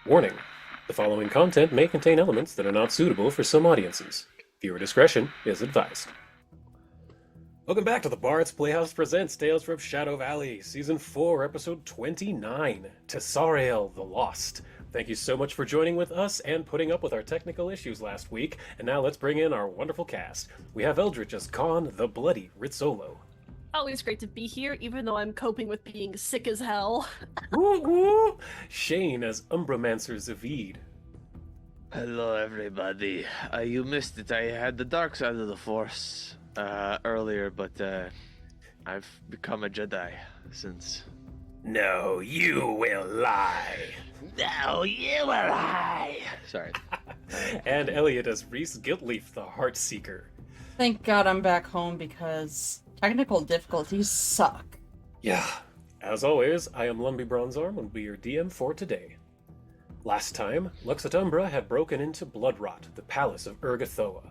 Warning: the following content may contain elements that are not suitable for some audiences. Viewer discretion is advised. Welcome back to the Bard's Playhouse Presents Tales from Shadow Valley, Season 4, Episode 29, Tessarael the Lost. Thank you so much for joining with us and putting up with our technical issues last week, and now let's bring in our wonderful cast. We have Eldritch as Conne the Bloody Rizzolo. Always great to be here, even though I'm coping with being sick as hell. Woo woo! Shane as Umbromancer Zeviid. Hello, everybody. You missed it. I had the dark side of the Force earlier, but I've become a Jedi since. No, you will lie. No, you will lie. Sorry. And Elliot as Reese Guiltleaf the Heartseeker. Thank God I'm back home because technical difficulties suck. Yeah. As always, I am Lumbee Bronzearm and will be your DM for today. Last time, Lux Et Umbra had broken into Bloodrot, the palace of Urgathoa.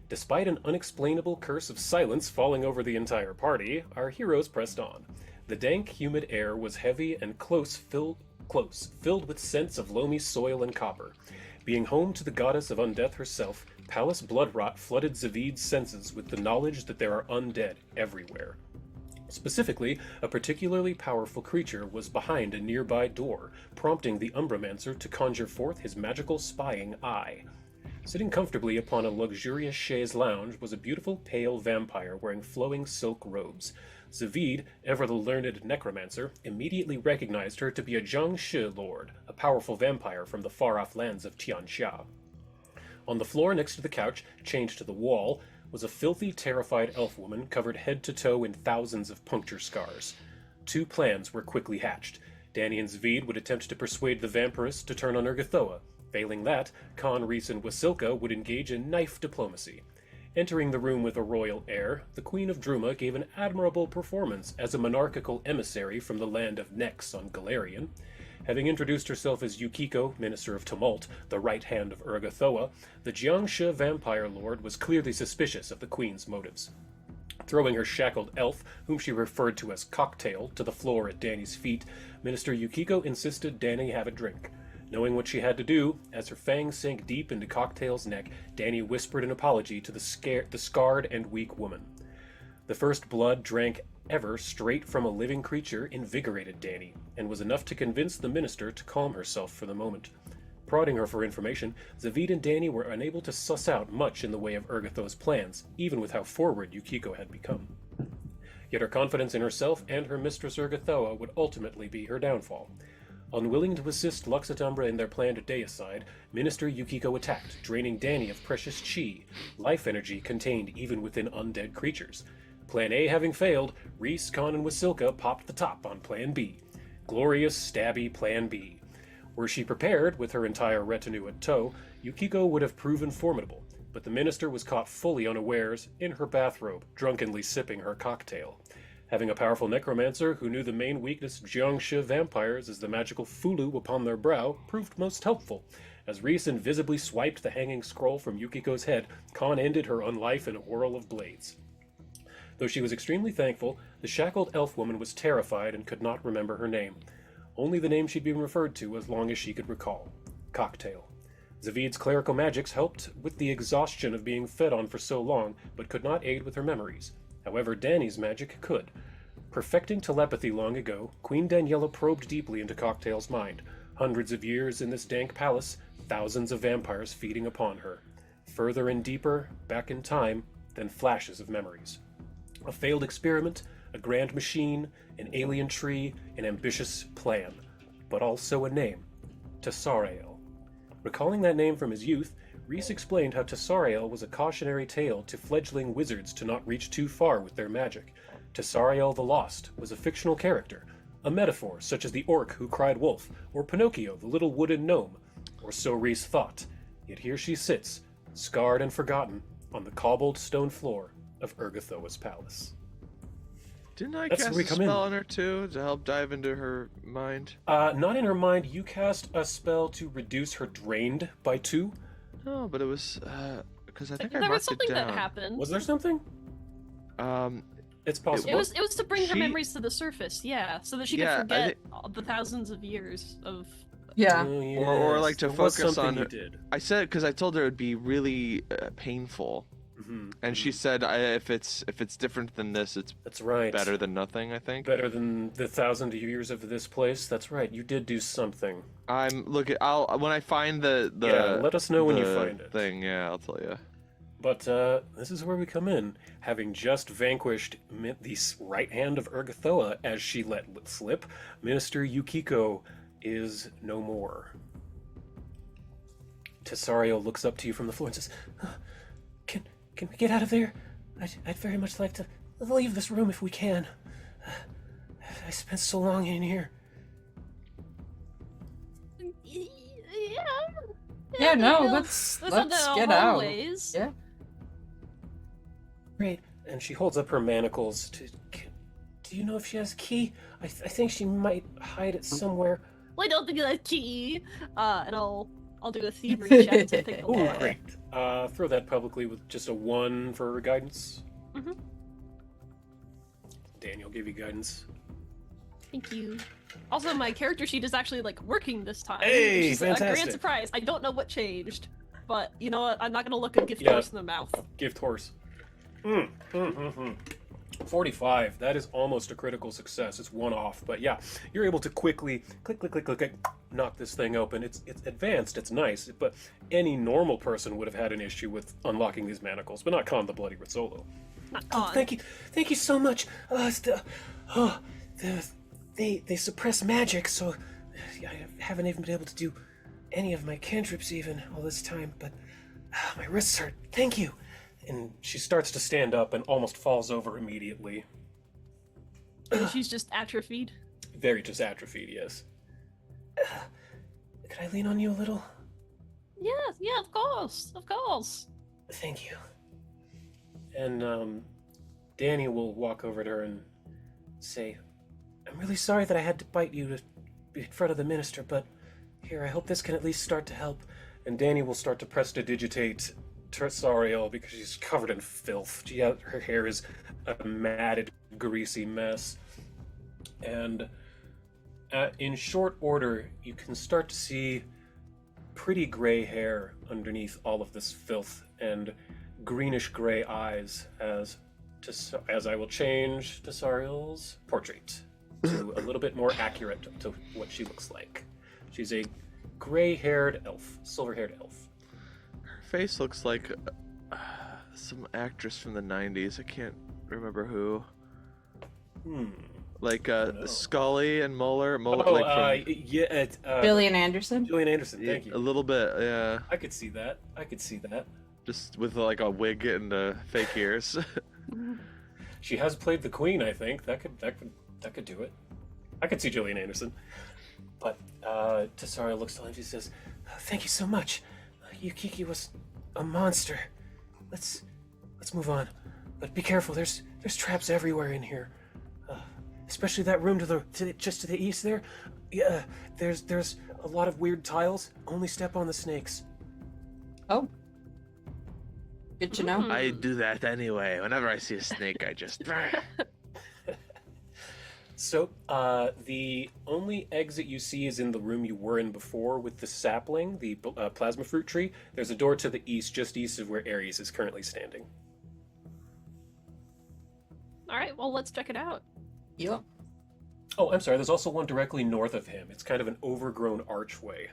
Despite an unexplainable curse of silence falling over the entire party, our heroes pressed on. The dank, humid air was heavy and filled with scents of loamy soil and copper. Being home to the Goddess of Undeath herself, Palace Bloodrot flooded Zeviid's senses with the knowledge that there are undead everywhere. Specifically, a particularly powerful creature was behind a nearby door, prompting the Umbromancer to conjure forth his magical spying eye. Sitting comfortably upon a luxurious chaise lounge was a beautiful pale vampire wearing flowing silk robes. Zeviid, ever the learned Necromancer, immediately recognized her to be a Jiang-Shi Lord, a powerful vampire from the far-off lands of Tian-Xia. On the floor next to the couch, chained to the wall, was a filthy, terrified elf woman covered head to toe in thousands of puncture scars. Two plans were quickly hatched. Dani and Zeviid would attempt to persuade the Vampiress to turn on Urgathoa. Failing that, Conne, Reese, and Wyssilka would engage in knife diplomacy. Entering the room with a royal air, the Queen of Druma gave an admirable performance as a monarchical emissary from the Land of Nex on Golarion. Having introduced herself as Yukiko, Minister of Tumult, the right hand of Urgathoa, the Jiang-Shi Vampire Lord was clearly suspicious of the Queen's motives. Throwing her shackled elf, whom she referred to as Cocktail, to the floor at Dani's feet, Minister Yukiko insisted Dani have a drink. Knowing what she had to do, as her fangs sank deep into Cocktail's neck, Dani whispered an apology to the scarred and weak woman. The first blood drank ever straight from a living creature invigorated Dani, and was enough to convince the minister to calm herself for the moment. Prodding her for information, Zeviid and Dani were unable to suss out much in the way of Urgathoa's plans, even with how forward Yukiko had become. Yet her confidence in herself and her Mistress Urgathoa would ultimately be her downfall. Unwilling to assist Lux Et Umbra in their planned deicide, Minister Yukiko attacked, draining Dani of precious chi, life energy contained even within undead creatures. Plan A having failed, Reese, Conne, and Wyssilka popped the top on Plan B. Glorious, stabby Plan B. Were she prepared, with her entire retinue at tow, Yukiko would have proven formidable, but the minister was caught fully unawares, in her bathrobe, drunkenly sipping her cocktail. Having a powerful necromancer who knew the main weakness of Jiang-Shi Vampires as the magical fulu upon their brow proved most helpful. As Reese invisibly swiped the hanging scroll from Yukiko's head, Conne ended her unlife in a whirl of blades. Though she was extremely thankful, the shackled elf woman was terrified and could not remember her name. Only the name she'd been referred to as long as she could recall. Cocktail. Zeviid's clerical magics helped with the exhaustion of being fed on for so long, but could not aid with her memories. However, Dani's magic could. Perfecting telepathy long ago, Queen Daniela probed deeply into Cocktail's mind. Hundreds of years in this dank palace, thousands of vampires feeding upon her. Further and deeper, back in time, than flashes of memories. A failed experiment, a grand machine, an alien tree, an ambitious plan. But also a name. Tessarael. Recalling that name from his youth, Reese explained how Tessarael was a cautionary tale to fledgling wizards to not reach too far with their magic. Tessarael the Lost was a fictional character, a metaphor such as the Orc Who Cried Wolf, or Pinocchio the Little Wooden Gnome, or so Reese thought. Yet here she sits, scarred and forgotten, on the cobbled stone floor of Urgathoa's palace. Didn't I That's cast where we a come in. spell on her too to help dive into her mind? Not in her mind. You cast a spell to reduce her drained by 2. No, but it was because I think I There was marked it something down. that happened. Was there something? It's possible. It was to bring her She- memories to the surface, yeah, so that she Yeah, I could forget all the thousands of years of Yeah. Oh, Or like to there was focus something on. you did. I said because I told her it'd be really painful, and she said if it's different than this, it's That's right. better than nothing. I think. Better than the 1,000 years of this place. That's right. You did do something. I'll when I find the Yeah, let us know when you the find it. thing. Yeah, I'll tell you. But this is where we come in, having just vanquished the right hand of Urgathoa as she let slip. Minister Yukiko is no more. Tessarael looks up to you from the floor and says, Can we get out of there? I'd very much like to leave this room if we can. I spent so long in here. Yeah, no, well, let's not get out. always. Yeah. Great. And she holds up her manacles to... Do you know if she has a key? I think she might hide it somewhere. Well, I don't think that's key. And I'll do a thievery check to take a Ooh, look. great. Throw that publicly with just a 1 for guidance. Mhm. Daniel give you guidance. Thank you. Also, my character sheet is actually like working this time. Hey, which is a fantastic. grand surprise. I don't know what changed, but you know what? I'm not gonna look a gift Yeah. horse in the mouth. Gift horse. 45. That is almost a critical success. It's 1 off, but yeah, you're able to quickly click, knock this thing open. It's advanced. It's nice, but any normal person would have had an issue with unlocking these manacles, but not Conne the Bloody Rizzolo. Not gone. Thank you so much. They suppress magic, so I haven't even been able to do any of my cantrips even all this time. But my wrists hurt. Thank you. And she starts to stand up and almost falls over immediately. And she's just atrophied. Very just atrophied, yes. Could I lean on you a little? Yeah, of course. Thank you. And Dani will walk over to her and say, I'm really sorry that I had to bite you to be in front of the minister, but here, I hope this can at least start to help. And Dani will start to prestidigitate Tessarael because she's covered in filth. Her hair is a matted, greasy mess. And in short order, you can start to see pretty gray hair underneath all of this filth and greenish gray eyes as I will change Tessarael's portrait to a little bit more accurate to what she looks like. She's a gray-haired elf, silver-haired elf. Her face looks like some actress from the 90s. I can't remember who. Like Scully and Muller. Billion Anderson? Gillian Anderson, thank you. A little bit, yeah. I could see that. Just with like a wig and fake ears. She has played the Queen, I think. That could do it. I could see Gillian Anderson. But Tessarael looks to her and she says, "Thank you so much. Yukiki was a monster. Let's move on. But be careful. There's traps everywhere in here. Especially that room just to the east there. Yeah, there's a lot of weird tiles. Only step on the snakes." Oh. Good to know. I do that anyway. Whenever I see a snake, I just... So, the only exit you see is in the room you were in before with the sapling, the plasma fruit tree. There's a door to the east, just east of where Ares is currently standing. Alright, well, let's check it out. Yep. Oh, I'm sorry, there's also one directly north of him. It's kind of an overgrown archway.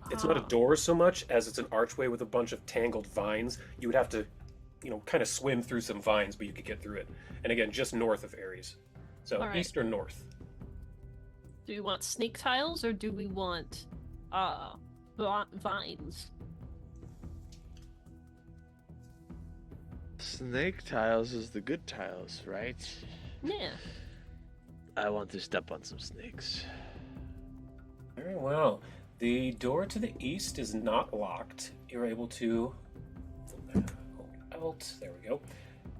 It's not a door so much as it's an archway with a bunch of tangled vines. You would have to, kind of swim through some vines, but you could get through it. And again, just north of Ares. So, All right. east or north? Do we want snake tiles or do we want vines? Snake tiles is the good tiles, right? Yeah. I want to step on some snakes. Very well. The door to the east is not locked. You're able to... Hold out. There we go.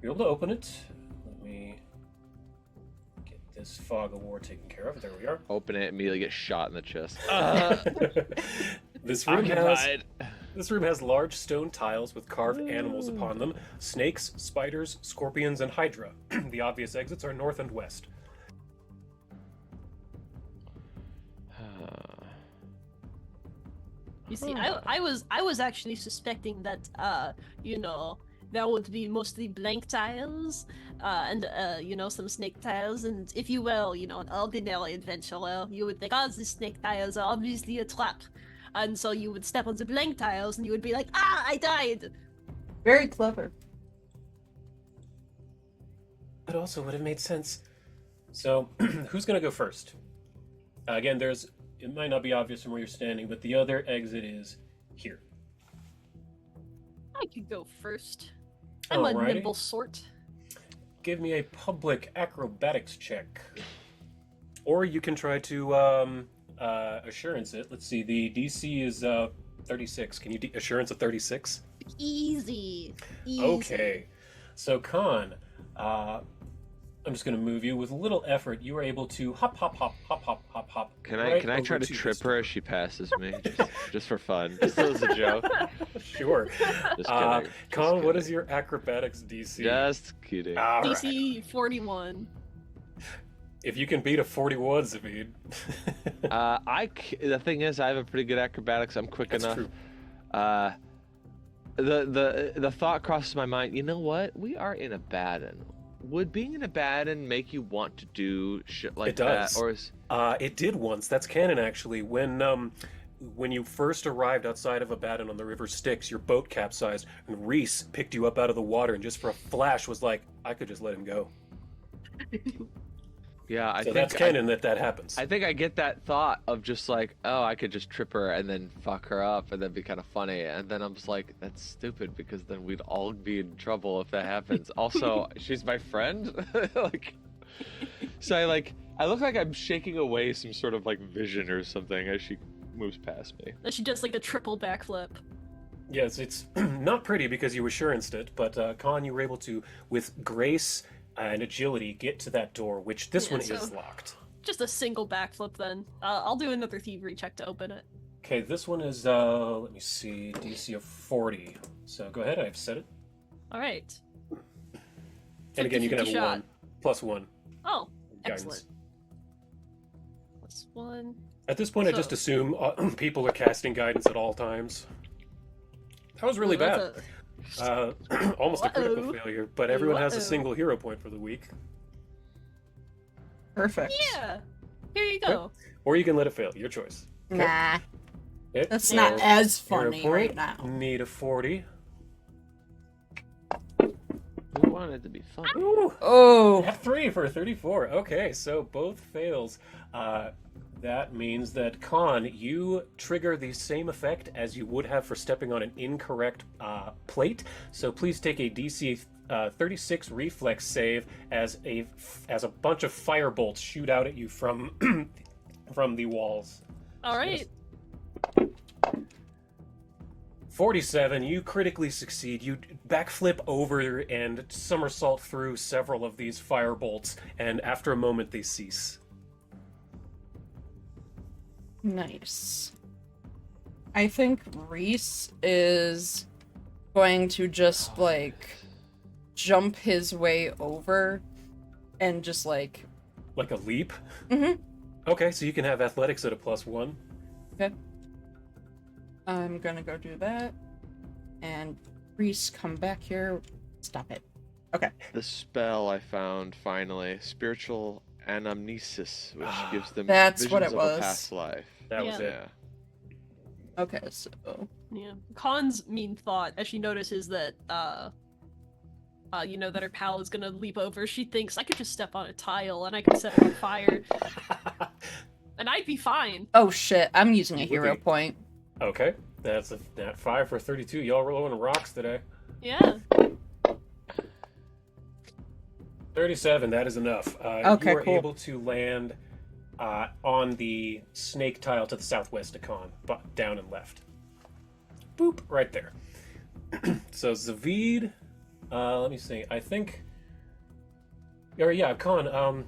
You're able to open it. Let me get this fog of war taken care of. There we are. Open it, immediately get shot in the chest. This room has large stone tiles with carved animals upon them. Snakes, spiders, scorpions, and hydra. The obvious exits are north and west. You see, I was actually suspecting that there would be mostly blank tiles, and some snake tiles, and if you were an ordinary adventurer, you would think, oh, the snake tiles are obviously a trap, and so you would step on the blank tiles and you would be like, ah, I died. Very clever. That also would have made sense. So, who's gonna go first? Again, it might not be obvious from where you're standing, but the other exit is here. I could go first. I'm a Alrighty. nimble sort. Give me a public acrobatics check. Or you can try to assurance it. Let's see, the DC is 36. Can you assurance a 36? Easy. Okay. So, Conne, I'm just going to move you. With little effort, you are able to hop. Can right I try over to this trip door. her as she passes me, just for fun, just as a joke? Sure. Just kidding. Just Conne, what kidding. is your acrobatics DC? Just kidding. All right. DC 41. If you can beat a 41, Zeviid. The thing is, I have a pretty good acrobatics. I'm quick That's enough. true. The thought crosses my mind. You know what? We are in Abaddon. Would being in Abaddon make you want to do shit like It does. that? Or is It did once. That's canon, actually. When you first arrived outside of Abaddon on the River Styx, your boat capsized, and Reese picked you up out of the water, and just for a flash was like, I could just let him go. yeah? I So think that's canon that happens. I think I get that thought of just like, oh, I could just trip her and then fuck her up, and that'd be kind of funny. And then I'm just like, that's stupid because then we'd all be in trouble if that happens. Also, she's my friend, so I look like I'm shaking away some sort of like vision or something as she moves past me. And she does like a triple backflip. Yes, it's not pretty because you assuranced it, but Conne, you were able to, with grace and agility, get to that door, which this one so- is locked. Just a single backflip then. I'll do another thievery check to open it. Okay, this one is, let me see, DC of 40. So go ahead, I've set it. All right. And again, you can have 50-50 a shot. 1 plus 1. Oh, Guidance. excellent. Plus 1. At this point, I just So- assume people are casting guidance at all times. That was really Ooh, bad. that's Almost a critical Uh-oh. failure, but everyone has a Uh-oh. single hero point for the week. Perfect. Yeah. Here you go. Or you can let it fail, your choice. Okay. Nah, Hit that's Yeah. not as hero funny point, right now. Need a 40. Who wanted it to be fun? Ooh, Oh, at 3 for a 34. Okay, so both fails. That means that, Conne, you trigger the same effect as you would have for stepping on an incorrect plate. So please take a DC 36 reflex save as a bunch of fire bolts shoot out at you from from the walls. All right. 47, you critically succeed. You backflip over and somersault through several of these fire bolts, and after a moment they cease. nice. I think Reese is going to just like jump his way over and just like Like a leap? Mhm. Okay, so you can have athletics at a +1. I'm gonna go do that. And Reese, come back here. Stop it. Okay. The spell I found finally, spiritual anamnesis, which gives them That's visions what it of a was. past life. That was Yeah. it. Yeah. Okay, so Yeah. Khan's mean thought as she notices that that her pal is gonna leap over, she thinks I could just step on a tile and I could set it on fire and I'd be fine. oh shit, I'm using a Would hero be. point. Okay, that's a nat 5 for 32. Y'all rolling rocks today. Yeah. 37, that is enough. Okay, you are cool. able to land on the snake tile to the southwest of Conne, but down and left. Boop, right there. So Zeviid, let me see. I think, or yeah, Conne.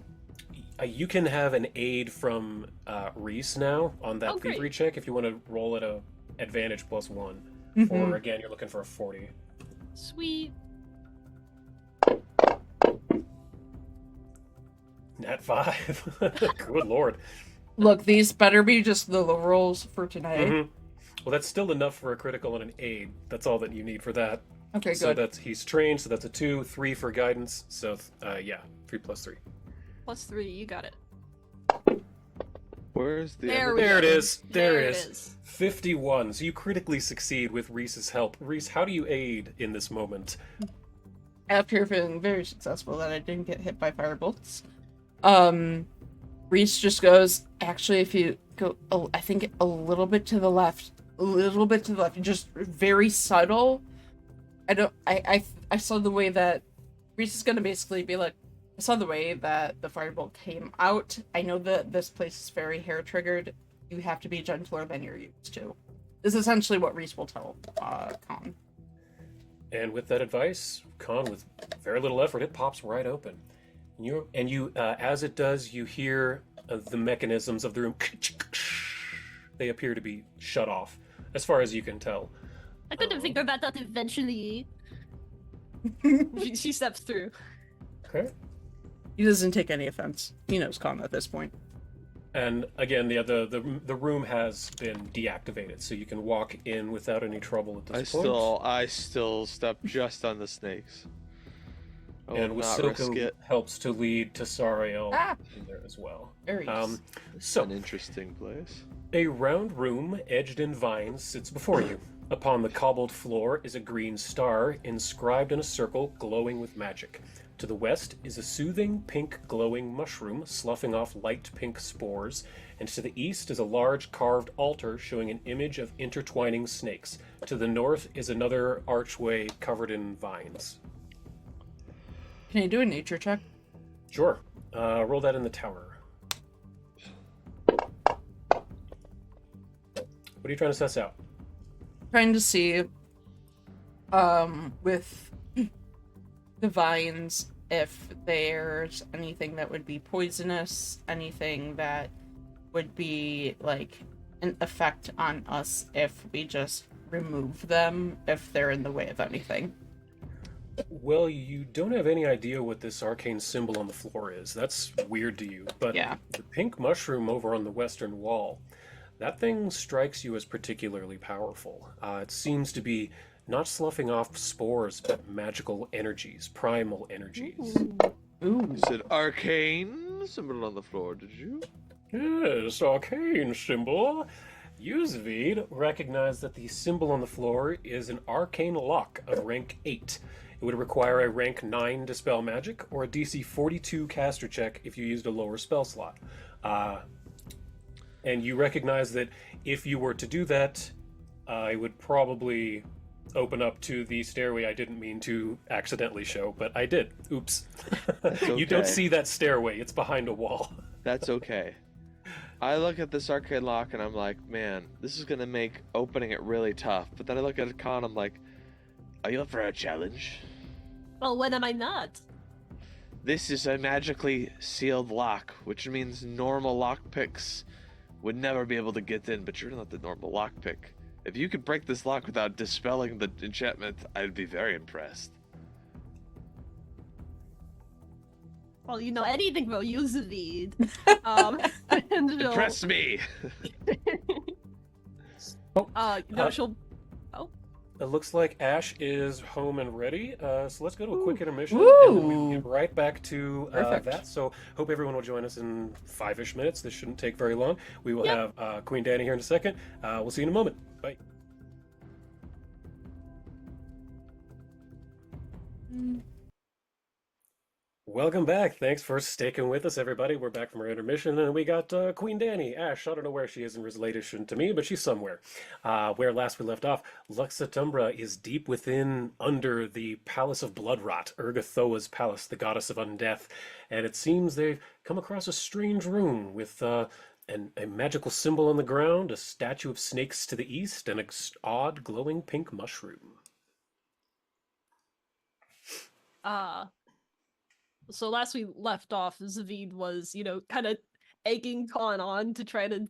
You can have an aid from Reese now on that Oh, great. thievery check if you want to roll at a advantage +1, Mhm. or again you're looking for a 40. Sweet. Nat 5. Good lord. Look, these better be just the rolls for tonight. Mhm. Well, that's still enough for a critical and an aid. That's all that you need for that. Okay, So good. that's he's trained, so that's a 2, 3 for guidance. So yeah, 3 plus 3. +3, you got it. Where's the There other we There it go. is. There There it it is. is. 51. So you critically succeed with Reese's help. Reese, how do you aid in this moment? After feeling very successful that I didn't get hit by firebolts, Reese just goes, actually, if you go, I think a little bit to the left, just very subtle. I saw the way that Reese is gonna basically be like, I saw the way that the firebolt came out. I know that this place is very hair triggered. You have to be gentler than you're used to. This is essentially what Reese will tell Conne. And with that advice, Con, with very little effort, it pops right open. And you, as it does, you hear the mechanisms of the room. They appear to be shut off, as far as you can tell. I couldn't figure that out eventually. She steps through. Okay. He doesn't take any offense. He knows Conne at this point. And again, the room has been deactivated, so you can walk in without any trouble at this point. I still step just on the snakes. I And will not risk Wyssilka it. helps to lead Tessarael Ah! in there as well. Very nice. So, An interesting place. a round room edged in vines sits before you. Upon the cobbled floor is a green star inscribed in a circle glowing with magic. To the west is a soothing pink glowing mushroom sloughing off light pink spores, and to the east is a large carved altar showing an image of intertwining snakes. To the north is another archway covered in vines. Can you do a nature check? Sure. Roll that in the tower. What are you trying to suss out? Trying to see, with the vines, if there's anything that would be poisonous, anything that would be, like, an effect on us if we just remove them, if they're in the way of anything. Well, you don't have any idea what this arcane symbol on the floor is. That's weird to you. But Yeah. the pink mushroom over on the western wall, that thing strikes you as particularly powerful. It seems to be not sloughing off spores, but magical energies, primal energies. Ooh. You said arcane symbol on the floor, did you? Yes, arcane symbol. You, Zeviid, recognize that the symbol on the floor is an arcane lock of rank 8. It would require a rank 9 dispel magic or a DC 42 caster check if you used a lower spell slot. And you recognize that if you were to do that, it would probably open up to the stairway I didn't mean to accidentally show, but I did. Oops. You don't okay. see that stairway. It's behind a wall. That's okay. I look at this arcade lock and I'm like, man, this is gonna make opening it really tough. But then I look at Con, I'm like, are you up for a challenge? Well, when am I not? This is a magically sealed lock, which means normal lockpicks would never be able to get in, but you're not the normal lockpick. If you could break this lock without dispelling the enchantment, I'd be very impressed. Well, you know, anything will use Zeviid. And she'll, Impress me! she'll. It looks like Ash is home and ready, so let's go to a quick intermission, and then we'll get right back to that. So hope everyone will join us in 5-ish minutes. This shouldn't take very long. We will have Queen Dani here in a second. We'll see you in a moment. Bye. Welcome back. Thanks for sticking with us, everybody. We're back from our intermission, and we got Queen Dani. Ash, I don't know where she is in relation to me, but she's somewhere. Where last we left off, Lux Et Umbra is deep within, under the Palace of Bloodrot, Urgathoa's palace, the Goddess of Undeath, and it seems they've come across a strange room with a magical symbol on the ground, a statue of snakes to the east, and an odd glowing pink mushroom. So last we left off, Zeviid was, you know, kind of egging Conne on to try to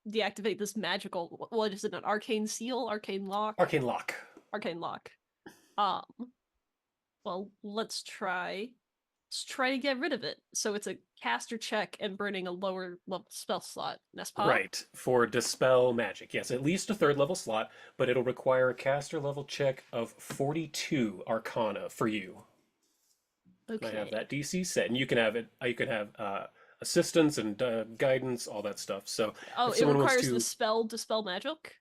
deactivate this magical, what is it, an arcane seal, arcane lock? Arcane lock. Arcane lock. Well, let's try try to get rid of it. So it's a caster check and burning a lower level spell slot. N'est-ce pas? Right, for Dispel Magic. Yes, at least a third level slot, but it'll require a caster level check of 42 Arcana for you. Okay. I have that DC set, and you can have it. You can have assistance and guidance, all that stuff. So, Oh, if it someone wants requires to, the spell Dispel Magic?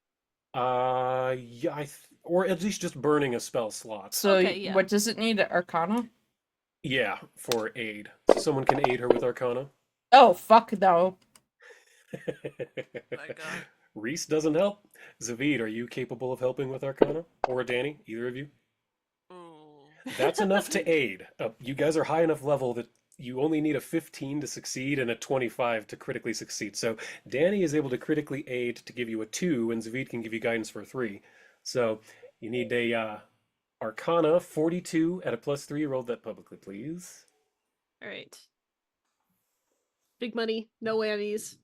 yeah, or at least just burning a spell slot. So Okay, yeah. what does it need? Arcana? Yeah, for aid. So someone can aid her with Arcana. Oh, fuck no. My God. Reese doesn't help. Zeviid, are you capable of helping with Arcana? Or Dani, either of you? Ooh. That's enough to aid. You guys are high enough level that you only need a 15 to succeed and a 25 to critically succeed. So Dani is able to critically aid to give you a 2, and Zeviid can give you guidance for a 3. So you need a Arcana 42 at a +3. Roll that publicly, please. All right. Big money, no whammies.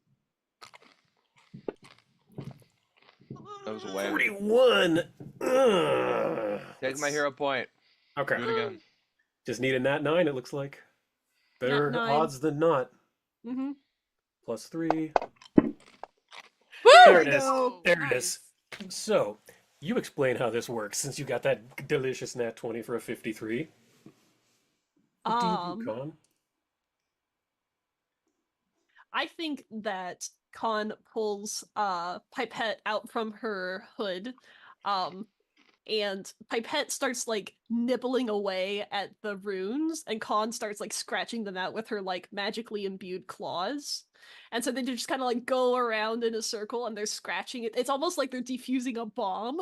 That was a whammy. 41! Ugh. Take my hero point. Okay. Do it again. Just need a nat 9, it looks like. Better Nat 9. odds than not. Mm-hmm. +3. Woo! There it is. Oh, There it nice. is. So, you explain how this works since you got that delicious nat 20 for a 53. What do you do, Con? I think that Con pulls Pipette out from her hood, and Pipette starts like nibbling away at the runes, and Con starts like scratching them out with her like magically imbued claws. And so they just kind of like go around in a circle and they're scratching it. It's almost like they're defusing a bomb.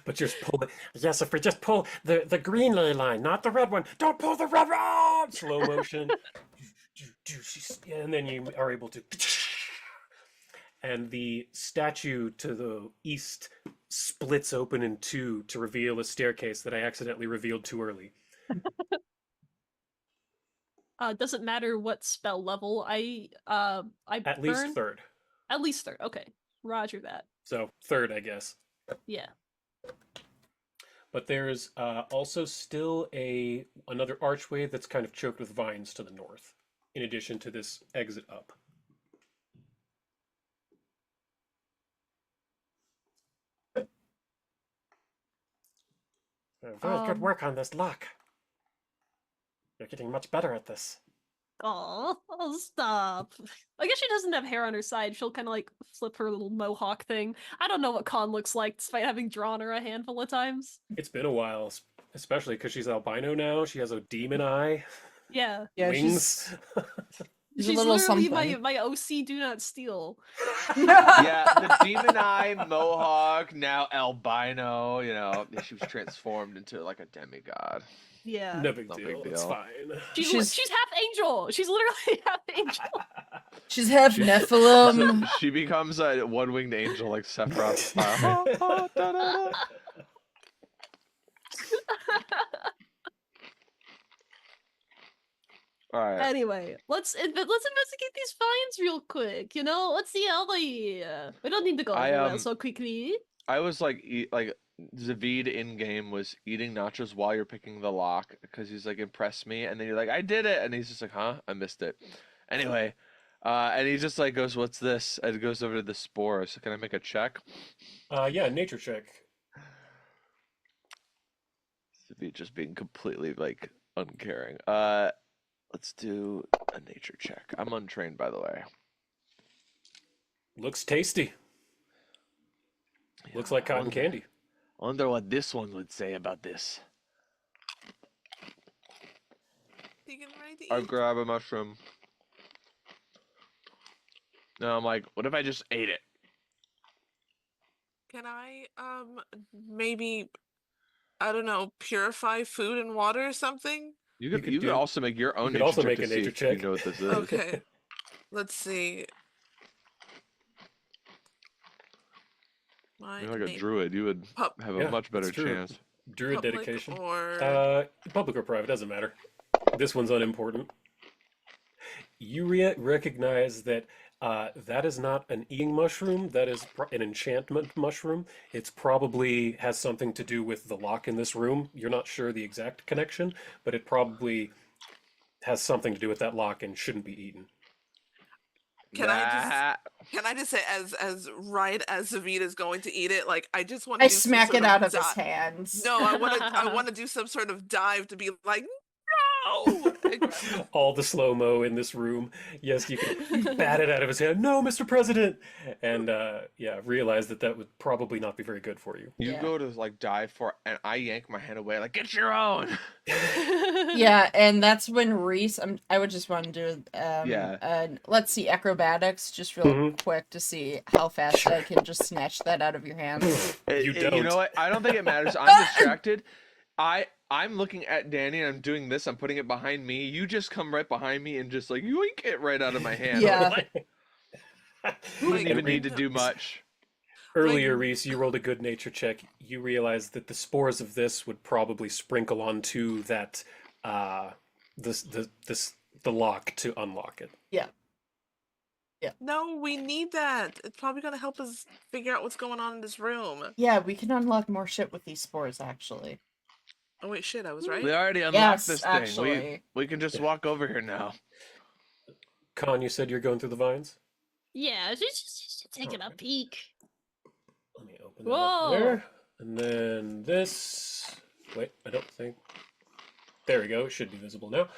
But just pull it. Yes, if we just pull the green ley line, not the red one. Don't pull the red one! Slow motion. And then you are able to. And the statue to the east splits open in two to reveal a staircase that I accidentally revealed too early. Doesn't matter what spell level I At least burn. third. At least third. Okay, Roger that. So third, I guess. Yeah. But there's also still another archway that's kind of choked with vines to the north, in addition to this exit up. Very good work on this lock. You're getting much better at this. Oh, stop. I guess she doesn't have hair on her side. She'll kind of like flip her little mohawk thing. I don't know what Con looks like, despite having drawn her a handful of times. It's been a while, especially because she's albino now. She has a demon eye, Yeah. Yeah, wings. she's a She's little literally something. my OC do not steal. Yeah, the demon eye, mohawk, now albino. You know, she was transformed into like a demigod. Yeah. No big No deal. big It's deal. fine. She's half angel. She's literally half angel. She's half So Nephilim. she becomes a one-winged angel like Sephiroth. All right. Anyway, let's investigate these finds real quick. You know, let's see how they. We don't need to go everywhere so quickly. I was like, Zeviid in game was eating nachos while you're picking the lock because he's like impressed me, and then you're like, I did it, and he's just like, huh, I missed it. Anyway, and he just like goes, what's this? And it goes over to the spore. So can I make a check? Yeah, nature check. Zeviid just being completely like uncaring. Let's do a nature check. I'm untrained, by the way. Looks tasty. Looks like cotton candy. I wonder what this one would say about this. You getting ready to eat? I grab a mushroom. No, I'm like, what if I just ate it? Can I maybe, I don't know, purify food and water or something? You could could do- also make your own you could nature also check make to a see nature if you check. know what this is. Okay. Let's see. My You're like a name- druid. You would Pup- have Yeah, a much better it's true. chance. Druid public dedication. or Public or private, doesn't matter. This one's unimportant. You recognize that that is not an eating mushroom. That is an enchantment mushroom. It's probably has something to do with the lock in this room. You're not sure the exact connection, but it probably has something to do with that lock and shouldn't be eaten. Can I just say, as right as Zeviid is going to eat it, like I just want to I do some smack sort it out of his di- hands. No, I want to do some sort of dive to be like, no. All the slow-mo in this room. Yes, you bat it out of his hand. No, Mr. President! And yeah, realize that would probably not be very good for you. You Yeah. go to like dive for it, and I yank my hand away, like, get your own. Yeah, and that's when Reese. I would just want to do. Yeah. Let's see acrobatics, just real Mhm. quick to see how fast I can just snatch that out of your hands. You You don't. know what? I don't think it matters. I'm distracted. I'm looking at Dani and I'm doing this. I'm putting it behind me. You just come right behind me and just like yoink it right out of my hand. Yeah. You didn't even And need to do much. Earlier, Reese, you rolled a good nature check. You realized that the spores of this would probably sprinkle onto that, the lock to unlock it. No, we need that. It's probably gonna help us figure out what's going on in this room. Yeah, we can unlock more shit with these spores, actually. Oh wait, shit, I was right. We already unlocked Yes, this thing. actually. We can just walk over here now. Con, you said you're going through the vines? Yeah, just taking a peek. Let me open that Whoa. up there. And then this. Wait, I don't think. There we go. It should be visible now.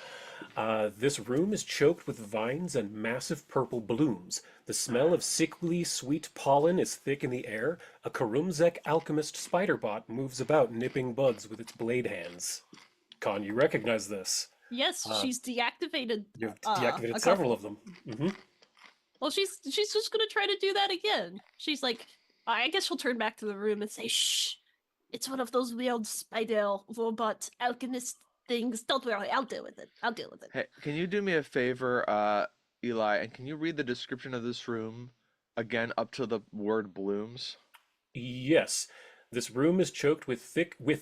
This room is choked with vines and massive purple blooms. The smell of sickly sweet pollen is thick in the air. A Karumzek alchemist spiderbot moves about, nipping bugs with its blade hands. Con, you recognize this. Yes, she's deactivated. You've a deactivated several of couple. them. Hmm. Well, she's just gonna try to do that again. She's like, I guess she'll turn back to the room and say, "Shh, it's one of those weird spider robot alchemist things. Don't worry, I'll deal with it. I'll deal with it." Hey, can you do me a favor, Eli, and can you read the description of this room again up to the word blooms? Yes. This room is choked with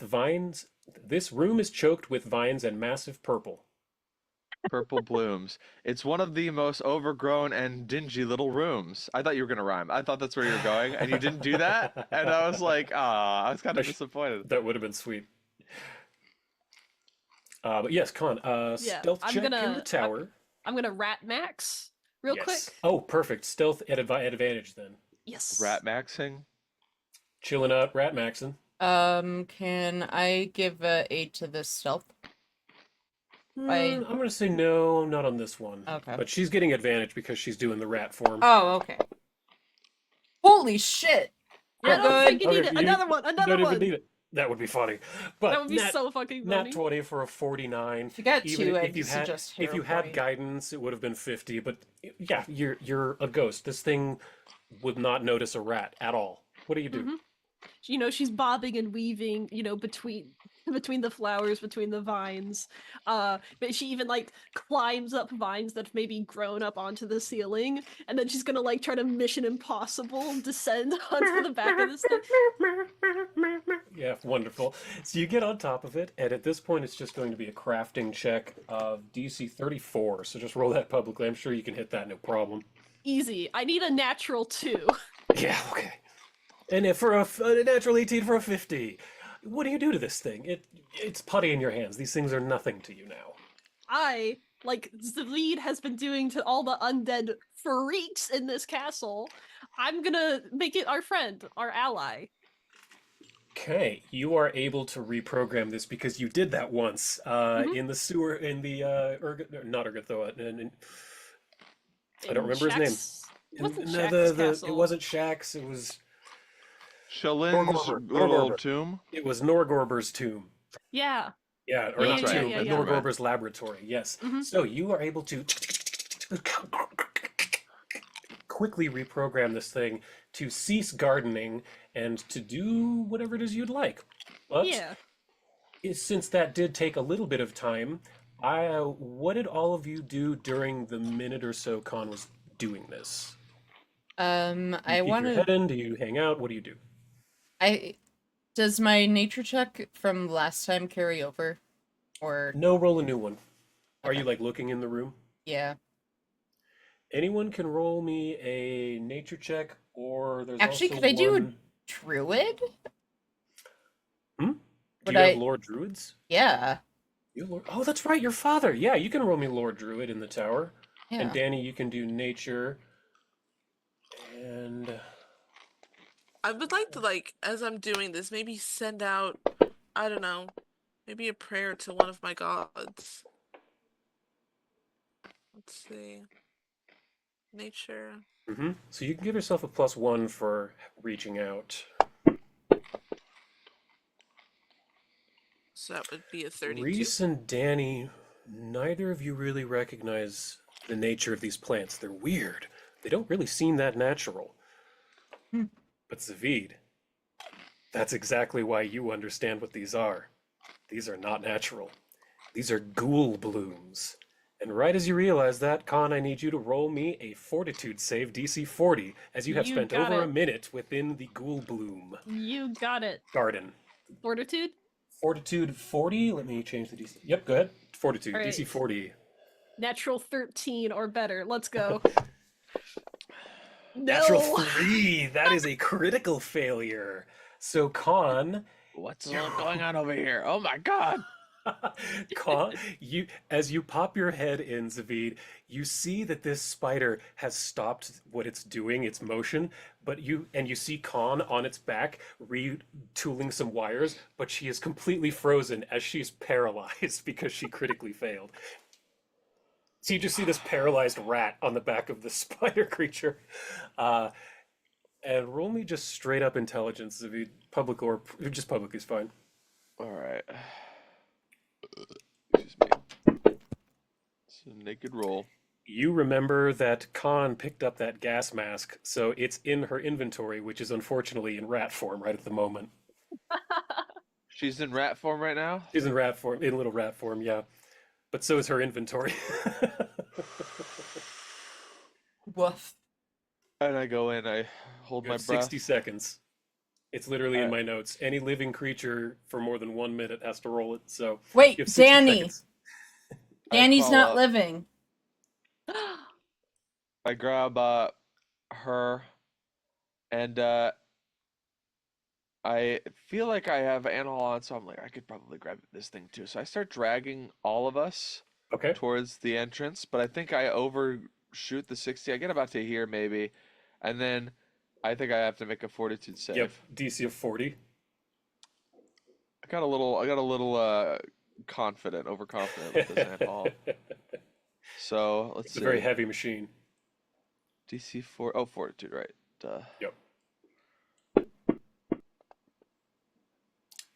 vines. This room is choked with vines and massive purple. Purple blooms. It's one of the most overgrown and dingy little rooms. I thought you were gonna rhyme. I thought that's where you were going, and you didn't do that. And I was like, I was kind of disappointed. That would have been sweet. But yes, Con, Yeah, stealth I'm check in gonna- the tower. I'm gonna rat max real Yes. quick. Oh, perfect. Stealth at advantage then. Yes. Rat maxing. Chilling out, rat maxing. Can I give aid to this stealth? I'm gonna say no, not on this one. Okay. But she's getting advantage because she's doing the rat form. Oh, okay. Holy shit! I You're don't good. think you need Okay, it. you Another one. don't Another even one. need it. That would be funny. But That would be so fucking funny. nat 20 for a 49. If you got Even two, if I'd you had suggest if you hero had point. guidance, it would have been 50. But yeah, you're a ghost. This thing would not notice a rat at all. What do you do? Mhm. You know, she's bobbing and weaving, you know, between the flowers, between the vines. But she even like climbs up vines that have maybe grown up onto the ceiling, and then she's gonna like try to Mission Impossible descend onto the back of this thing. Yeah, wonderful. So you get on top of it, and at this point, it's just going to be a crafting check of DC 34. So just roll that publicly. I'm sure you can hit that no problem. Easy. I need a natural 2. Yeah, okay. And if for a natural 18 for a 50, what do you do to this thing? It's putty in your hands. These things are nothing to you now. I, like Zeviid has been doing to all the undead freaks in this castle, I'm gonna make it our friend, our ally. Okay, you are able to reprogram this because you did that once in the sewer, in the not Urgathoa. I don't remember his name. It wasn't No, Shax's castle. it wasn't Shax. It was Shalin's Norgorber. little Norgorber. tomb. It was Norgorber's tomb. Yeah. Yeah, or Yeah, not yeah, tomb, yeah, but yeah. Norgorber's laboratory. Yes. Mhm. So you are able to quickly reprogram this thing to cease gardening and to do whatever it is you'd like. But Yeah. since that did take a little bit of time, what did all of you do during the minute or so Con was doing this? I Do you keep want your head to. in? Do you hang out? What do you do? Does my nature check from last time carry over? Or No, roll a new one. Are Okay. you like looking in the room? yeah? Anyone can roll me a nature check, or there's Actually, also could I do a one... druid? Do Would you have I- Lord Druids? Yeah. You Lord. Oh, that's right, your father. Yeah, you can roll me Lord Druid in the tower. And Yeah. Dani, you can do nature. And I would like to, like, as I'm doing this, maybe send out, I don't know, maybe a prayer to one of my gods. Let's see. Nature. so you can give yourself a +1 for reaching out. So that would be a 32. Reese and Dani, neither of you really recognize the nature of these plants. They're weird. They don't really seem that natural. But Zeviid, that's exactly why you understand what these are. These are not natural. These are ghoul blooms. And right as you realize that, Conne, I need you to roll me a fortitude save DC 40, as you have You spent got over a it. minute within the ghoul bloom You got it. garden. Fortitude? Fortitude 40, let me change the DC. Yep, go ahead. Fortitude, All right. DC 40. Natural 13 or better. Let's go. Natural No! 3, that is a critical failure. So Conne, What's going on over here? Oh my god! Conne, as you pop your head in, Zeviid, you see that this spider has stopped what it's doing, its motion, but you see Conne on its back retooling some wires, but she is completely frozen as she's paralyzed because she critically failed. So you just see this paralyzed rat on the back of the spider creature. And roll me just straight up intelligence, Zeviid. Public or just public is fine. Alright. Excuse me. It's a naked roll. You remember that Conne picked up that gas mask, so it's in her inventory, which is unfortunately in rat form right at the moment. She's in rat form right now? She's in rat form, in little rat form, yeah. But so is her inventory. Woof. And I go in, I hold You my have breath. 60 seconds. It's literally in my notes. Any living creature for more than 1 minute has to roll it, so Wait, you have 60 Dani. seconds. Dani's call not up. living. I grab her, and I feel like I have Anal on, so I'm like, I could probably grab this thing too. So I start dragging all of us Okay. towards the entrance, but I think I overshoot the 60. I get about to here maybe, and then I think I have to make a fortitude save. Yep, DC of 40. I got a little overconfident with this Anal. So let's It's see. a very heavy machine. DC 4. Oh, fortitude, right? Duh. Yep.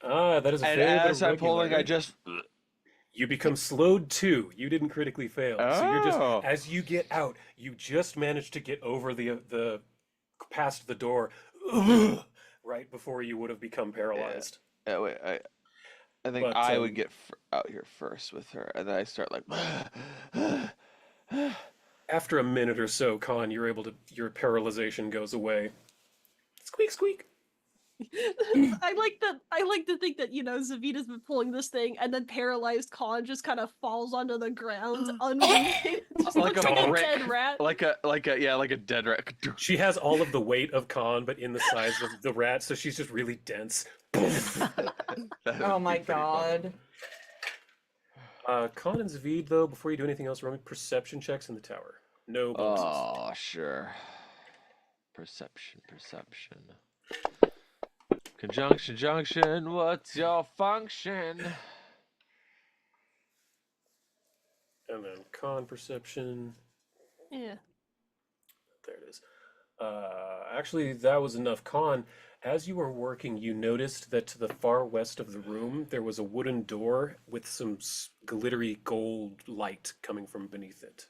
That is a And failure. as I'm pulling, I just. You become slowed too. You didn't critically fail. So you're just, Oh. as you get out, you just managed to get over the past the door right before you would have become paralyzed. Yeah, wait, I think But, I would get out here first with her, and then I start like. After a minute or so, Conne, your paralyzation goes away. Squeak, squeak. I like to think that, Zeviid has been pulling this thing and then paralyzed Conne just kind of falls onto the ground unmoving. Just Like looks a like a brick. dead rat. like a dead rat. She has all of the weight of Conne, but in the size of the rat, so she's just really dense. Oh my god. Conne and Zeviid, though, before you do anything else, roll me perception checks in the tower. No bonuses. Oh, sure. Perception. Junction, what's your function? And then Conne perception. Yeah. There it is. Actually, that was enough. Conne, as you were working, you noticed that to the far west of the room, there was a wooden door with some glittery gold light coming from beneath it.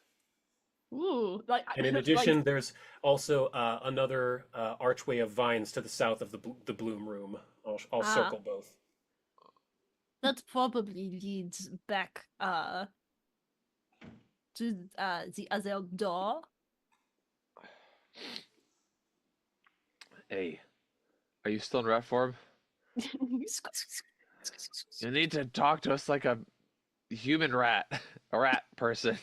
Ooh. And in addition, there's also another archway of vines to the south of the bloom room. I'll circle both. That probably leads back to the other door. Hey, are you still in rat form? You need to talk to us like a human rat, a rat person.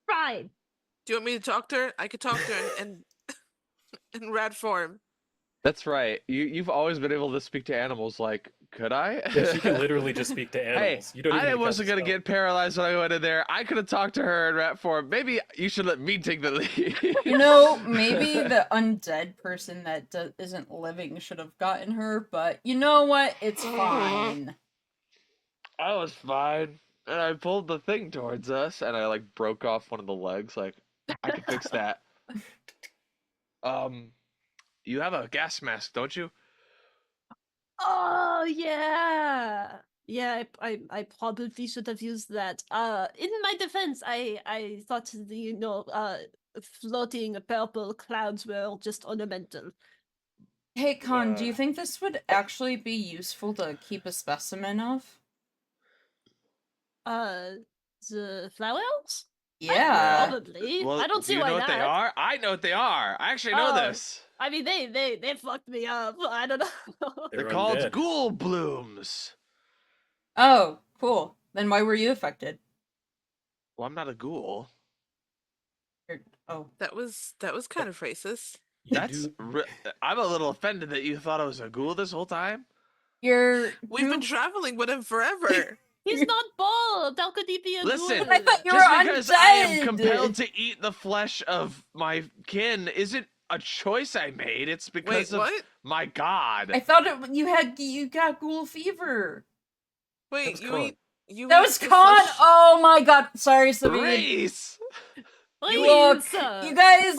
Fine. Do you want me to talk to her? I could talk to her in rat form. That's right. You've always been able to speak to animals. Like, could I? Yeah, she can literally just speak to Hey, animals. You don't even I need to wasn't cast a gonna spell. get paralyzed when I went in there. I could have talked to her in rat form. Maybe you should let me take the lead. You know, maybe the undead person that isn't living should have gotten her, but you know what? It's fine. I was fine, and I pulled the thing towards us, and I like broke off one of the legs. Like, I can fix that. You have a gas mask, don't you? Oh yeah. Yeah, I probably should have used that. In my defense, I thought floating purple clouds were just ornamental. Hey, Con, do you think this would actually be useful to keep a specimen of? The flower elves? Yeah. Probably. Well, I don't do see you why know not. what they are? I know what they are. I actually know Oh. this. I mean, they fucked me up. I don't know. They're They're called undead. ghoul blooms. Oh, cool. Then why were you affected? Well, I'm not a ghoul. Oh. That was kind of racist. You That's. do- I'm a little offended that you thought I was a ghoul this whole time. You're. We've been traveling with him forever. He's not bald. How could he be a Listen, ghoul? I thought you were Just because I am undead! compelled to eat the flesh of my kin isn't a choice I made. It's Wait, because of what? my god. I thought you got ghoul fever. Wait, was you Con. eat you That eat was the Con. flesh- Oh my god. Sorry, Zeviid. Race. Look, Please, you guys.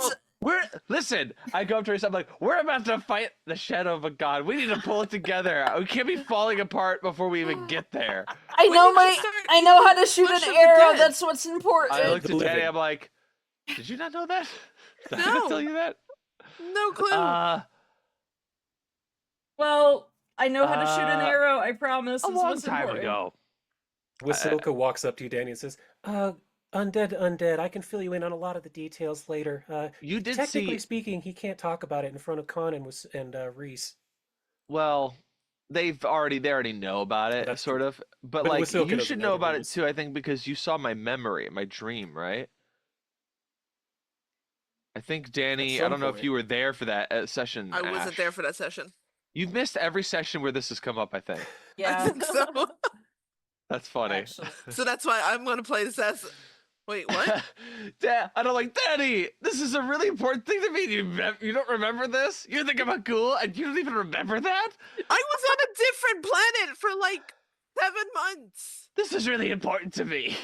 Listen, I go up to her, I'm like, we're about to fight the shadow of a god. We need to pull it together. We can't be falling apart before we even get there. I When know did you start I know how to shoot Flesh an of the arrow. Dead? That's what's important. I looked at The Danny, living. I'm like, did you not know that? Did I not No. tell you that? No clue. Well, I know how to shoot an Uh, arrow. I promise. A It's long what's time important. ago. Wyssilka walks up to you, Danny, and says, undead, I can fill you in on a lot of the details later. You did Technically see, speaking, he can't talk about it in front of Conne and Reese. well, they already know about it, That's sort true. of. But But like, Wyssilka you doesn't should know know the about it rules. too, I think, because you saw my memory, my dream, right? I think, Danny, I some don't know if point. you were there for that session, I wasn't Ash. there for that session. You've missed every session where this has come up, I think. I Yeah. think so. That's funny. Actually. So that's why I'm gonna play this as. Wait, what? Dad, I don't like Daddy. This is a really important thing to me. You don't remember this? You think I'm a ghoul and you don't even remember that? I was on a different planet for like 7 months. This is really important to me.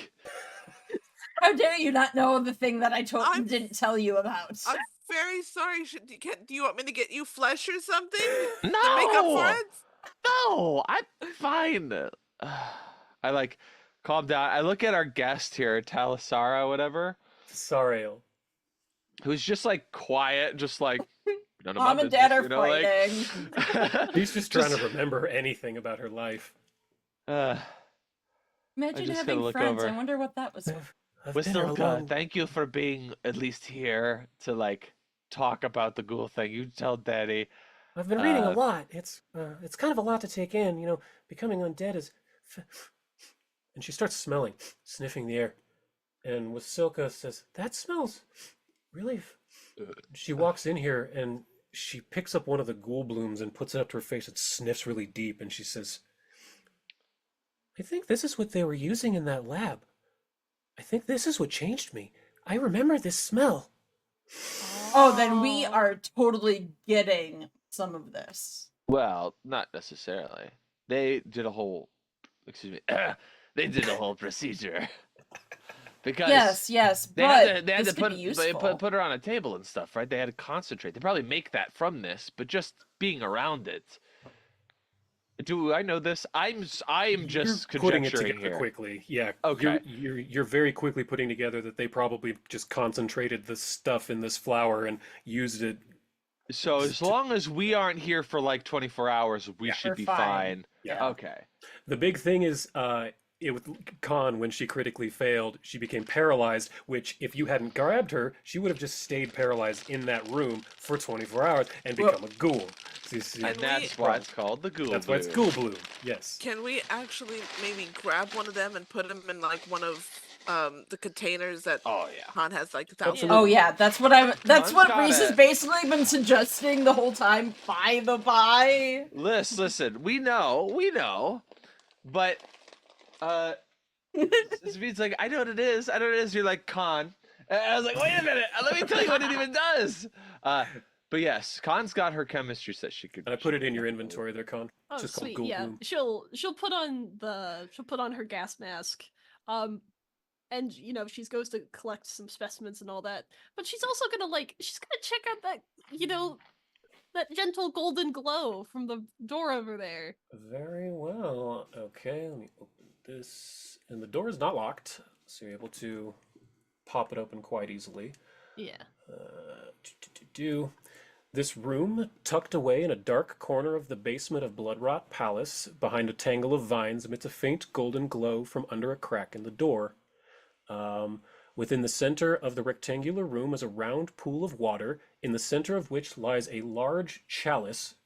How dare you not know the thing that I I'm- didn't tell you about? I'm very sorry. Do you want me to get you flesh or something No, to make up for it? No, I'm fine. I like calm down. I look at our guest here, Tessarael, whatever, Tessarael. who's just like quiet, just like none of my Mom and Dad business, are you know, fighting. like He's just trying to remember anything about her life. Imagine just gotta having look friends. over. I wonder what that was. I've been here Wyssilka, alone. thank you for being at least here to like talk about the ghoul thing. You tell Daddy. I've been reading a Uh, lot. It's kind of a lot to take in. You know, becoming undead is. And she starts smelling, sniffing the air. And Wyssilka says, "That smells really." She walks in here and she picks up one of the ghoul blooms and puts it up to her face. It sniffs really deep, and she says, "I think this is what they were using in that lab. I think this is what changed me. I remember this smell." Oh, then we are totally getting some of this. Well, not necessarily. They did a whole, excuse me, they did a whole procedure because Yes, they but had this to could be useful. put her on a table and stuff, right? They had to concentrate. They probably make that from this, but just being around it. Do I know this? I am just You're putting it conjecturing together here. quickly. Yeah. Okay. You're very quickly putting together that they probably just concentrated the stuff in this flower and used it. So as long as we aren't here for like 24 hours, we Yeah. should We're be fine. fine. Yeah. Okay. The big thing is, with Conne, when she critically failed, she became paralyzed, which if you hadn't grabbed her, she would have just stayed paralyzed in that room for 24 hours and Well- become a ghoul. See, And that's why it's called the ghoul. that's why it's bloom. ghoul bloom. Yes. Can we actually maybe grab one of them and put him in like one of the containers that Oh yeah. Han has like 1,000. Absolutely. Oh yeah, that's what got Reese has it. basically been suggesting the whole time. By the by. Listen, we know, but Zeviid's like, I know what it is. You're like, Conne. And I was like, wait a minute, let me tell you what it even does. But yes, Conne's got her chemistry set. She could. And I put it in your inventory there, Con. Oh, It's just called sweet. Gold Yeah, Room. she'll put on her gas mask, and she goes to collect some specimens and all that. But she's also gonna check out that that gentle golden glow from the door over there. Very well. Okay, let me open this. And the door is not locked, so you're able to pop it open quite easily. Yeah. This room, tucked away in a dark corner of the basement of Bloodrot Palace, behind a tangle of vines, emits a faint golden glow from under a crack in the door. Within the center of the rectangular room is a round pool of water, in the center of which lies a large chalice,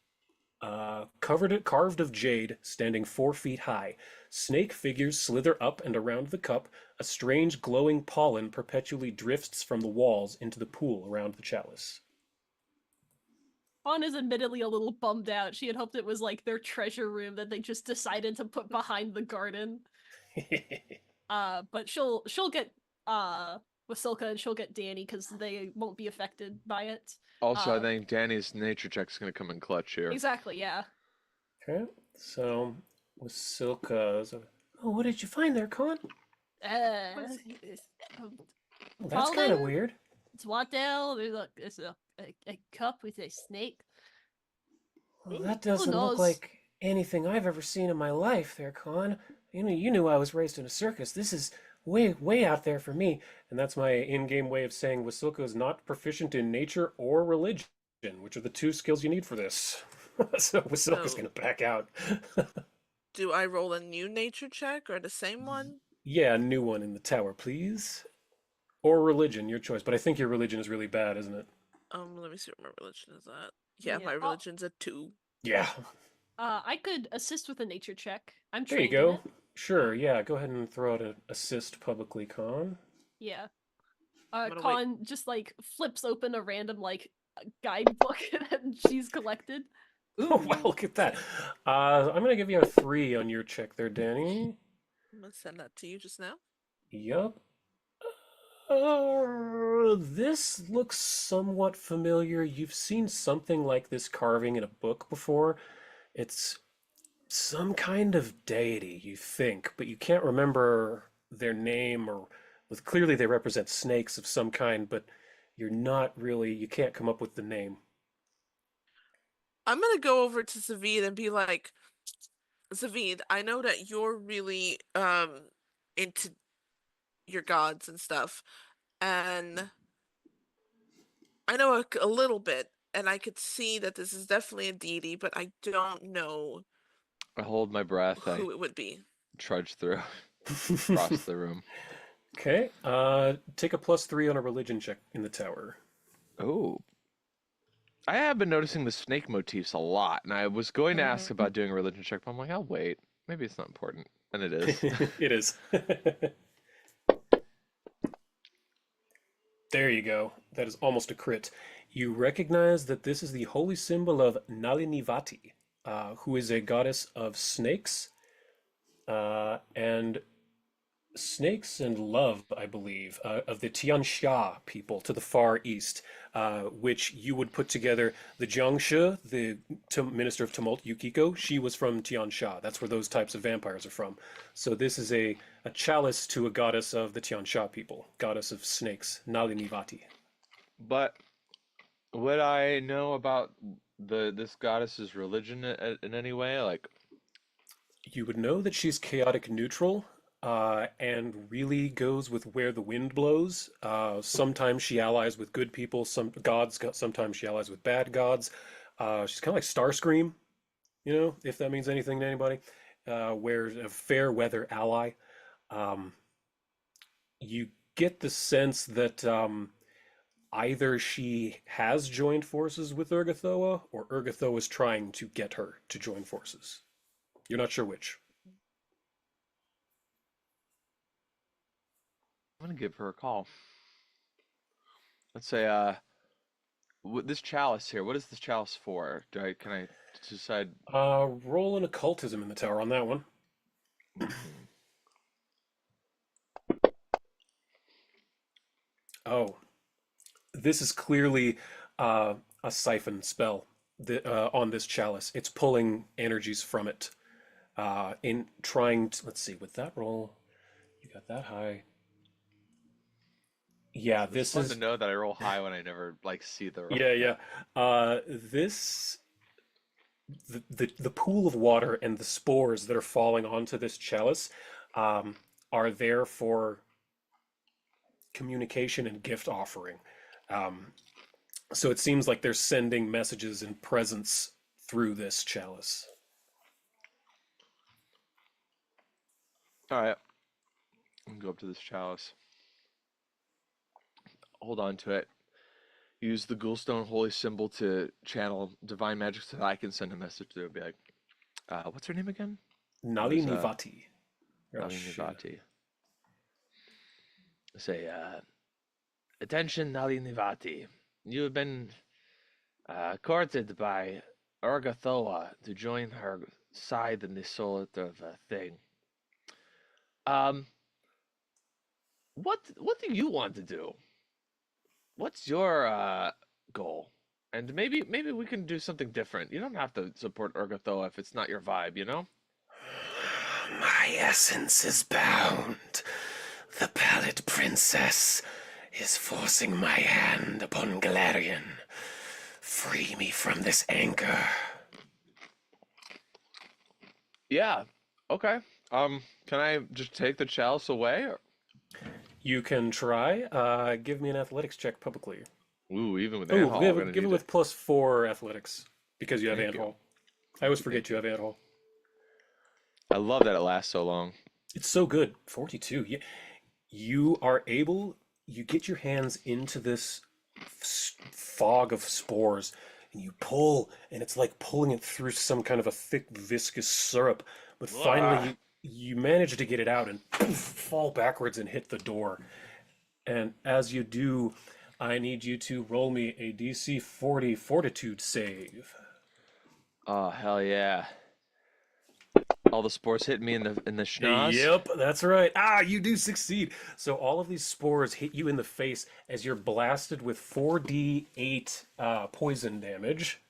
carved of jade, standing 4 feet high. Snake figures slither up and around the cup. A strange glowing pollen perpetually drifts from the walls into the pool around the chalice. Fawn is admittedly a little bummed out. She had hoped it was like their treasure room that they just decided to put behind the garden. But she'll get Wyssilka and she'll get Dani because they won't be affected by it. Also, I think Dani's nature check's gonna come in clutch here. Exactly, yeah. Okay, so Wyssilka's. Oh, what did you find there, Con? That's That's kind of weird. It's Waddell. There's a cup with a snake. Well, that doesn't look like anything I've ever seen in my life there, Con. You knew I was raised in a circus. This is way out there for me. And that's my in-game way of saying Wyssilka is not proficient in nature or religion, which are the 2 skills you need for this. So Wyssilka's gonna back out. Do I roll a new nature check or the same one? Yeah, a new one in the tower, please. Or religion, your choice. But I think your religion is really bad, isn't it? Let me see what my religion is at. Yeah, Yeah. my religion's a 2. Yeah. I could assist with a nature check. I'm There you trained in go. it. Sure, yeah, go ahead and throw out an assist publicly, Con. Yeah. I'm gonna Con just flips open a random guidebook that she's collected. Oh, wow, look at that. I'm going to give you a 3 on your check there, Dani. I'm gonna send that to you just now. Yup. This looks somewhat familiar. You've seen something like this carving in a book before. It's some kind of deity, you think, but you can't remember their name clearly they represent snakes of some kind, but you can't come up with the name. I'm gonna go over to Zeviid and be like, Zeviid, I know that you're really into your gods and stuff, and I know a little bit, and I could see that this is definitely a deity, but I don't know I hold my breath. who it would be. Trudge through across the room. Okay, take a +3 on a religion check in the tower. Oh. I have been noticing the snake motifs a lot, and I was going to ask about doing a religion check, but I'm like, I'll wait. Maybe it's not important. And it is. It is. There you go. That is almost a crit. You recognize that this is the holy symbol of Nalinivati, who is a goddess of snakes, and love, I believe, of the Tian-Xia people to the far east, which you would put together the Jiang-Shi, the Minister of Tumult, Yukiko. She was from Tian-Xia. That's where those types of vampires are from. So this is a chalice to a goddess of the Tian-Xia people, goddess of snakes, Nalinivati. But would I know about this goddess's religion in any way? Like, You would know that she's chaotic neutral, and really goes with where the wind blows. Sometimes she allies with good people, some gods, sometimes she allies with bad gods. She's kind of like Starscream, if that means anything to anybody. Where a fair weather ally. You get the sense that either she has joined forces with Urgathoa, or Urgathoa is trying to get her to join forces. You're not sure which. gonna give her a call. Let's say, this chalice here. What is this chalice for? Can I decide? Roll an occultism in the tower on that one. Oh, this is clearly a siphon spell on this chalice. It's pulling energies from it. In trying to, let's see, with that roll, you got that high. Yeah, It's this fun is to know that I roll high when I never like see the roll. yeah. This the pool of water and the spores that are falling onto this chalice are there for communication and gift offering. So it seems like they're sending messages and presents through this chalice. All right. I'm gonna go up to this chalice. Hold on to it. Use the Ghoulstone Holy Symbol to channel divine magic so that I can send a message to her. Be like, what's her name again? Nali Nivati. Nali Nivati. Say, attention, Nali Nivati. You have been courted by Urgathoa to join her side in this sort of thing. What do you want to do? What's your goal? And maybe we can do something different. You don't have to support Urgathoa if it's not your vibe, you know? My essence is bound. The Pallid Princess is forcing my hand upon Golarion. Free me from this anchor. Yeah. Okay. Can I just take the chalice away? Or... You can try. Give me an athletics check publicly. Ooh, even with Oh, Ant-Hall, give it with +4 athletics because you have Ant-Hall. I always forget you have Ant-Hall. I love that it lasts so long. It's so good. 42. Yeah. You are able, you get your hands into this fog of spores and you pull, and it's like pulling it through some kind of a thick, viscous syrup. But finally, you manage to get it out and fall backwards and hit the door. And as you do, I need you to roll me a DC 40 fortitude save. Oh, hell yeah. All the spores hit me in the schnoz? Yep, that's right. You do succeed. So all of these spores hit you in the face as you're blasted with 4d8 poison damage.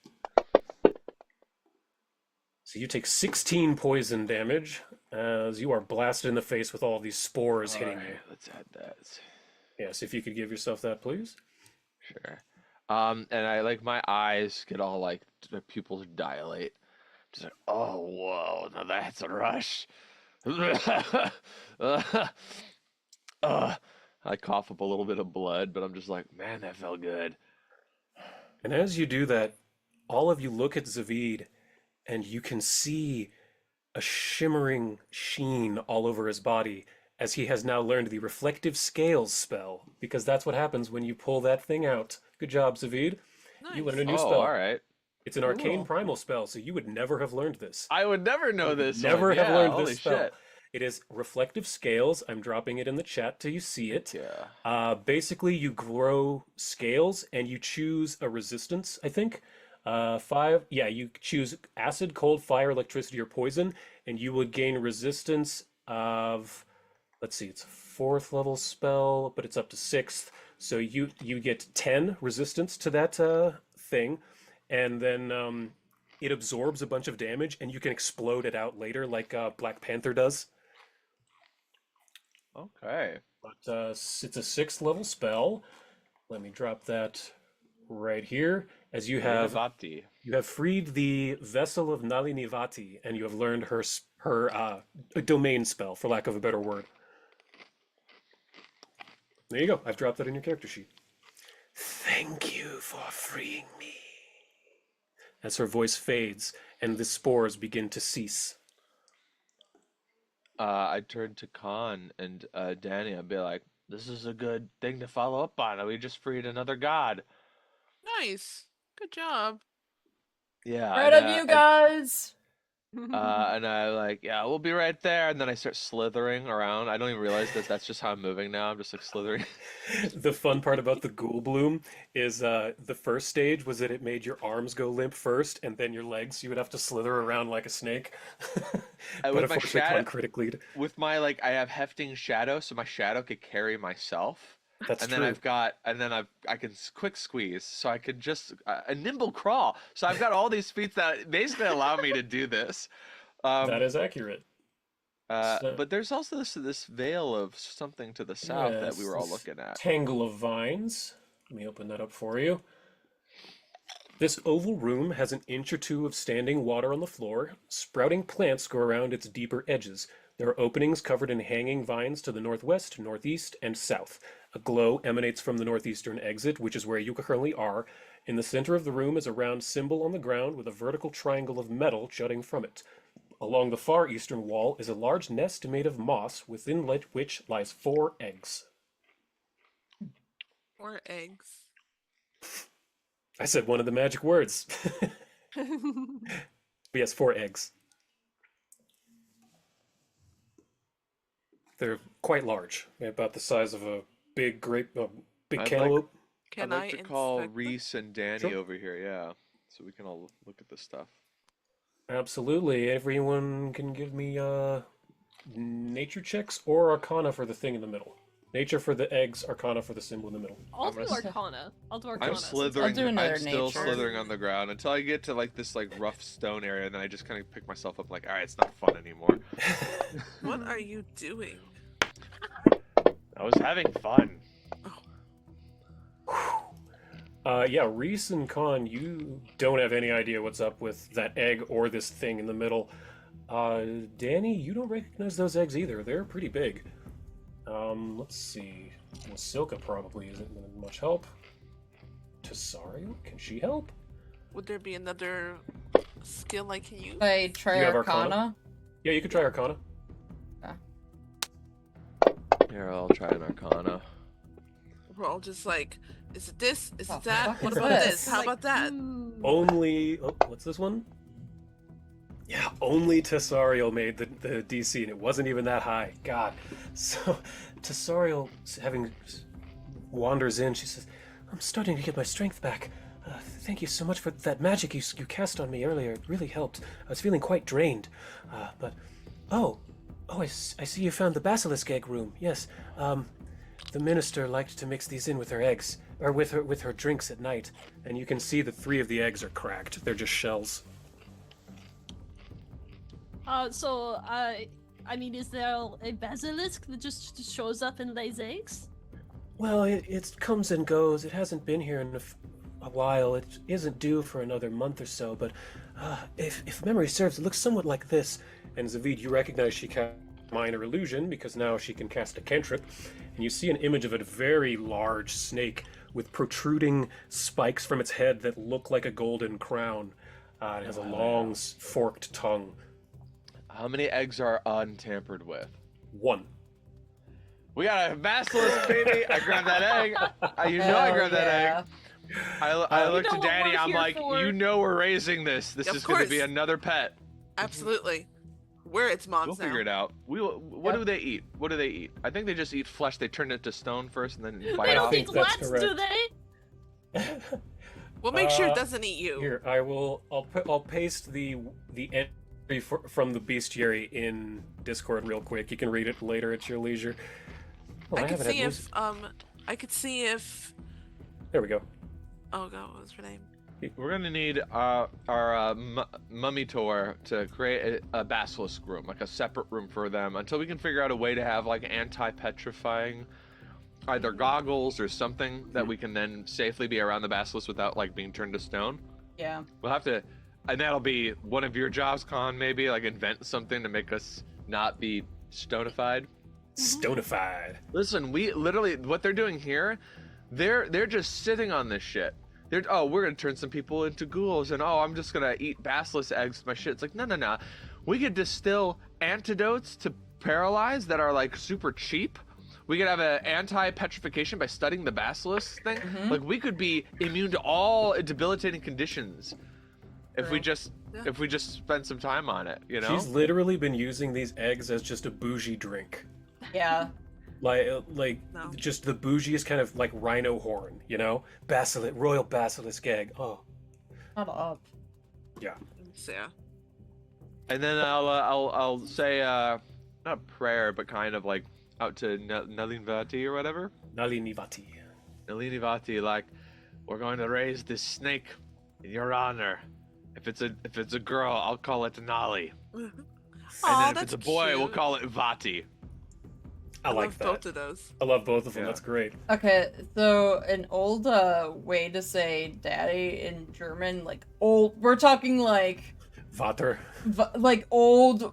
So you take 16 poison damage as you are blasted in the face with all these spores hitting you. Let's add that. Yes, if you could give yourself that, please. Sure. And I like my eyes get all like the pupils dilate. Just like, oh whoa, now that's a rush. I cough up a little bit of blood, but I'm just like, man, that felt good. And as you do that, all of you look at Zeviid, and you can see a shimmering sheen all over his body as he has now learned the reflective scales spell, because that's what happens when you pull that thing out. Good job, Zeviid. Nice. You learned a new Oh, spell. all right. It's an arcane Cool. primal spell, so you would never have learned this. I would never know this. Never one. have Yeah, learned holy this spell. shit. It is reflective scales. I'm dropping it in the chat till you see it. Yeah. Basically, you grow scales and you choose a resistance, I think. 5. Yeah, you choose acid, cold, fire, electricity, or poison, and you would gain resistance of, let's see, it's a 4th level spell, but it's up to 6th. So you get 10 resistance to that thing, and then it absorbs a bunch of damage, and you can explode it out later, like Black Panther does. Okay. But it's a 6th level spell. Let me drop that right here. As you have freed the vessel of Nali Nivati, and you have learned her domain spell, for lack of a better word. There you go. I've dropped that in your character sheet. Thank you for freeing me. As her voice fades and the spores begin to cease. I turn to Conne and Dani. I'd be like, this is a good thing to follow up on. We just freed another god. Nice. Good job. Yeah. Proud of you guys. And I like, yeah, we'll be right there. And then I start slithering around. I don't even realize that that's just how I'm moving now. I'm just like slithering. The fun part about the ghoul bloom is the first stage was that it made your arms go limp first, and then your legs. You would have to slither around like a snake. But With my unfortunately, shadow, Con critically. with my like, I have hefting shadow, so my shadow could carry myself. That's And true. then I can quick squeeze, so I could just a nimble crawl. So I've got all these feats that basically allow me to do this. That is accurate. So, But there's also this veil of something to the south that we yes, were all this looking at. tangle of vines. Let me open that up for you. This oval room has an inch or two of standing water on the floor. Sprouting plants grow around its deeper edges. There are openings covered in hanging vines to the northwest, northeast, and south. A glow emanates from the northeastern exit, which is where you currently are. In the center of the room is a round symbol on the ground with a vertical triangle of metal jutting from it. Along the far eastern wall is a large nest made of moss, within which lies 4 eggs. Or eggs. I said one of the magic words. But yes, 4 eggs. They're quite large, about the size of a big big I'd like- cantaloupe. Can I'd like I to call inspect them? Reese and Danny Sure. over here, yeah, so we can all look at this stuff. Absolutely. Everyone can give me nature checks or arcana for the thing in the middle. Nature for the eggs, arcana for the symbol in the middle. I'll do gonna s- Arcana. I'll do Arcana. I'm since- slithering. do another I'm still nature. slithering on the ground until I get to like this like rough stone area, and then I just kind of pick myself up like, all right, it's not fun anymore. What are you doing? I was having fun. Yeah, Reese and Con, you don't have any idea what's up with that egg or this thing in the middle. Danny, you don't recognize those eggs either. They're pretty big. Let's see. Wyssilka probably isn't much help. Tessarael, can she help? Would there be another skill I can use? I try You have Arcana. Arcana? Yeah, you could try Arcana. Here, I'll try an Arcana. We're all just like, is it this? Is Oh, it that? fuck What is about this? this? How about that? Only. Oh, what's this one? Yeah, only Tessarael made the DC, and it wasn't even that high. God. So, Tessarael, wanders in. She says, I'm starting to get my strength back. Thank you so much for that magic you cast on me earlier. It really helped. I was feeling quite drained. I see you found the basilisk egg room. Yes. The minister liked to mix these in with her eggs, or with her drinks at night. And you can see that 3 of the eggs are cracked. They're just shells. I mean, is there a basilisk that just shows up and lays eggs? Well, it comes and goes. It hasn't been here in a while. It isn't due for another month or so, but if memory serves, it looks somewhat like this. And Zeviid, you recognize she cast minor illusion because now she can cast a cantrip, and you see an image of a very large snake with protruding spikes from its head that look like a golden crown. It has a long forked tongue. How many eggs are untampered with? 1. We got a basilisk, baby! I grabbed that egg. You know I grabbed that egg. I looked know to what Danny. we're I'm here like, for. you know we're raising this. This Of is going to be course. another pet. Absolutely. We're its moms We'll now. figure it out. What do they eat? What do they eat? I think they just eat flesh. They turn it to stone first and then They bite don't off. think eat that's rats, do correct. they? We'll make sure it Uh, doesn't eat you. Here, I'll paste the entry from the bestiary in Discord real quick. You can read it later at your leisure. Oh, I could haven't had see music. if I could see if There we go. oh god, what was her name? We're gonna need our mummy tour to create a basilisk room, like a separate room for them, until we can figure out a way to have like anti-petrifying, either goggles or something that we can then safely be around the basilisk without like being turned to stone. Yeah. We'll have to, and that'll be one of your jobs, Con. Maybe like invent something to make us not be stonified. Stonified. Listen, we literally what they're doing here, they're just sitting on this shit. We're gonna turn some people into ghouls, and I'm just gonna eat basilisk eggs with my shit. It's like no. We could distill antidotes to paralyze that are like super cheap. We could have an anti-petrification by studying the basilisk thing. Like we could be immune to all debilitating conditions. if we girl. just Yeah. if we just spend some time on it, you know. She's literally been using these eggs as just a bougie drink. Yeah. Like No. just the bougiest kind of like rhino horn, you know? Royal basilisk egg. Oh, Shut up. yeah. So, yeah. And then I'll say not a prayer, but kind of like out to Nalinvati or whatever. Nalinivati. Nalinivati, like, we're going to raise this snake in your honor. If it's a girl, I'll call it Nali. And Aw, then if that's it's a boy, we'll cute. call it Vati. I like love that. both of those. I love both of them. Yeah. That's great. Okay, so an old way to say daddy in German, like old, we're talking like Vater. like old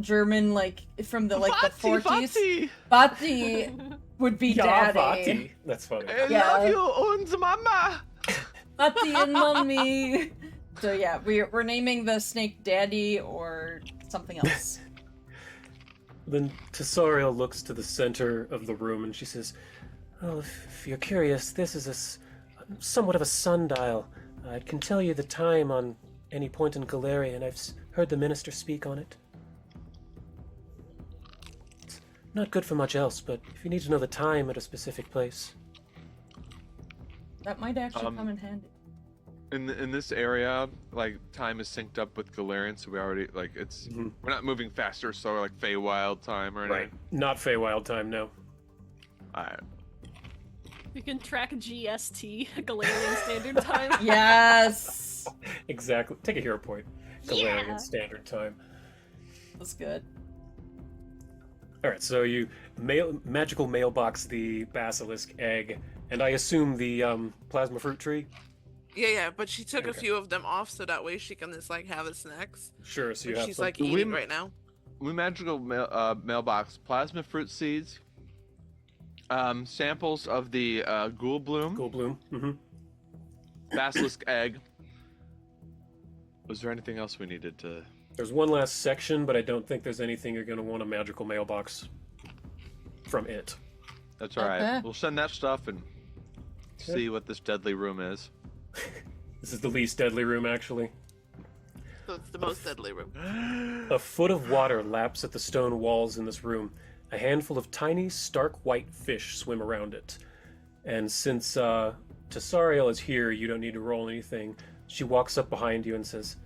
German, like from the like the 40s. Vati. Vati would be Ja, daddy. Vati. That's funny. I Yeah. love you, und Mama. Vati and mommy. So yeah, we're naming the snake daddy or something else. Then Tessarael looks to the center of the room and she says, "Oh, if you're curious, this is somewhat of a sundial. I can tell you the time on any point in Golarion. I've heard the minister speak on it. It's not good for much else, but if you need to know the time at a specific place." That might actually come in handy. In this area, like, time is synced up with Golarion, so we already like it's Mhm. we're not moving faster, so like Feywild time or anything. Right. Not Feywild time, no. Alright. You can track GST, Galarian Standard Time. Yes, Exactly. Take a hero point. Golarion Yeah. Standard Time. that's good. Alright, so you magical mailbox the basilisk egg, and I assume the plasma fruit tree? Yeah, but she took a Okay. few of them off so that way she can just like have the snacks. Sure, so you Which have she's some... like Do we eating m- right now. We magical mailbox plasma fruit seeds, samples of the ghoul bloom, Cool bloom. Mm-hmm. basilisk egg. Was there anything else we needed to? There's one last section, but I don't think there's anything you're going to want a magical mailbox from it. That's all right. Okay. We'll send that stuff and see what this deadly room is. This is the least deadly room, actually. So it's the most deadly room. A foot of water laps at the stone walls in this room. A handful of tiny, stark white fish swim around it. And since Tessarael is here, you don't need to roll anything. She walks up behind you and says,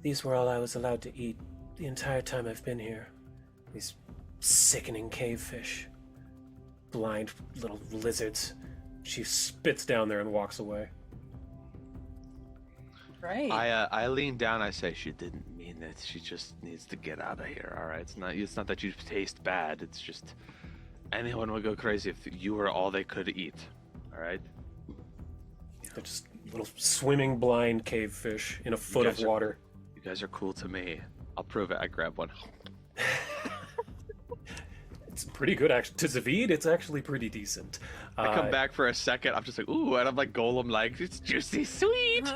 "These were all I was allowed to eat the entire time I've been here. These sickening cave fish. Blind little lizards." She spits down there and walks away. Right. I lean down. I say she didn't mean it. She just needs to get out of here. All right. It's not that you taste bad. It's just anyone would go crazy if you were all they could eat. All right. They're just little swimming blind cave fish in a foot of guys are- water. You guys are cool to me. I'll prove it. I grab one. It's pretty good, actually. To Zeviid, it's actually pretty decent. I come back for a second. I'm just like, ooh, and I'm like Golem, like it's juicy, sweet.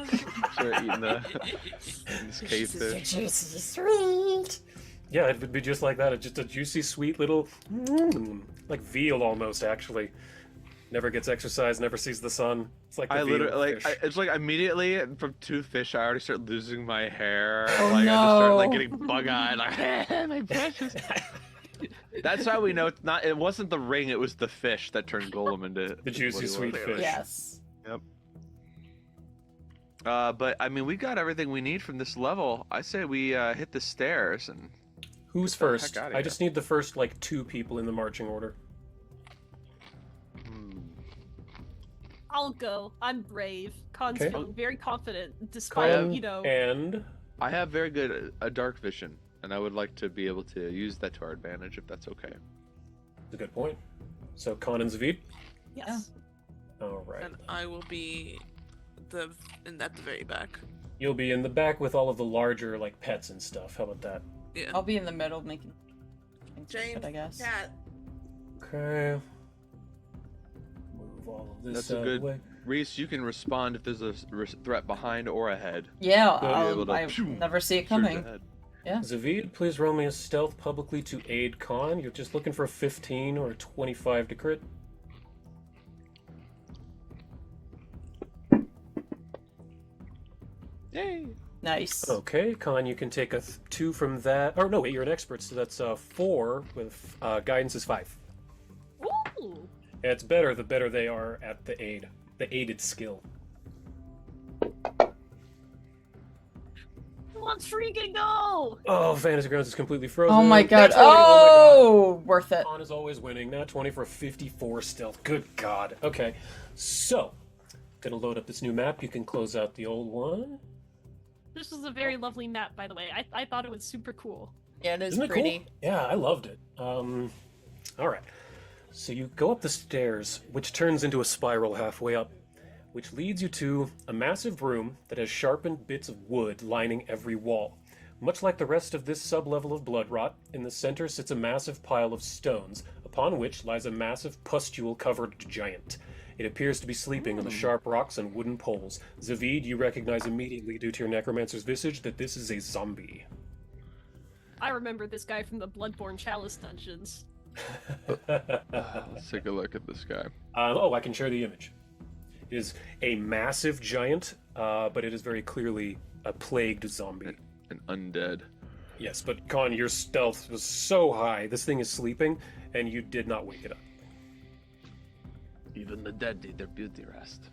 Start eating this cave fish. Juicy sweet. Yeah, it would be just like that. It's just a juicy, sweet little, like veal almost. Actually, never gets exercise, never sees the sun. It's like the I veal literally, fish. it's like immediately from two fish, I already start losing my hair. Oh, like I just start like no. getting bug-eyed, like my precious. That's how we know it's not. It wasn't the ring; it was the fish that turned Golem into The juicy, what he sweet was. fish. Yes. But I mean, we got everything we need from this level. I say we hit the stairs and. Who's Get the heck first? outta I here. just need the first like 2 people in the marching order. I'll go. I'm brave. Con's Okay. feeling very confident, despite, Con you know. and I have very good dark vision, and I would like to be able to use that to our advantage if that's okay. that's a good point. So Con and Zeviid. Yes. All right. And I will be at the very back. You'll be in the back with all of the larger like pets and stuff. How about that? Yeah. I'll be in the middle making things James, good, I guess. cat. Okay. Move all of this That's a out good- of the way. Reese, you can respond if there's a threat behind or ahead. Yeah, You'll be able to I pshoo, never see it Shoot coming. ahead. Zeviid, please roll me a stealth publicly to aid Con. You're just looking for a 15 or a 25 to crit. Yay! Nice. Okay, Con, you can take a 2 from that. Oh, no, wait, you're an expert, so that's 4 with guidance is 5. Ooh. Yeah, it's better the better they are at the aided skill. Let's freaking go! Oh, Fantasy Grounds is completely frozen. Oh my god. Nat 20, Oh, worth it. Con is always winning. Nat 20 for 54 stealth. Good god. Okay, so, gonna load up this new map. You can close out the old one. This is a very lovely map, by the way. I thought it was super cool. Yeah, it is Isn't it pretty. cool? Yeah, I loved it. Alright. So you go up the stairs, which turns into a spiral halfway up, which leads you to a massive room that has sharpened bits of wood lining every wall. Much like the rest of this sublevel of Bloodrot, in the center sits a massive pile of stones, upon which lies a massive pustule-covered giant. It appears to be sleeping on the sharp rocks and wooden poles. Zeviid, you recognize immediately due to your Necromancer's visage that this is a zombie. I remember this guy from the Bloodborne Chalice dungeons. Let's take a look at this guy. I can share the image. It is a massive giant, but it is very clearly a plagued zombie. An undead. Yes, but Con, your stealth was so high. This thing is sleeping, and you did not wake it up. Even the dead need their beauty rest.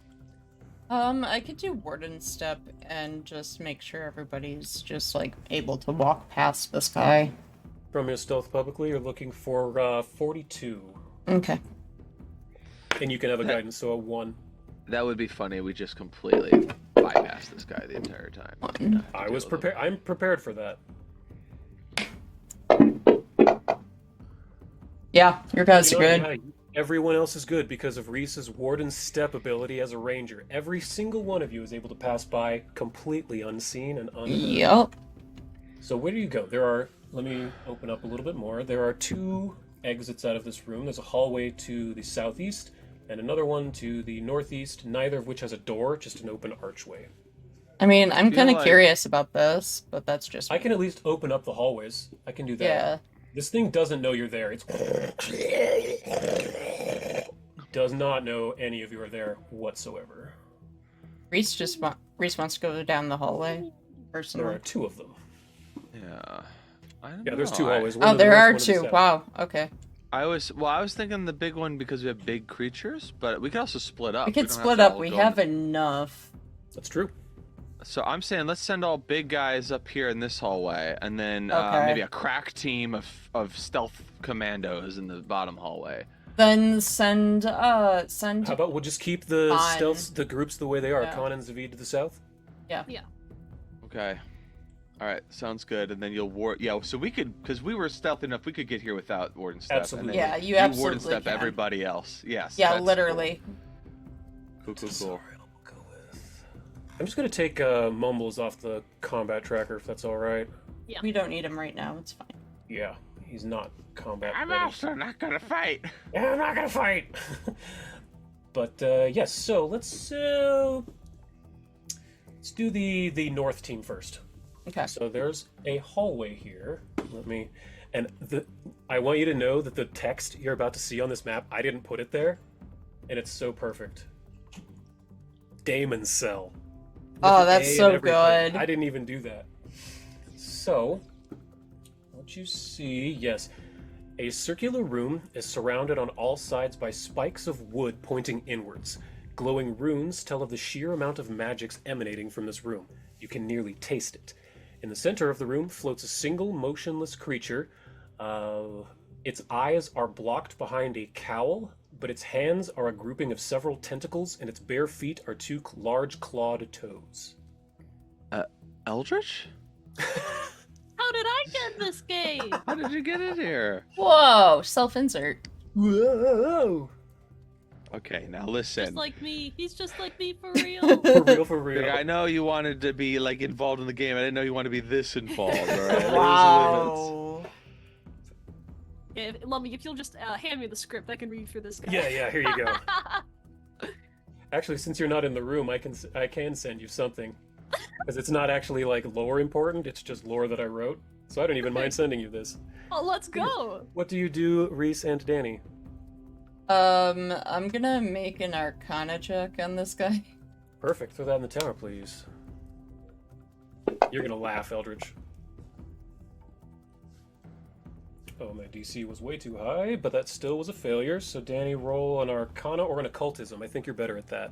I could do Warden Step and just make sure everybody's just, like, able to walk past this guy. From your stealth publicly, you're looking for 42. Okay. And you can have a guidance, so a 1. That would be funny. We just completely bypassed this guy the entire time. One. I was prepared. I'm prepared for that. Yeah, your guys are good. Yeah, everyone else is good because of Reese's Warden Step ability as a ranger. Every single one of you is able to pass by completely unseen and unheard. Yep. So where do you go? Let me open up a little bit more. There are 2 exits out of this room. There's a hallway to the southeast and another one to the northeast, neither of which has a door, just an open archway. I mean, I'm feel kind of like- curious about this, but that's just I can at least open up the hallways. I can do that. Yeah. This thing doesn't know you're there. It does not know any of you are there whatsoever. Reese wants to go down the hallway. There Personally. are 2 of them. Yeah. I don't Yeah, there's know. 2 hallways. One Oh, to the there north, are one to the 2. south. Wow. Okay. I was thinking the big one because we have big creatures, but we could also split up. We could don't have split to up. all We go have in- enough. That's true. So I'm saying let's send all big guys up here in this hallway, and then Okay. maybe a crack team of stealth commandos in the bottom hallway. Then send. How about we'll just keep the Con. stealths, the groups the way they are. Yeah. Con and Zeviid to the south. Okay. All right, sounds good. And then you'll ward. Yeah, so we could, because we were stealthy enough, we could get here without Warden Step. Absolutely. And then Yeah, you absolutely Warden Step can. everybody else. Yes. Yeah, that's literally. Cool. Cool. Tessarael we'll go with. I'm just gonna take Mumbles off the combat tracker if that's all right. We don't need him right now. It's fine. Yeah, he's not combat I'm ready. also not gonna fight. Yeah, I'm not gonna fight. But yes, so let's do the north team first. Okay. So there's a hallway here. I want you to know that the text you're about to see on this map, I didn't put it there, and it's so perfect. Damon's Cell. With Oh, an that's A and so everything. good. I didn't even do that. So, what you see, yes, a circular room is surrounded on all sides by spikes of wood pointing inwards. Glowing runes tell of the sheer amount of magics emanating from this room. You can nearly taste it. In the center of the room floats a single motionless creature. Its eyes are blocked behind a cowl, but its hands are a grouping of several tentacles, and its bare feet are 2 large clawed toes. Eldritch? How did I get this game? How did you get in here? Whoa! Self-insert. Whoa! Okay, now Just listen. like me. He's just like me for real. For real, for real. I know you wanted to be like involved in the game. I didn't know you wanted to be this involved. All right? There's limits. Wow. Yeah, Lummy, if you'll just hand me the script, I can read through this guy. Yeah, here you go. Actually, since you're not in the room, I can send you something. Because it's not actually like lore important, it's just lore that I wrote. So I don't even mind sending you this. Oh, let's go. What do you do, Reese and Dani? I'm gonna make an Arcana check on this guy. Perfect. Throw that in the tower, please. You're gonna laugh, Eldridge. Oh, my DC was way too high, but that still was a failure. So Dani, roll an Arcana or an Occultism. I think you're better at that.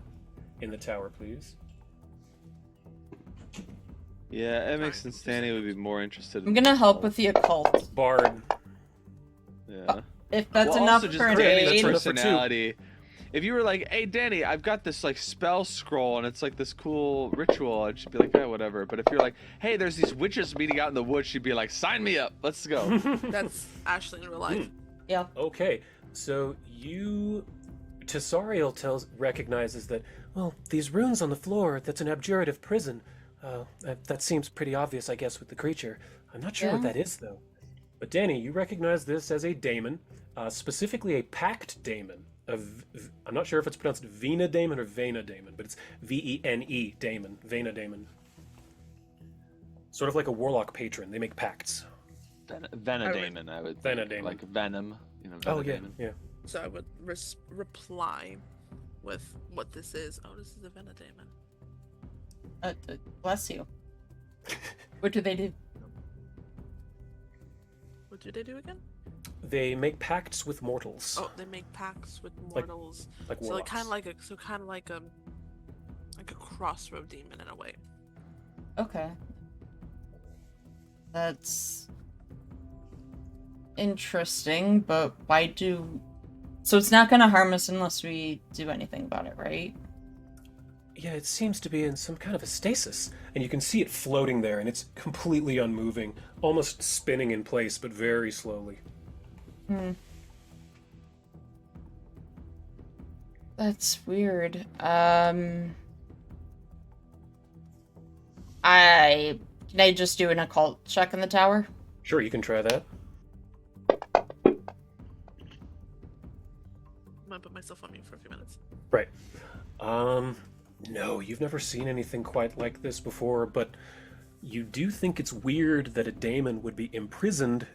In the tower, please. Yeah, it makes sense. Dani would be more interested. I'm gonna help with the occult. Bard. Yeah. If that's Well, enough also just for an Dani's That's aid. enough for two. personality. If you were like, "Hey, Dani, I've got this like spell scroll, and it's like this cool ritual," I'd just be like, "Yeah, whatever." But if you're like, "Hey, there's these witches meeting out in the woods," she'd be like, "Sign me up, let's go." That's Ashley in real life. Yeah. Okay, so Tessarael recognizes that, well, these runes on the floor, that's an abjurative prison. That seems pretty obvious, I guess, with the creature. I'm not sure what Yeah. that is, though. But Dani, you recognize this as a daemon, specifically a packed daemon. I'm not sure if it's pronounced Vena daemon or Vena daemon, but it's Vene daemon, Vena daemon. Sort of like a warlock patron. They make pacts. Venadaemon, I would think. Venadaemon. Like venom, Oh yeah, Venadaemon. yeah. So I would reply with what this is. Oh, this is a Venadaemon. Bless you. What do they do? What do they do again? They make pacts with mortals, Oh, they make pacts with mortals. like So warlocks. like kind of like a crossroad demon in a way. Okay. That's interesting, but why do... So it's not gonna harm us unless we do anything about it, right? Yeah, it seems to be in some kind of a stasis, and you can see it floating there, and it's completely unmoving, almost spinning in place, but very slowly. That's weird. Can I just do an occult check in the tower? Sure, you can try that. I'm gonna put myself on mute for a few minutes. Right. No, you've never seen anything quite like this before, but you do think it's weird that a daemon would be imprisoned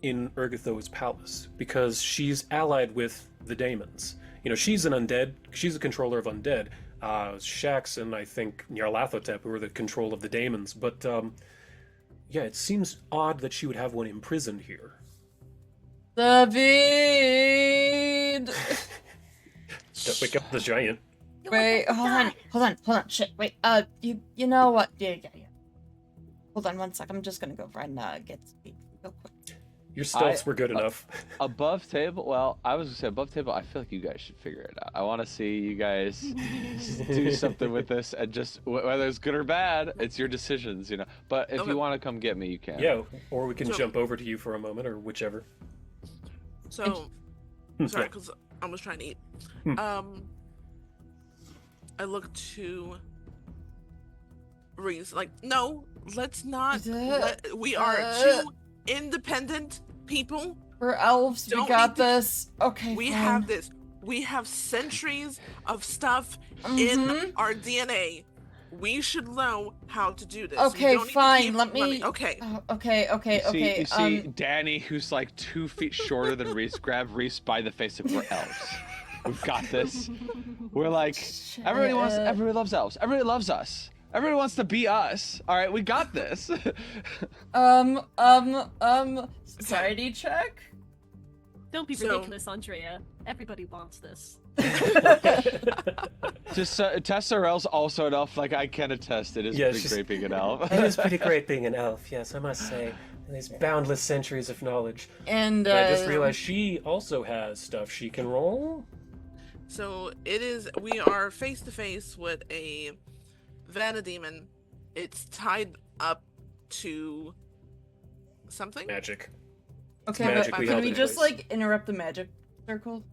in Urgathoa's palace, because she's allied with the daemons. You know, she's an undead, she's a controller of undead. Shax and I think Nyarlathotep who are the control of the daemons, but yeah, it seems odd that she would have one imprisoned here. Zeviid! Don't wake up the giant. Wait, hold on, shit, wait, you know what, yeah. Hold on one sec, I'm just gonna go run, get speed, real quick. Your stealths were good enough. Above table, well, I was gonna say above table, I feel like you guys should figure it out. I want to see you guys do something with this, and just whether it's good or bad, it's your decisions, you know. But if you want to come get me, you can. Yeah, or we can So- jump over to you for a moment, or whichever. So, sorry, because I was trying to eat. I look to Reese, like, no, let's not. We are two independent people. We're elves, we Don't got need to- this. Okay, We fine. have this. We have centuries of stuff Mhm. in our DNA. We should know how to do this. We Okay, don't need to fine, keep let me- running. Okay. Oh, okay, You see Dani, who's like 2 feet shorter than Reese, grab Reese by the face of we're elves. We've got this. We're like, everybody loves elves. Everybody loves us. Everybody wants to be us. All right, we got this. society check? Don't be So- ridiculous, Andrea. Everybody wants this. Just Tessarael's also an elf. Like I can attest, it is Yeah, pretty she's- great being an elf. It is pretty great being an elf, yes, I must say. These boundless centuries of knowledge. And, But I just realized she also has stuff she can roll. So we are face to face with a Vanademon. It's tied up to something. Magic. okay, but magically can held we in just, place. like, interrupt the magic circle?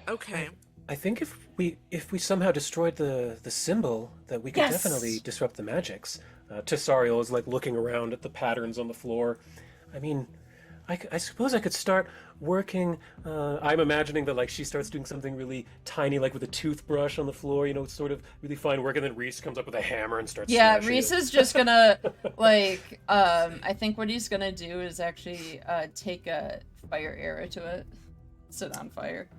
Okay. I think if we somehow destroyed the symbol, that we could Yes! definitely disrupt the magics. Tessarael is like looking around at the patterns on the floor. I mean, I suppose I could start working. I'm imagining that like she starts doing something really tiny, like with a toothbrush on the floor, you know, sort of really fine work, and then Reese comes up with a hammer and starts. Yeah, smashing Reese it. is just gonna, like, I think what he's gonna do is actually, take a fire arrow to it. Set on fire.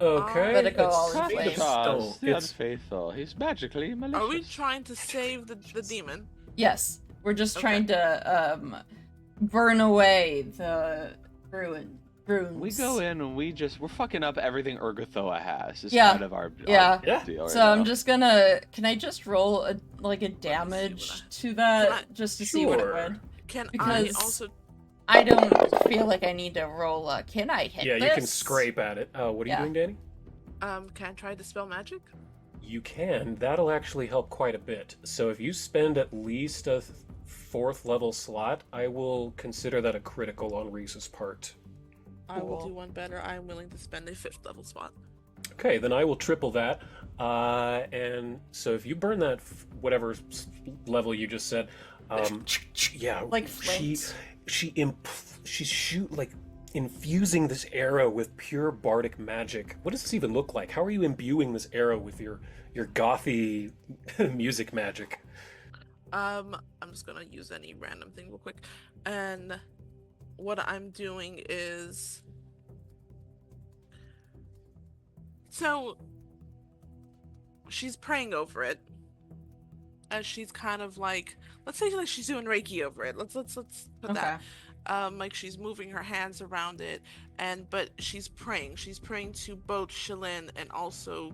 Okay. Let it go that's all in kind of flames. still- The it's unfaithful. He's magically malicious. Are we trying to save the demon? Yes, we're just Okay. trying to burn away the ruins. We go in and we're fucking up everything Urgathoa has. It's Yeah. kind of our Yeah. Yeah. deal right So I'm now. just gonna. Can I just roll a damage to that Can I- just to see what it Sure. would? Can I Because- also? I don't feel like I need to roll. Can I hit Yeah, this? you can scrape at it. What are Yeah. you doing, Danny? Can I try dispel magic? You can. That'll actually help quite a bit. So if you spend at least a 4th level slot, I will consider that a critical on Reese's part. I will Cool. do one better. I am willing to spend a 5th level spot. Okay, then I will triple that. And so if you burn that whatever level you just said, yeah, Like flint. she's infusing this arrow with pure bardic magic. What does this even look like? How are you imbuing this arrow with your gothy music magic? I'm just gonna use any random thing real quick, and what I'm doing is so she's praying over it, and she's kind of like, let's say like she's doing Reiki over it. Let's put Okay. that. Like she's moving her hands around it, but she's praying. She's praying to both Shalyn and also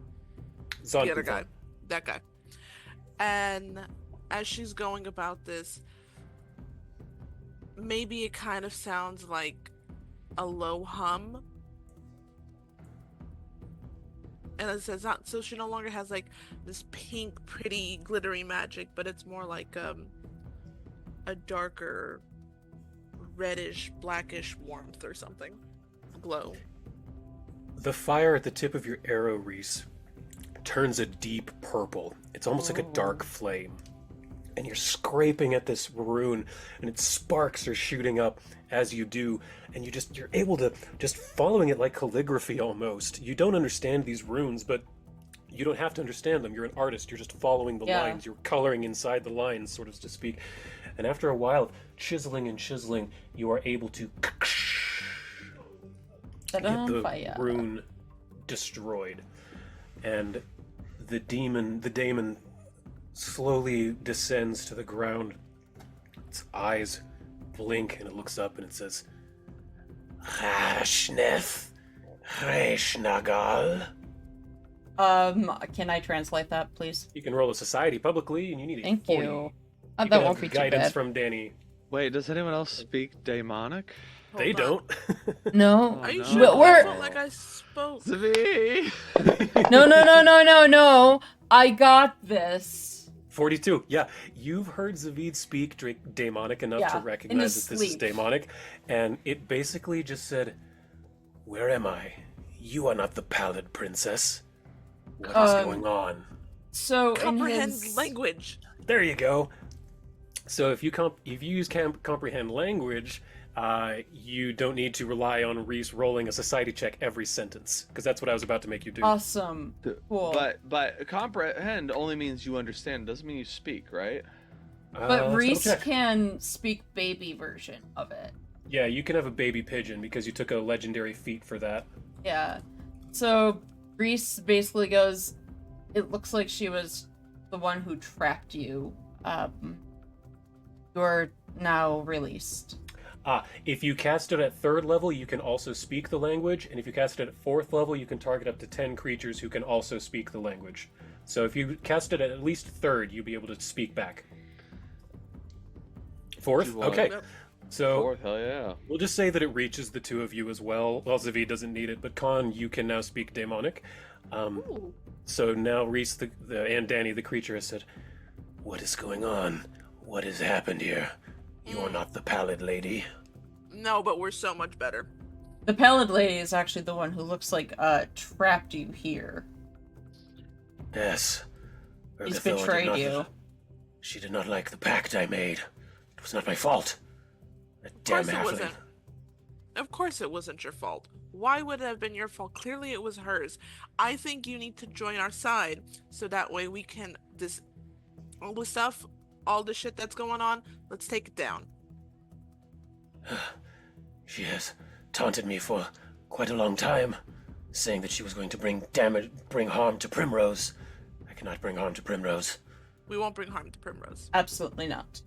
the other guy, that guy. And as she's going about this, maybe it kind of sounds like a low hum. And it says not so she no longer has like this pink, pretty, glittery magic, but it's more like a darker, reddish, blackish warmth or something. Glow. The fire at the tip of your arrow, Reese, turns a deep purple. It's almost like a dark flame. And you're scraping at this rune, and its sparks are shooting up as you do, and you're able to just following it like calligraphy almost. You don't understand these runes, but you don't have to understand them. You're an artist. You're just following the lines. You're coloring inside the lines, sort of to speak. And after a while, chiseling and chiseling, you are able to get the Fire. rune destroyed. And the daemon slowly descends to the ground. Its eyes blink and it looks up and it says, Rashneth Reshnagal. Can I translate that, please? You can roll a society publicly and you need a Thank 40. you. You That can won't have be too guidance bad. from Danny. Wait, does anyone else speak Daemonic? They Hold on. don't. No. Are you no. sure? But 'Cause I we're- felt like I spoke. Zeviid! No. I got this. 42. Yeah, you've heard Zeviid speak Daemonic enough Yeah, to in recognize his that this is sleep. Daemonic, and it basically just said, "Where am I? You are not the Pallid Princess. What is going on?" So in Comprehend his language. There you go. So if you use comprehend language, you don't need to rely on Reese rolling a society check every sentence, because that's what I was about to make you do. awesome. Cool. But comprehend only means you understand. Doesn't mean you speak, right? But let's Reese double check. can speak baby version of it. Yeah, you can have a baby pigeon because you took a legendary feat for that. Yeah. So Reese basically goes, it looks like she was the one who trapped you. You're now released. If you cast it at 3rd level, you can also speak the language, and if you cast it at 4th level, you can target up to 10 creatures who can also speak the language. So if you cast it at least 3rd, you'll be able to speak back. 4th? You want- Okay. Yep. So Fourth, hell yeah. we'll just say that it reaches the two of you as well. Well, Zeviid doesn't need it, but Conne, you can now speak Daemonic. Ooh. So now Reese and Dani, the creature, has said, "What is going on? What has happened here? You are not the Pallid Lady." No, but we're so much better. The Pallid Lady is actually the one who looks like trapped you here. Yes. He's Urgathoa did betrayed not- you. She did not like the pact I made. It was not my fault. That Of damn course it halfling. wasn't. Of course it wasn't your fault. Why would it have been your fault? Clearly it was hers. I think you need to join our side so that way we can all the stuff, all the shit that's going on, let's take it down. She has taunted me for quite a long time, saying that she was going to bring harm to Primrose. I cannot bring harm to Primrose. We won't bring harm to Primrose. Absolutely not.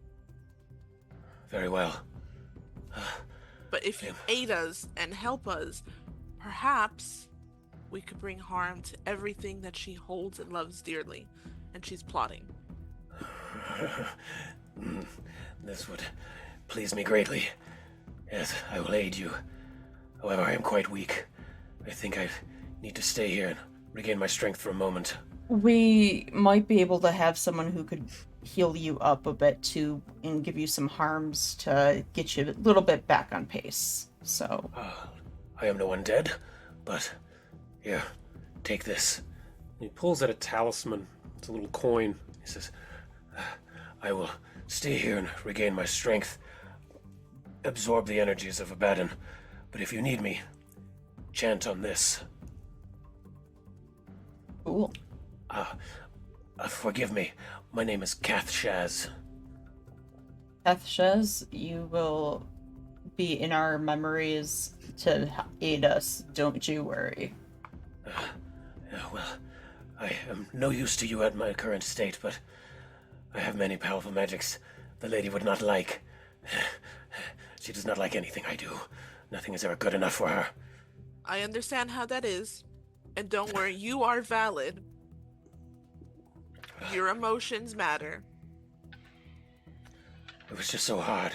Very well. But if you aid us and help us, perhaps we could bring harm to everything that she holds and loves dearly, and she's plotting. This would please me greatly. Yes, I will aid you. However, I am quite weak. I think I need to stay here and regain my strength for a moment. We might be able to have someone who could heal you up a bit too and give you some harms to get you a little bit back on pace. So I am no undead, but here, take this. He pulls out a talisman. It's a little coin. He says, I will stay here and regain my strength, absorb the energies of Abaddon, but if you need me, chant on this. Cool. Forgive me, my name is Kathshaz. Kathshaz, you will be in our memories to aid us, don't you worry. Well, I am no use to you at my current state, but I have many powerful magics the lady would not like. She does not like anything I do. Nothing is ever good enough for her. I understand how that is. And don't worry, you are valid. Your emotions matter. It was just so hard,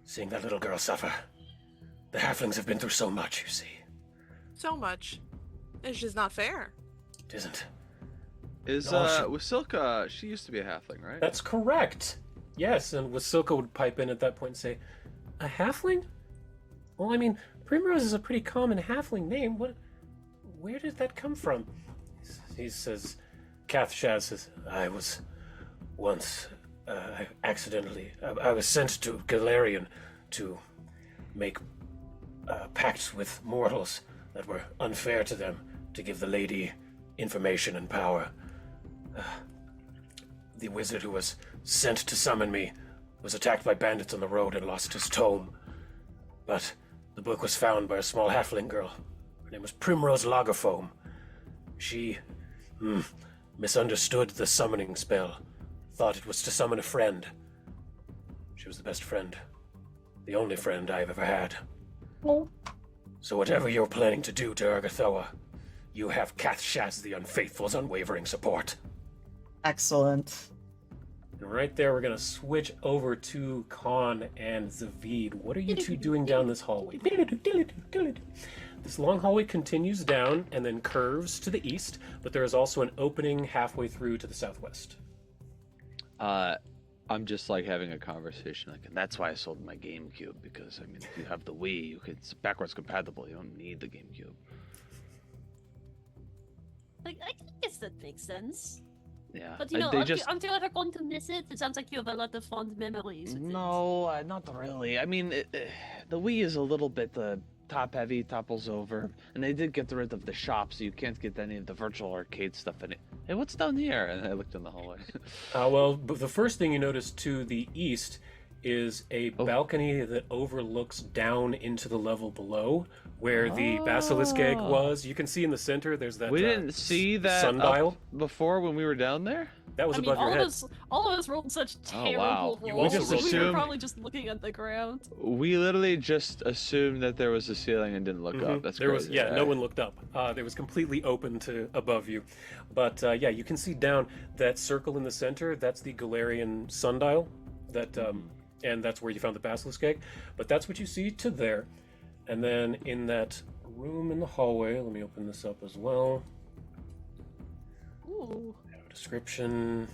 seeing that little girl suffer. The halflings have been through so much, you see. So much. It's just not fair. It isn't. Is Wyssilka, she used to be a halfling, right? That's correct. Yes, and Wyssilka would pipe in at that point and say, a halfling? Well, I mean, Primrose is a pretty common halfling name. Where did that come from? He says, Kathshaz says, I was once, I was sent to Golarion to make pacts with mortals that were unfair to them, to give the lady information and power. The wizard who was sent to summon me was attacked by bandits on the road and lost his tome. But the book was found by a small halfling girl. Her name was Primrose Lagerfoam. She misunderstood the summoning spell, thought it was to summon a friend. She was the best friend, the only friend I've ever had. Well, So whatever you're planning to do to Urgathoa, you have Kathshaz the Unfaithful's unwavering support. excellent. And right there, we're going to switch over to Conne and Zeviid. What are you two doing down this hallway? This long hallway continues down and then curves to the east, but there is also an opening halfway through to the southwest. I'm just like having a conversation, like, and that's why I sold my GameCube, because I mean, if you have the Wii, it's backwards compatible. You don't need the GameCube. Like, I guess that makes sense. Yeah, But you know, they until you're going to miss it, it sounds like you have a lot of fond memories with it. No, not really. I mean, the Wii is a little bit top heavy, topples over, and they did get rid of the shop, so you can't get any of the virtual arcade stuff in it. Hey, what's down here? And I looked in the hallway. But the first thing you notice to the east is a balcony that overlooks down into the level below, where the basilisk egg was. You can see in the center, there's that We didn't see that sundial before when we were down there? that was I mean, above your head. all of us rolled such Oh, terrible wow. You rolls. just We were assumed- probably just looking at the ground. We literally just assumed that there was a ceiling and didn't look up. That's There was, crazy. no one looked up. It was completely open to above you. But you can see down that circle in the center. That's the Golarion sundial. That and that's where you found the basilisk egg. But that's what you see to there. And then in that room in the hallway, let me open this up as well. Ooh. Description.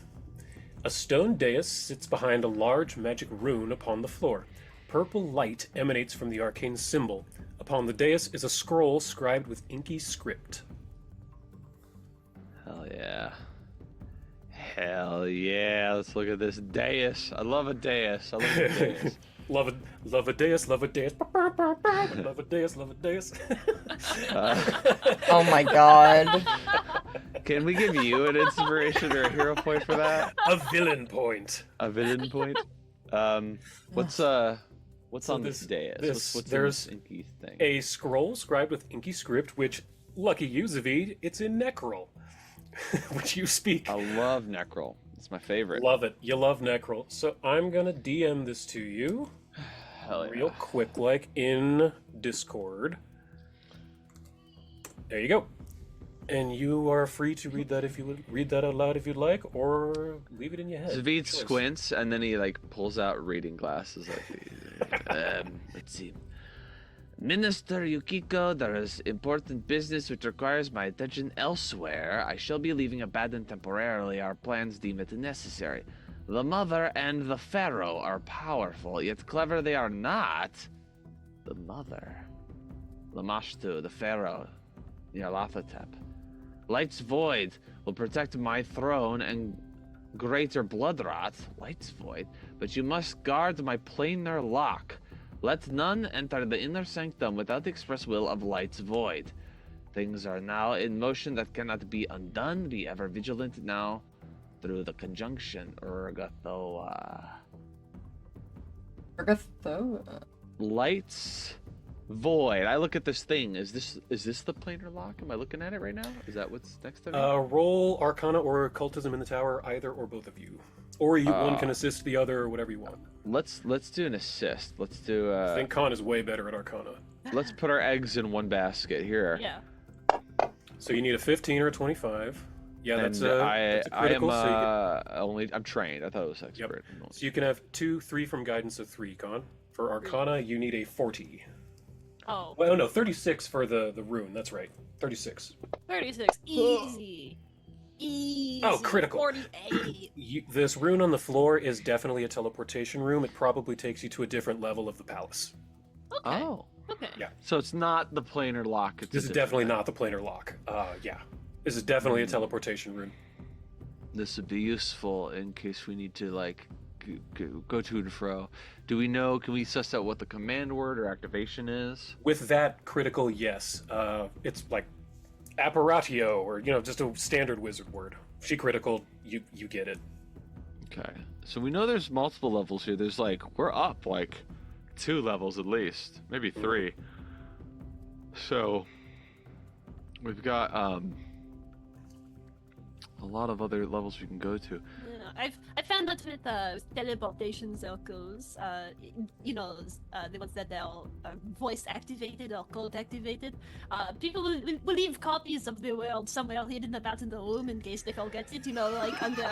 A stone dais sits behind a large magic rune upon the floor. Purple light emanates from the arcane symbol. Upon the dais is a scroll scribed with inky script. Hell yeah. Hell yeah. Let's look at this dais. I love a dais. I love a dais. Love a dais, love a dais. Love a dais, love a dais. Oh my god. Can we give you an inspiration or a hero point for that? A villain point. A villain point? What's on this dais? What's in there's this inky thing? a scroll scribed with inky script, which, lucky you, Zeviid, it's in Necrol, which you speak. I love Necrol. It's my favorite. Love it. You love Necrol. So I'm gonna DM this to you Hell yeah. real quick, like in Discord. There you go. And you are free to read that if you would read that out loud if you'd like, or leave it in your head. Zeviid Choice. squints and then he like pulls out reading glasses. Like, let's see. Minister Yukiko, there is important business which requires my attention elsewhere. I shall be leaving Abaddon temporarily. Our plans deem it necessary. The Mother and the Pharaoh are powerful, yet clever they are not. The Mother. Lamashtu, the Pharaoh. Nyarlathotep. Light's Void will protect my throne and greater Bloodrot. Light's Void. But you must guard my planar lock. Let none enter the inner sanctum without the express will of Light's Void. Things are now in motion that cannot be undone. Be ever vigilant now through the conjunction Urgathoa. Urgathoa? Light's Void. I look at this thing. Is this the planar lock? Am I looking at it right now? Is that what's next to me? Roll Arcana or Occultism in the tower, either or both of you. Or one can assist the other, or whatever you want. Let's do an assist. Let's do. I think Conne is way better at Arcana. Let's put our eggs in one basket here. Yeah. So you need a 15 or a 25. Yeah, that's And a critical. I'm trained. I thought it was expert. So you can have 2, 3 from guidance of 3, Con. For Arcana, you need a 40. Oh. Well, no, 36 for the rune. That's right. 36. 36. Easy. Easy. Oh, critical. 48. This rune on the floor is definitely a teleportation room. It probably takes you to a different level of the palace. Okay. Oh. Okay. Yeah. So it's not the planar lock. It's This is definitely not the planar lock. Yeah. This is definitely a teleportation rune. This would be useful in case we need to like go to and fro. Do we know? Can we suss out what the command word or activation is? With that critical, yes. It's like apparatio, or just a standard wizard word. She critical, you get it. Okay. So we know there's multiple levels here. There's we're up 2 levels at least, maybe 3. So we've got a lot of other levels we can go to. Yeah, I found that with teleportation circles, the ones that are voice activated or code activated, people will leave copies of the world somewhere hidden about in the room in case they forget it. Under,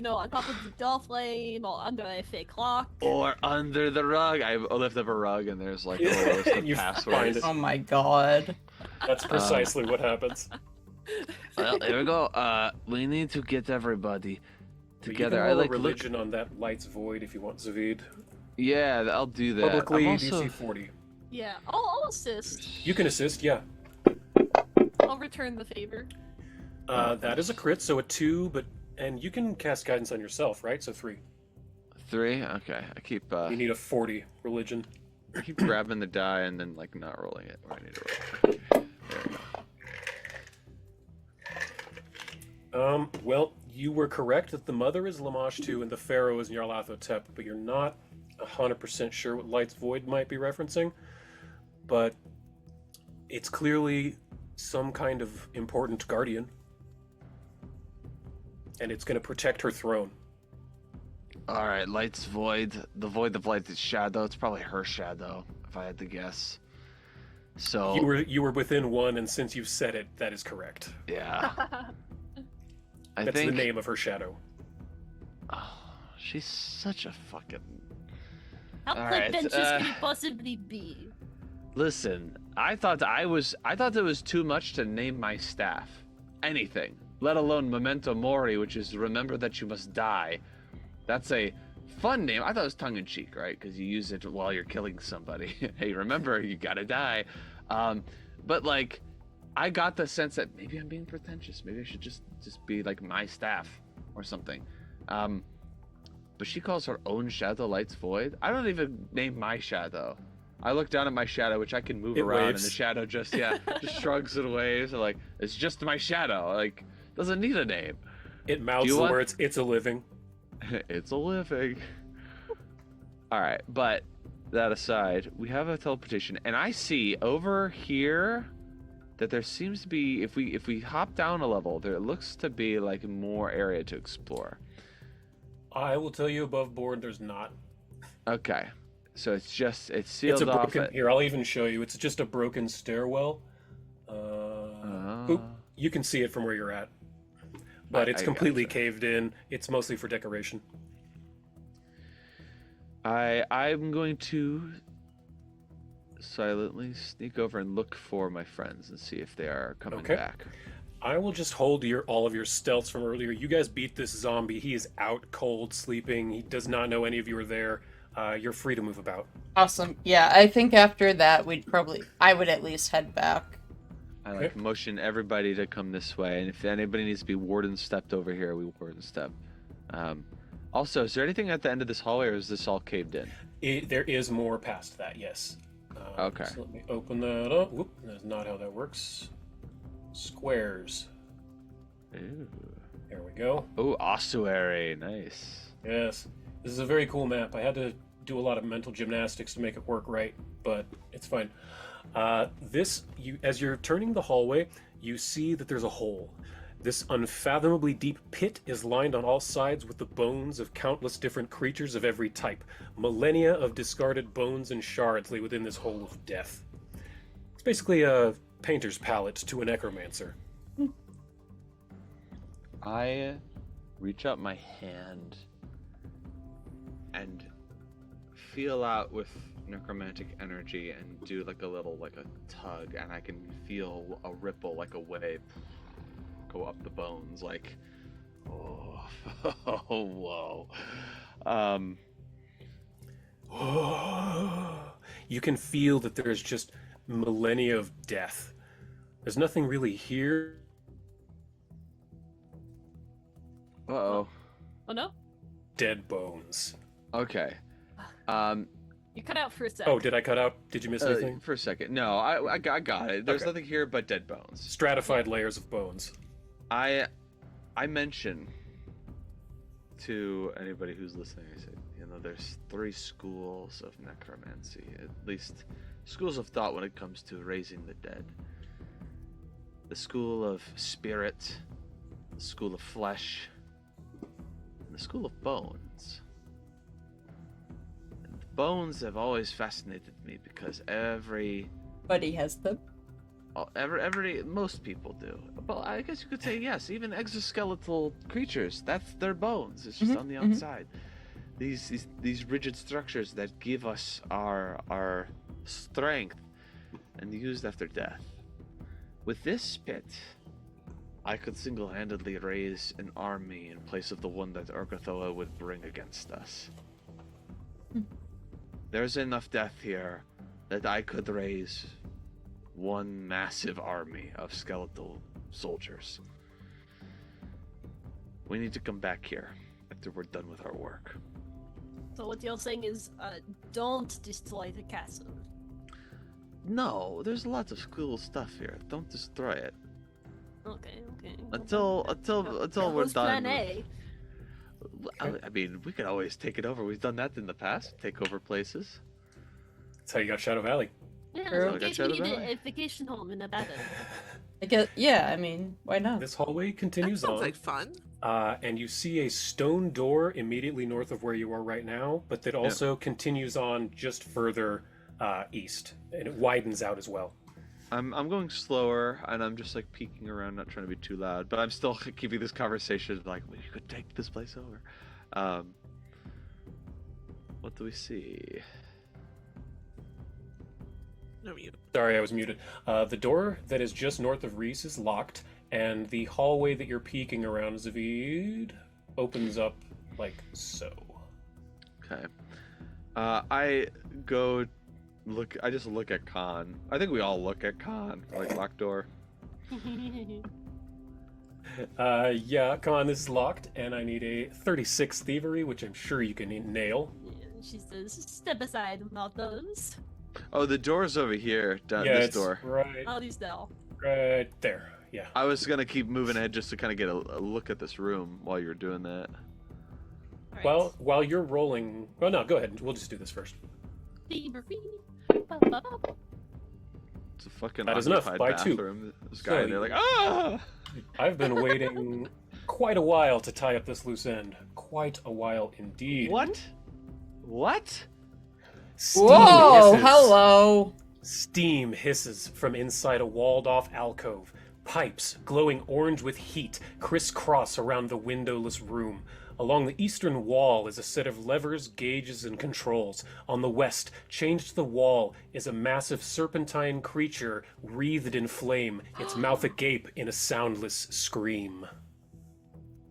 on top of the door frame or under a fake lock. Or under the rug. I lift up a rug and there's a list of You passwords. find it. Oh my god. That's precisely what happens. Well, here we go. We need to get everybody So together. You can I roll a look. religion on that Light's Void if you want, Zeviid. Yeah, I'll do that. Publicly, I'm also... DC 40. Yeah, I'll assist. You can assist, yeah. I'll return the favor. That is a crit, so a 2, and you can cast guidance on yourself, right? So 3. 3. Okay, I keep. You need a 40 religion. I keep grabbing the die and then not rolling it. Where I need to roll. There we go. Well, you were correct that the mother is Lamashtu and the pharaoh is Nyarlathotep, but you're not 100% sure what Light's Void might be referencing. But it's clearly some kind of important guardian. And it's going to protect her throne. Alright, Light's Void. The Void of Light is shadow. It's probably her shadow, if I had to guess. So You were within 1, and since you've said it, that is correct. yeah. I That's think the name of her shadow. Oh, she's such a fucking. How Alright, pretentious can you possibly be? Listen, I thought it was too much to name my staff anything, let alone Memento Mori, which is remember that you must die. That's a fun name. I thought it was tongue in cheek, right? Because you use it while you're killing somebody. Hey, remember you gotta die. But I got the sense that maybe I'm being pretentious. Maybe I should just be like my staff or something. But she calls her own shadow Light's Void. I don't even name my shadow. I look down at my shadow, which I can move around, waves. and the shadow just shrugs and waves. It's just my shadow. Doesn't need a name. It mouths you the want- words, "It's a living." It's a living. All right, but that aside, we have a teleportation, and I see over here that there seems to be, if we hop down a level, there looks to be like more area to explore. I will tell you above board there's not. Okay. So it's sealed It's a off. broken. Here, I'll even show you. It's just a broken stairwell. Oop, you can see it from where you're at, but it's completely gotcha. caved in. It's mostly for decoration. I'm going to silently sneak over and look for my friends and see if they are coming back. I will just hold all of your stealths from earlier. You guys beat this zombie. He is out cold, sleeping. He does not know any of you are there. You're free to move about. Awesome. Yeah, I think after that I would at least head back. I like motion everybody to come this way, and if anybody needs to be warden stepped over here, we warden step. Also, is there anything at the end of this hallway, or is this all caved in? There is more past that, yes. Okay. So let me open that up. Whoop, that's not how that works. Squares. Ooh. There we go. Oh, ossuary, nice. Yes. This is a very cool map. I had to do a lot of mental gymnastics to make it work right, but it's fine. As you're turning the hallway, you see that there's a hole. This unfathomably deep pit is lined on all sides with the bones of countless different creatures of every type. Millennia of discarded bones and shards lay within this hole of death. It's basically a painter's palette to a necromancer. I reach out my hand and feel out with necromantic energy and do like a tug, and I can feel a ripple, like a wave, go up the bones, like, oh, whoa. You can feel that there's just millennia of death. There's nothing really here. Uh-oh. Oh no? Dead bones. Okay. You cut out for a sec. Oh, did I cut out? Did you miss anything? For a second. No, I got it. There's nothing here but dead bones. Stratified layers of bones. I mention to anybody who's listening, I said, there's 3 schools of necromancy, at least schools of thought when it comes to raising the dead. The school of spirit, the school of flesh, and the school of bones. And bones have always fascinated me because Everybody has them. Most people do. Well, I guess you could say yes. Even exoskeletal creatures, that's their bones. It's just on the outside. These rigid structures that give us our strength and used after death. With this pit, I could single-handedly raise an army in place of the one that Urgathoa would bring against us. There's enough death here that I could raise one massive army of skeletal soldiers. We need to come back here after we're done with our work. So what you're saying is, don't destroy the castle. No, there's lots of cool stuff here. Don't destroy it. Okay. Until we're What's done. Plan A? I mean, we could always take it over. We've done that in the past. Take over places. That's how you got Shadow Valley. Yeah, True. in case we need a vacation home in a battle. I guess, yeah, I mean, why not? This hallway That continues sounds on. like fun. And you see a stone door immediately north of where you are right now, but that also continues on just further east, and it widens out as well. I'm going slower, and I'm just like peeking around, not trying to be too loud, but I'm still keeping this conversation like we could take this place over. What do we see? No, you. Sorry, I was muted. The door that is just north of Reese is locked, and the hallway that you're peeking around, Zeviid, opens up like so. Okay. I go look. I just look at Conne. I think we all look at Conne. Like locked door. Yeah, Conne, this is locked, and I need a 36 thievery, which I'm sure you can nail. She says, step aside about those. Oh, the door's over here. Down Yeah, this it's door. right All these now. there. Yeah. I was gonna keep moving ahead just to kind of get a look at this room while you're doing that. Alright. Well, while you're rolling... Well, no, go ahead. We'll just do this first. Thievery. It's a fucking That is enough, occupied by two. bathroom. This guy, So they're like, ah! I've been waiting quite a while to tie up this loose end. Quite a while indeed. What? What? Steam Whoa, hisses. hello. Steam hisses from inside a walled-off alcove. Pipes, glowing orange with heat, crisscross around the windowless room. Along the eastern wall is a set of levers, gauges, and controls. On the west, chained to the wall, is a massive serpentine creature wreathed in flame, its mouth agape in a soundless scream.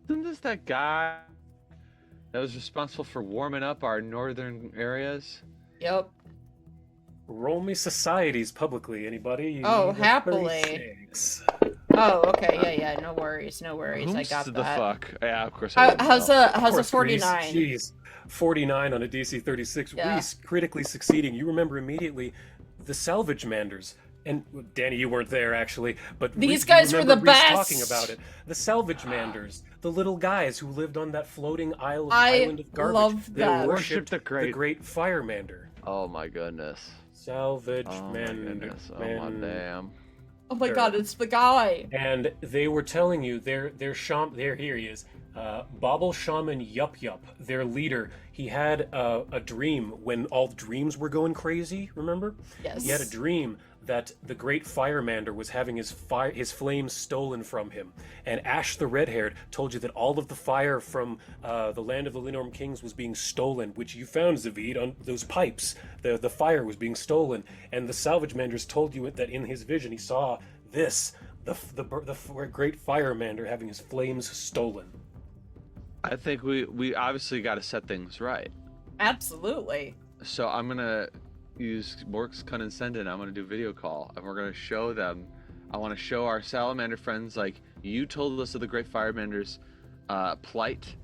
Isn't this that guy that was responsible for warming up our northern areas? Yep. Roll me societies publicly, anybody? You Oh, need a happily. 36. Oh, okay, yeah, no worries, I got Whomst that. the fuck? Yeah, of course. I How's wouldn't a Of course, 49? Reese. Jeez. 49 on a DC 36. Yeah. Reese critically succeeding. You remember immediately the salvage manders. And Danny, you weren't there actually, but These Reese, you guys were remember the Reese best! talking about it. The salvage manders, the little guys who lived on that floating island I of garbage. love They them. worshipped Worship the the great firemander. Oh my goodness. Salvage Oh my mander. goodness. Oh my damn. Oh my Sure. god, it's the guy. And they were telling you their here he is. Bobble Shaman Yup Yup, their leader. He had a dream when all the dreams were going crazy, remember? Yes. He had a dream that the great firemander was having his flames stolen from him. And Ash the Red-Haired told you that all of the fire from the land of the Linorm Kings was being stolen, which you found, Zeviid, on those pipes. The fire was being stolen. And the Salvage Manders told you that in his vision he saw this, the great firemander having his flames stolen. I think we obviously got to set things right. Absolutely. So I'm gonna use Mork's condescendent. I'm gonna do video call, and we're gonna show them. I want to show our salamander friends, like, you told us of the great firemander's plight,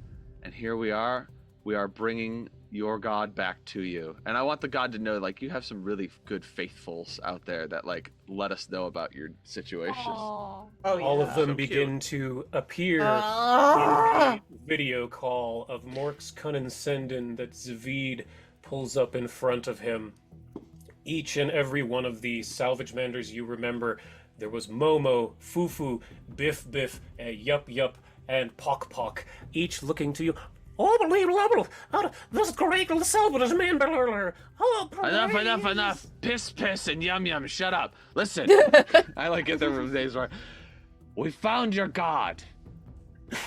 and here we are. We are bringing your god back to you, and I want the god to know, like, you have some really good faithfuls out there that, like, let us know about your situation. Aw. Oh yeah. All of them So begin to appear Ah! in the video call of Mork's Condescendent that Zeviid pulls up in front of him. Each and every one of the salvage manders you remember, there was Momo, Fufu, Biff Biff, Yup Yup, and Pock Pock, each looking to you. Oh, unbelievable! This great salvage mander! Oh, Enough! Piss, and yum, shut up. Listen, I like it there from days where we found your god.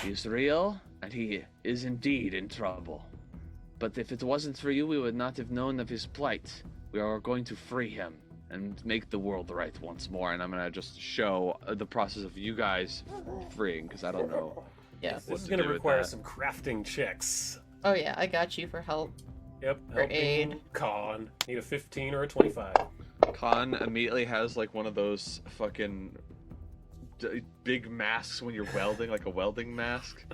He's real, and he is indeed in trouble. But if it wasn't for you, we would not have known of his plight. We are going to free him and make the world right once more. And I'm going to just show the process of you guys freeing, because I don't know. Yeah. This is going to require some crafting checks. Oh yeah, I got you for help. Yep, For helping aid. Con. Need a 15 or a 25. Con immediately has like one of those fucking big masks when you're welding, like a welding mask.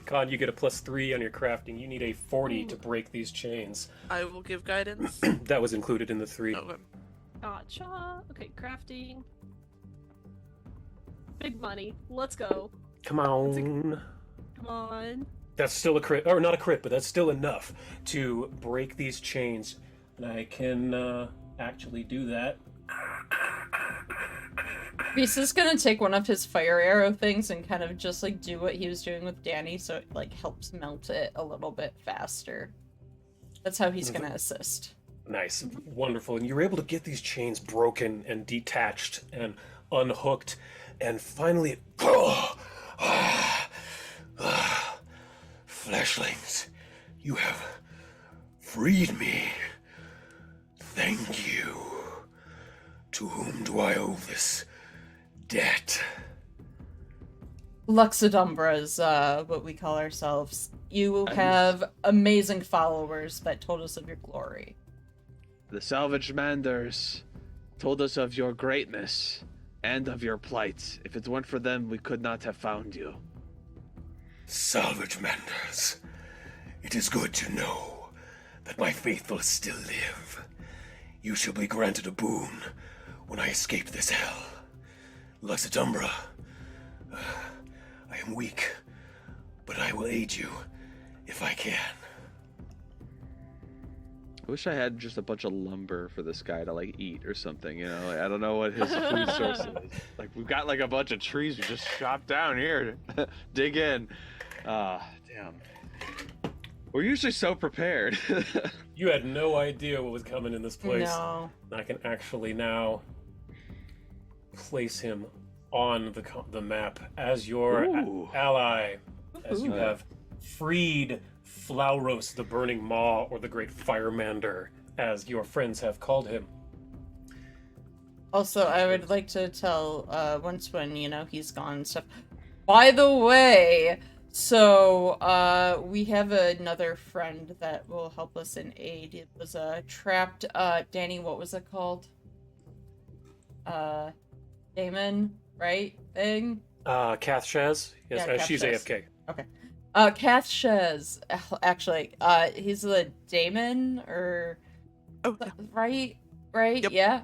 Con, you get a +3 on your crafting. You need a 40 to break these chains. I will give guidance. That was included in the 3. Okay. Gotcha. Okay, crafting. Big money. Let's go. Come on. Come on. That's still a crit, or not a crit, but that's still enough to break these chains. And I can actually do that. Reese is gonna take one of his fire arrow things and kind of just like do what he was doing with Dani, so it like helps melt it a little bit faster. That's how he's gonna assist. Nice, wonderful. And you're able to get these chains broken and detached and unhooked. And finally, fleshlings, you have freed me. Thank you. To whom do I owe this debt? Lux Et Umbra is what we call ourselves. You have amazing followers that told us of your glory. The salvage manders told us of your greatness and of your plight. If it weren't for them, we could not have found you. Salvage Manders, it is good to know that my faithful still live. You shall be granted a boon when I escape this hell. Lux Et Umbra, I am weak, but I will aid you if I can. I wish I had just a bunch of lumber for this guy to like eat or something, you know? Like, I don't know what his food source is. Like we've got like a bunch of trees we just chopped down here. Dig in. Damn. We're usually so prepared. You had no idea what was coming in this place. No. I can actually now place him on the map as your Ooh. ally, as you Ooh. have freed Flauros the Burning Maw, or the Great Firemander, as your friends have called him. Also, I would like to tell, once when, you know, he's gone and stuff. By the way, so, we have another friend that will help us in aid. It was a trapped, Dani, what was it called? Damon, right? Thing? Kath Shaz? Yes, Yeah, Kath she's Shaz. AFK. Okay. Kath Shez, actually, he's the Damon, or... Oh, yeah. Right? Right? Yep. Yeah?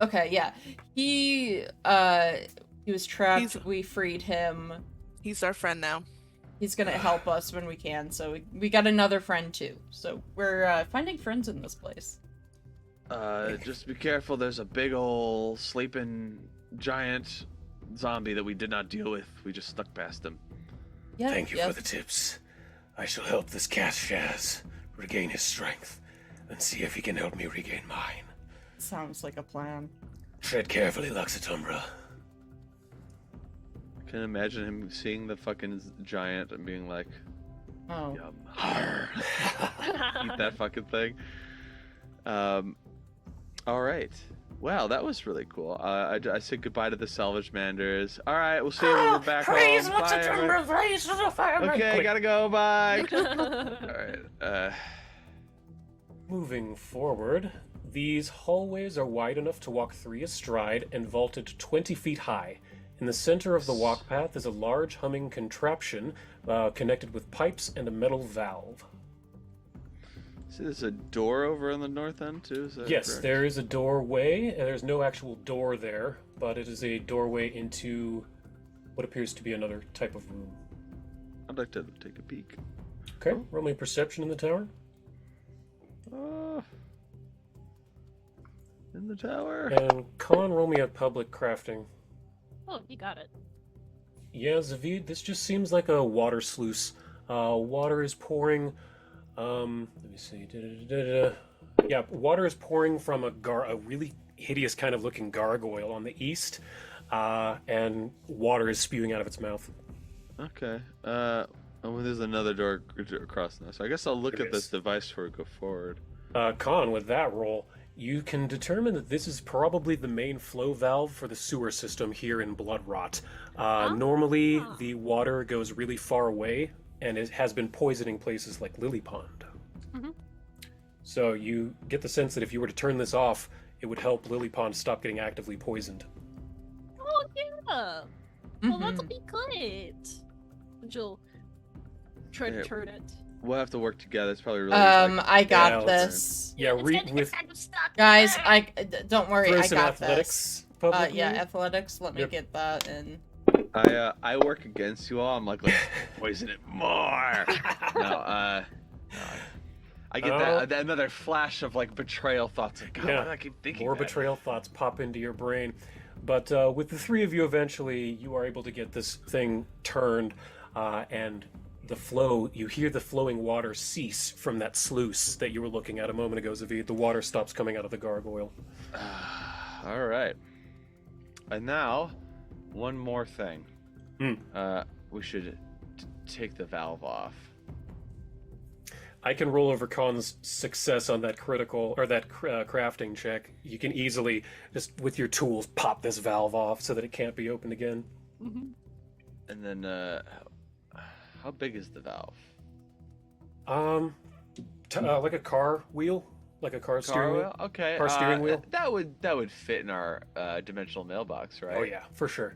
Okay, yeah. He was trapped, He's- we freed him. He's our friend now. He's gonna help us when we can, so we got another friend too. So we're finding friends in this place. Just be careful. There's a big ol' sleeping giant zombie that we did not deal with. We just snuck past him. Yeah, Thank you yeah. for the tips. I shall help this Kath Shaz regain his strength, and see if he can help me regain mine. Sounds like a plan. Tread carefully, Lux Et Umbra. Can imagine him seeing the fucking giant and being like, Oh. yum, har. Eat that fucking thing. All right. Wow, that was really cool. I said goodbye to the salvage manders. All right, we'll see you when we're back home. Bye, everyone. Okay, gotta go. Bye. All right. Moving forward, these hallways are wide enough to walk 3 astride and vaulted 20 feet high. In the center of the walk path is a large humming contraption connected with pipes and a metal valve. See, there's a door over on the north end too. Is that Yes, correct? there is a doorway, and there's no actual door there, but it is a doorway into what appears to be another type of room. I'd like to take a peek. Okay, roll me perception in the tower. In the tower. And Conne, roll me a public crafting. Oh, you got it. Yeah, Zeviid, this just seems like a water sluice. Water is pouring. Let me see. Yeah, water is pouring from a really hideous kind of looking gargoyle on the east, and water is spewing out of its mouth. Okay. Oh, there's another door across now. So I guess I'll look There at this is. device before we go forward. Conne, with that roll, you can determine that this is probably the main flow valve for the sewer system here in Bloodrot. Normally, the water goes really far away, and it has been poisoning places like Lily Pond. Mhm. So you get the sense that if you were to turn this off, it would help Lily Pond stop getting actively poisoned. Oh, yeah. Well, that'll be great. You'll try to Yeah. turn it. We'll have to work together. It's probably really. I got Yeah, this. Yeah, It's gonna get with kind of stuck. Guys, don't worry, throw I some got athletics. this. Publicly. Yeah, athletics, let me Yep. get that in. I work against you all. I'm like poison it more. No, I get that another flash of like betrayal thoughts. Like, God, Yeah. why do I keep thinking More that? betrayal thoughts pop into your brain. But with the 3 of you, eventually, you are able to get this thing turned, and the flow, you hear the flowing water cease from that sluice that you were looking at a moment ago, Zeviid. The water stops coming out of the gargoyle. All right. And now, one more thing. We should take the valve off. I can roll over Conne's success on that critical, or that crafting check. You can easily, just with your tools, pop this valve off so that it can't be opened again. Mhm. And then, how big is the valve? Like a car wheel, like a car steering wheel. Okay. Car steering wheel? That would fit in our dimensional mailbox, right? Oh yeah, for sure.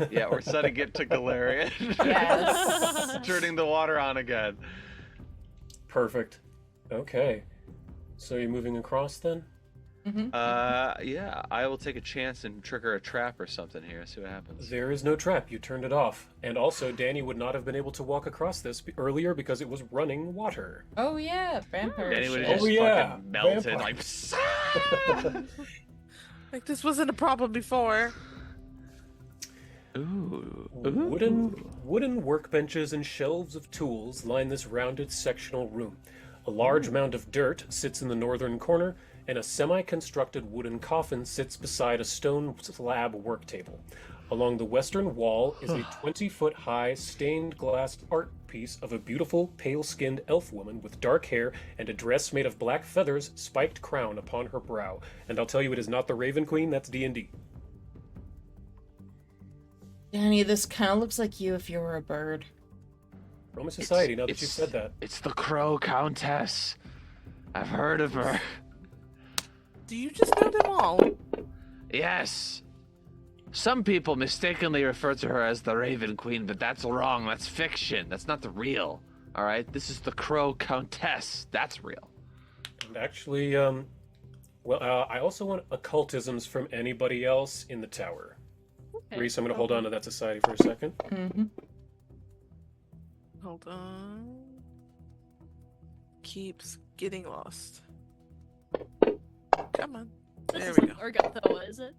Yeah, we're sending it to Golarion. Yes. Turning the water on again. Perfect. Okay. So you're moving across then? Yeah, I will take a chance and trigger a trap or something here. See what happens. There is no trap. You turned it off. And also, Dani would not have been able to walk across this earlier because it was running water. Oh yeah, vampire. Danny would shit. have just yeah, fucking melted vampires. like. Like this wasn't a problem before. Ooh. Wooden workbenches and shelves of tools line this rounded sectional room. A large mound of dirt sits in the northern corner, and a semi-constructed wooden coffin sits beside a stone slab work table. Along the western wall is a 20-foot-high stained glass art piece of a beautiful, pale-skinned elf woman with dark hair and a dress made of black feathers, spiked crown upon her brow. And I'll tell you, it is not the Raven Queen, that's D&D. Danny, this kind of looks like you if you were a bird. Roman Society, now that you've said that. It's the Crow Countess. I've heard of her. Do you just know them all? Yes. Some people mistakenly refer to her as the Raven Queen, but that's wrong. That's fiction. That's not the real. All right? This is the Crow Countess. That's real. And actually, I also want occultisms from anybody else in the tower. Okay. Reese, I'm going to hold on to that society for a second. Mm-hmm. Hold on. Keeps getting lost. Come on. There we go. Urgathoa, is it?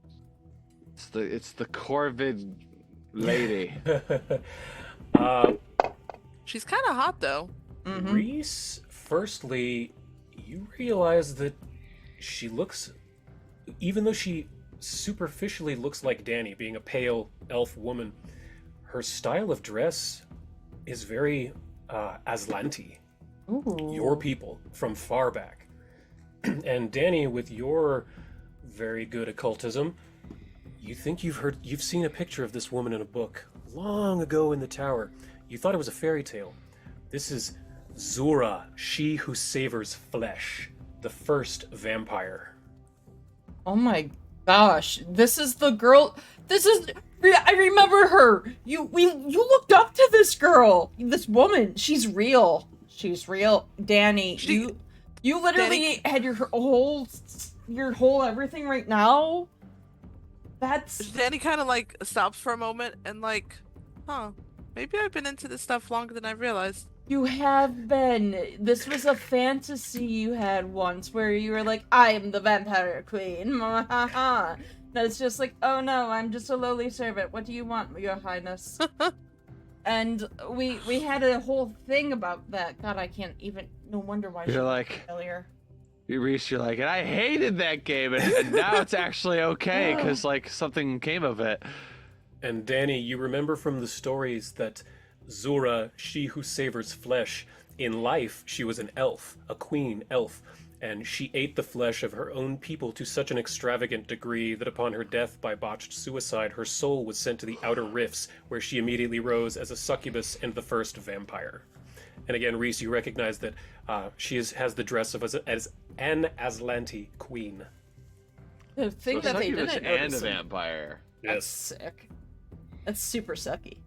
It's the Corvid lady. She's kind of hot though. Mm-hmm. Reese, firstly, you realize that she looks, even though she superficially looks like Dani, being a pale elf woman, her style of dress is very Aslanti. Ooh. Your people from far back. And Dani, with your very good occultism, you think you've seen a picture of this woman in a book long ago in the tower. You thought it was a fairy tale. This is Zura, she who savors flesh, the first vampire. Oh my gosh, this is the girl. I remember her. You looked up to this girl, this woman. She's real. She's real, Dani. You literally had your whole everything right now. That's Danny kind of like stops for a moment and like, huh, maybe I've been into this stuff longer than I realized. You have been. This was a fantasy you had once where you were like, I am the vampire queen. That's just like, oh no, I'm just a lowly servant. What do you want, your highness? And we had a whole thing about that. God, I can't even. No wonder why You're like, failure. you're like, and I hated that game, and now it's actually okay because like something came of it. And Dani, you remember from the stories that Zura, she who savors flesh, in life she was an elf, a queen elf, and she ate the flesh of her own people to such an extravagant degree that upon her death by botched suicide, her soul was sent to the outer rifts, where she immediately rose as a succubus and the first vampire. And again, Reese, you recognize that she has the dress of as an Aslanti queen. The thing So that they succubus didn't and a notice. vampire. That's sick. That's super sucky.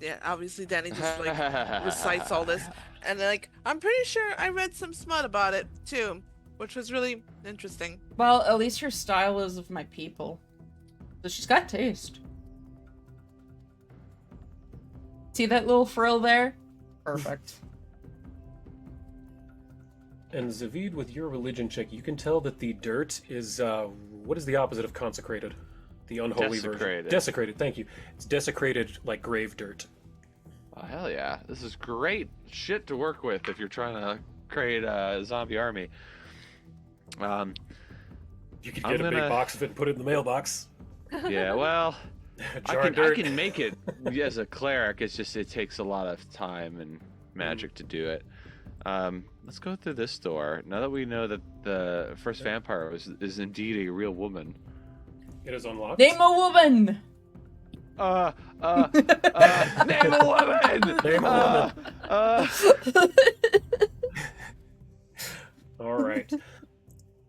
Yeah, obviously Danny just like recites all this, and like I'm pretty sure I read some smut about it too, which was really interesting. Well, at least her style is of my people. So she's got taste. See that little frill there? Perfect. And Zeviid, with your religion check, you can tell that the dirt is, what is the opposite of consecrated? The unholy version. Desecrated. Desecrated, thank you. It's desecrated like grave dirt. Oh, hell yeah. This is great shit to work with if you're trying to create a zombie army. You could get a big box of it and put it in the mailbox. Yeah, well, A jar of I dirt. can make it as a cleric. It's just it takes a lot of time and magic to do it. Let's go through this door. Now that we know that the first vampire is indeed a real woman. It is unlocked. Name a woman! Name a woman! Name a woman. All right.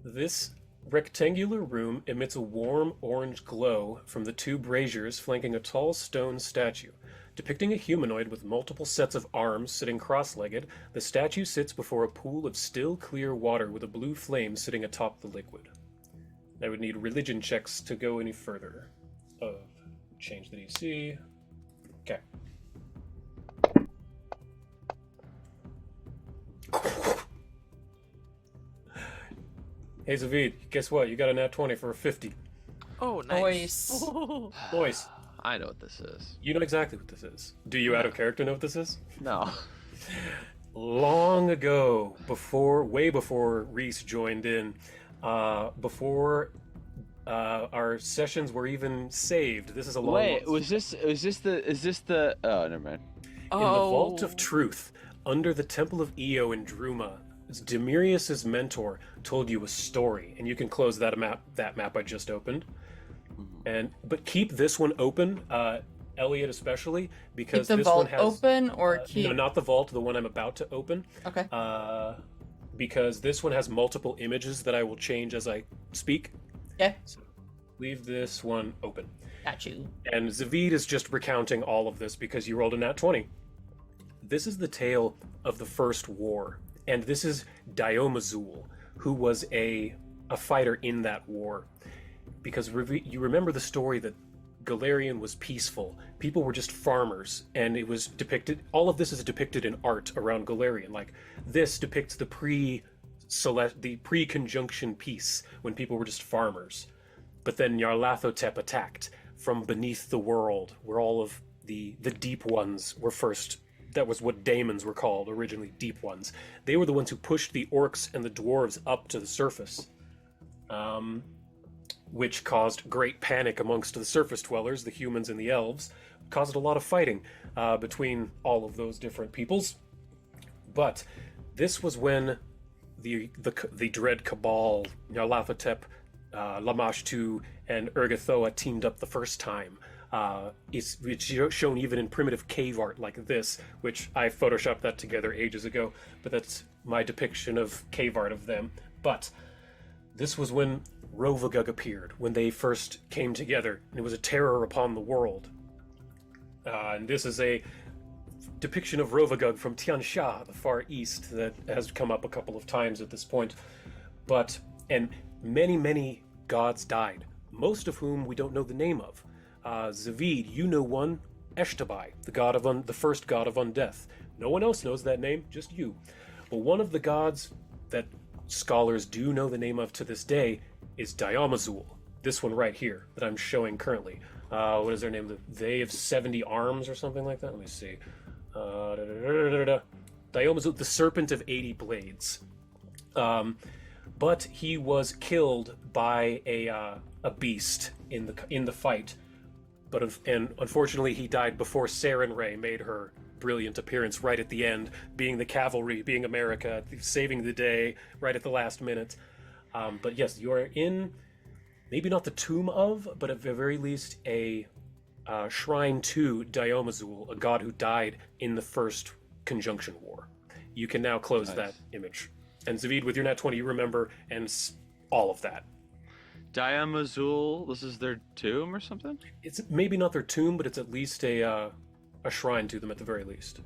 This rectangular room emits a warm orange glow from the two braziers flanking a tall stone statue. Depicting a humanoid with multiple sets of arms sitting cross-legged, the statue sits before a pool of still, clear water with a blue flame sitting atop the liquid. I would need religion checks to go any further. Change the DC. Okay. Hey Zeviid, guess what? You got a nat 20 for a 50. Oh, nice. Boys, I know what this is. you know exactly what this is. Do you out of character know what this is? No. Long ago, way before Reese joined in, before our sessions were even saved. This is a long Wait, one. is this the oh, never mind. In the Vault of Truth, under the Temple of Io in Druma, Demirius's mentor told you a story, and you can close that map I just opened. But keep this one open, Elliot especially, because keep the this vault one has open or keep. no, not the vault, the one I'm about to open. Okay. Because this one has multiple images that I will change as I speak. Okay. So leave this one open. Got you. And Zeviid is just recounting all of this because you rolled a nat 20. This is the tale of the First War, and this is Diomazul, who was a fighter in that war. Because you remember the story that Golarion was peaceful. People were just farmers, and it was depicted. All of this is depicted in art around Golarion. Like this depicts the pre-conjunction peace when people were just farmers. But then Nyarlathotep attacked from beneath the world, where all of the deep ones were first. That was what daemons were called originally, deep ones. They were the ones who pushed the orcs and the dwarves up to the surface. Which caused great panic amongst the surface dwellers, the humans and the elves, caused a lot of fighting between all of those different peoples. But this was when the dread cabal, Nyarlathotep, Lamashtu, and Urgathoa teamed up the first time. It's shown even in primitive cave art like this, which I photoshopped that together ages ago, but that's my depiction of cave art of them. But this was when Rovagug appeared, when they first came together, and it was a terror upon the world. And this is a depiction of Rovagug from Tian-Xia, the far east, that has come up a couple of times at this point. And many, many gods died, most of whom we don't know the name of. Zeviid, you know one, Eshtabai, the first god of Undeath. No one else knows that name, just you. But one of the gods that scholars do know the name of to this day is Diomazul, this one right here that I'm showing currently. What is their name? They have 70 arms or something like that? Let me see. Diomazul, the Serpent of 80 Blades. But he was killed by a beast in the fight. And unfortunately, he died before Sarenrae made her brilliant appearance right at the end, being the cavalry, being America, saving the day right at the last minute. But yes, you are in, maybe not the tomb of, but at the very least a shrine to Diomazul, a god who died in the first conjunction war. You can now close that image. And Zeviid, with your nat 20, you remember, and all of that. Diomazul, this is their tomb or something? It's maybe not their tomb, but it's at least a shrine to them at the very least.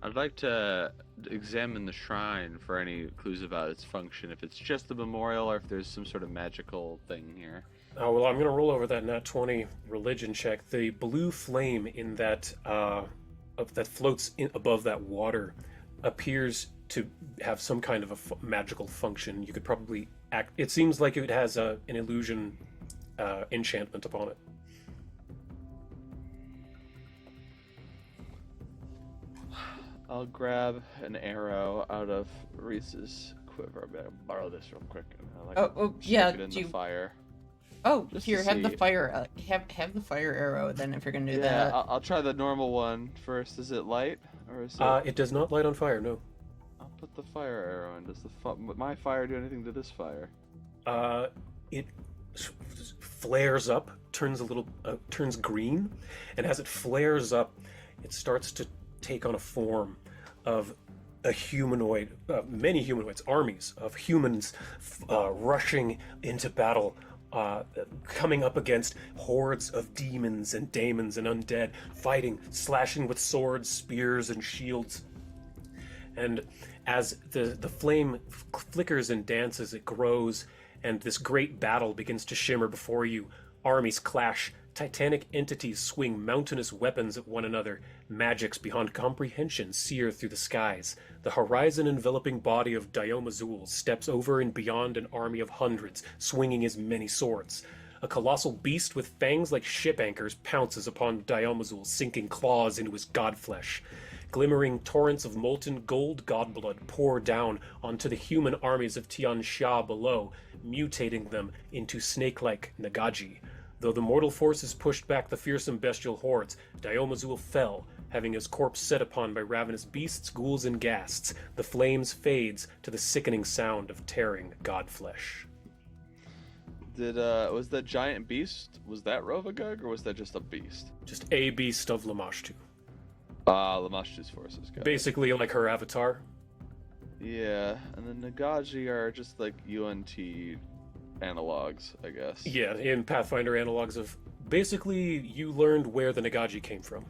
I'd like to examine the shrine for any clues about its function, if it's just a memorial or if there's some sort of magical thing here. Oh, well, I'm going to roll over that nat 20 religion check. The blue flame in that that floats above that water appears to have some kind of a magical function. You could probably it seems like it has an illusion enchantment upon it. I'll grab an arrow out of Reese's quiver. I'm gonna borrow this real quick. And Yeah. Stick it in the fire. Oh, Just here, to have the see. fire. Have the fire arrow. Then, if you're gonna do Yeah, that. I'll try the normal one first. Is it light or is it? It does not light on fire, no. I'll put the fire arrow in. Does my fire do anything to this fire? It flares up, turns green, and as it flares up, it starts to take on a form of a humanoid, many humanoids, armies of humans rushing into battle, coming up against hordes of demons and daemons and undead, fighting, slashing with swords, spears, and shields. And as the flame flickers and dances, it grows, and this great battle begins to shimmer before you. Armies clash, titanic entities swing mountainous weapons at one another, magics beyond comprehension sear through the skies. The horizon-enveloping body of Diomazul steps over and beyond an army of hundreds, swinging his many swords. A colossal beast with fangs like ship anchors pounces upon Diomazul, sinking claws into his godflesh. Glimmering torrents of molten gold godblood pour down onto the human armies of Tian-Xia below, mutating them into snake-like Nagaji. Though the mortal forces pushed back the fearsome bestial hordes, Diomazul fell, having his corpse set upon by ravenous beasts, ghouls, and ghasts. The flames fades to the sickening sound of tearing godflesh. Was that giant beast, was that Rovagug, or was that just a beast? Just a beast of Lamashtu. Lamashtu's forces. Got it. Basically like her avatar. Yeah, and the Nagaji are just like UNT analogs, I guess. Yeah, in Pathfinder analogs of... Basically, you learned where the Nagaji came from.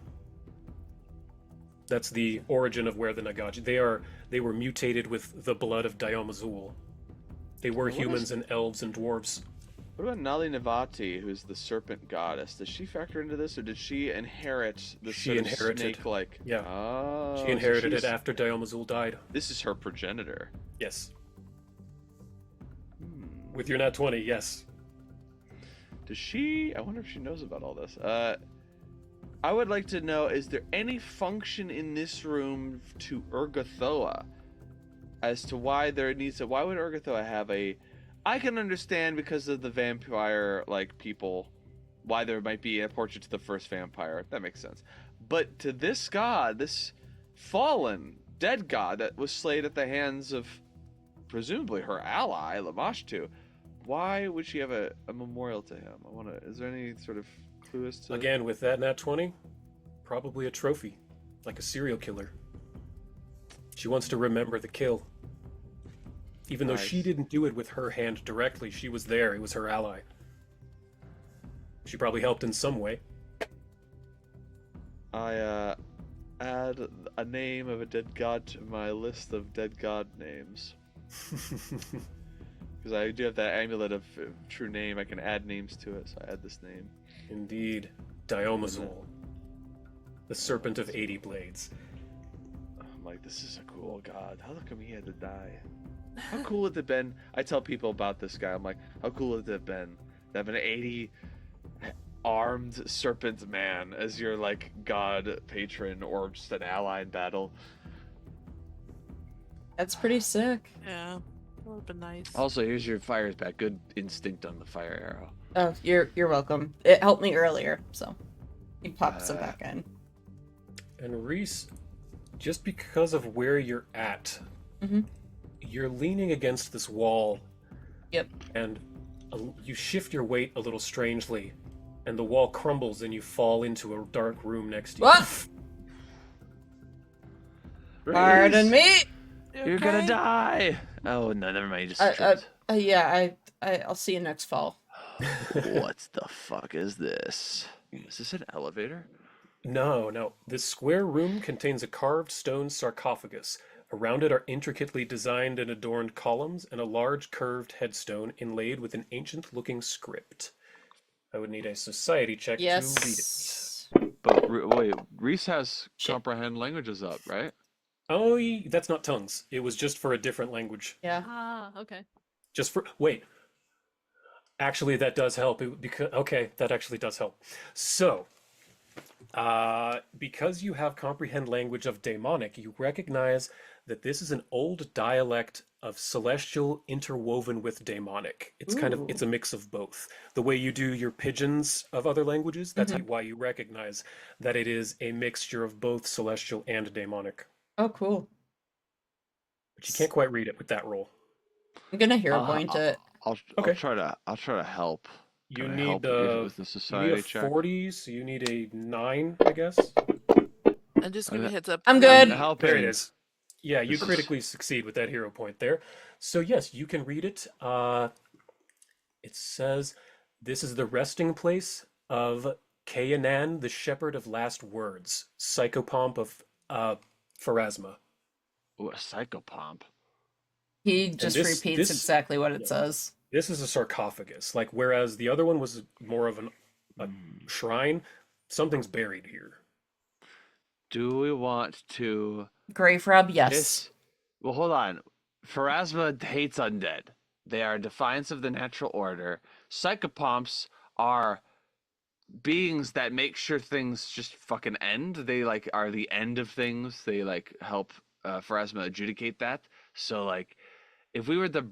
That's the origin of where the Nagaji... They were mutated with the blood of Diomazul. They were humans and elves and dwarves. What about Nali Navati, who's the serpent goddess? Does she factor into this, or did she inherit the She inherited. snake-like? Yeah. Oh, She inherited so it after Diomazul died. This is her progenitor. Yes. With your nat 20, yes. Does she... I wonder if she knows about all this. I would like to know, is there any function in this room to Urgathoa as to why there needs to... Why would Urgathoa have a... I can understand because of the vampire, like, people, why there might be a portrait to the first vampire. That makes sense. But to this god, this fallen, dead god that was slayed at the hands of presumably her ally, Lamashtu, why would she have a memorial to him? Is there any sort of clue as to... Again, with that nat 20, probably a trophy. Like a serial killer. She wants to remember the kill. Even though she didn't do it with her hand directly, she was there. It was her ally. She probably helped in some way. I add a name of a dead god to my list of dead god names. Because I do have that amulet of true name. I can add names to it, so I add this name. Indeed. Diomazul. The Serpent of 80 Blades. I'm like, this is a cool god. How come he had to die? How cool would it have been? I tell people about this guy. I'm like, how cool would it have been to have an 80 armed serpent man as your like god patron or just an ally in battle? That's pretty sick. Yeah, that would have been nice. Also, here's your fire's back. Good instinct on the fire arrow. Oh, you're welcome. It helped me earlier, so he popped some back in. And Reese, just because of where you're at, you're leaning against this wall. Yep. And you shift your weight a little strangely, and the wall crumbles and you fall into a dark room next to you. What? Pardon me. You're gonna die. Oh no, never mind. You just tripped. Yeah, I'll see you next fall. What the fuck is this? Is this an elevator? No. This square room contains a carved stone sarcophagus. Around it are intricately designed and adorned columns and a large curved headstone inlaid with an ancient-looking script. I would need a society check to read it. But wait, Reese has comprehend languages up, right? Oh, that's not tongues. It was just for a different language. Yeah. Ah, okay. Just for... Wait. Actually, that does help. Okay, that actually does help. So... because you have comprehend language of demonic, you recognize that this is an old dialect of celestial interwoven with demonic. It's it's a mix of both. The way you do your pidgins of other languages, that's why you recognize that it is a mixture of both celestial and demonic. Oh, cool. But you can't quite read it with that roll. I'm gonna hero point it. I'll try to help. You Can I need help with the society check? 40, so you need a 9, I guess. And just give me a heads up. I'm good. There it is. Yeah, you critically succeed with that hero point there. So yes, you can read it. It says, this is the resting place of Kayanan, the Shepherd of Last Words, Psychopomp of Pharasma. Ooh, a psychopomp. He just repeats exactly what it says. This is a sarcophagus. Like whereas the other one was more of a shrine, something's buried here. Do we want to Grave Rob, yes. piss? Well, hold on. Pharasma hates undead. They are a defiance of the natural order. Psychopomps are beings that make sure things just fucking end. They like are the end of things. They like help Pharasma adjudicate that. So like, if we were to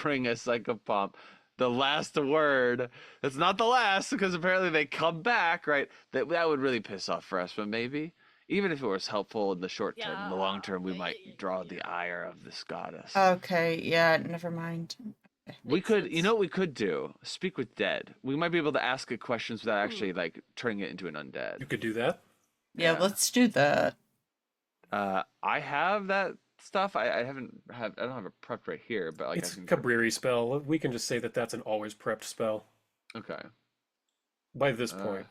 bring a psychopomp, the last word, it's not the last because apparently they come back, right? That would really piss off Pharasma, maybe. Even if it was helpful in the short term, in the long term, we might draw the ire of this goddess. Okay, yeah, never mind. We Makes could, you sense. know what we could do? Speak with dead. We might be able to ask it questions without actually like turning it into an undead. You could do that. Yeah, let's do that. I have that stuff. I don't have it prepped right here, but like It's I a can. Cabriri spell. We can just say that that's an always prepped spell Okay. by this point.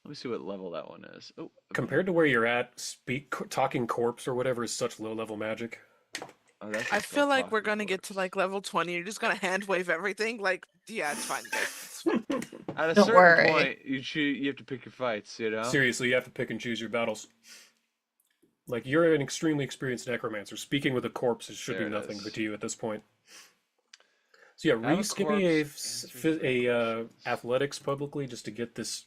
Let me see what level that one is. Oh, Compared to where you're at, talking corpse or whatever is such low level magic. oh, that's I a feel like talking we're gonna get corpse. to like level 20. You're just gonna hand wave everything. Like, yeah, it's fine, guys. It's fine. At a Don't certain worry. point, you have to pick your fights. You know. Seriously, you have to pick and choose your battles. Like you're an extremely experienced necromancer. Speaking with a corpse should There be it nothing is. but to you at this point. So yeah, Have a Reese, give me corpse, answers athletics publicly just to get this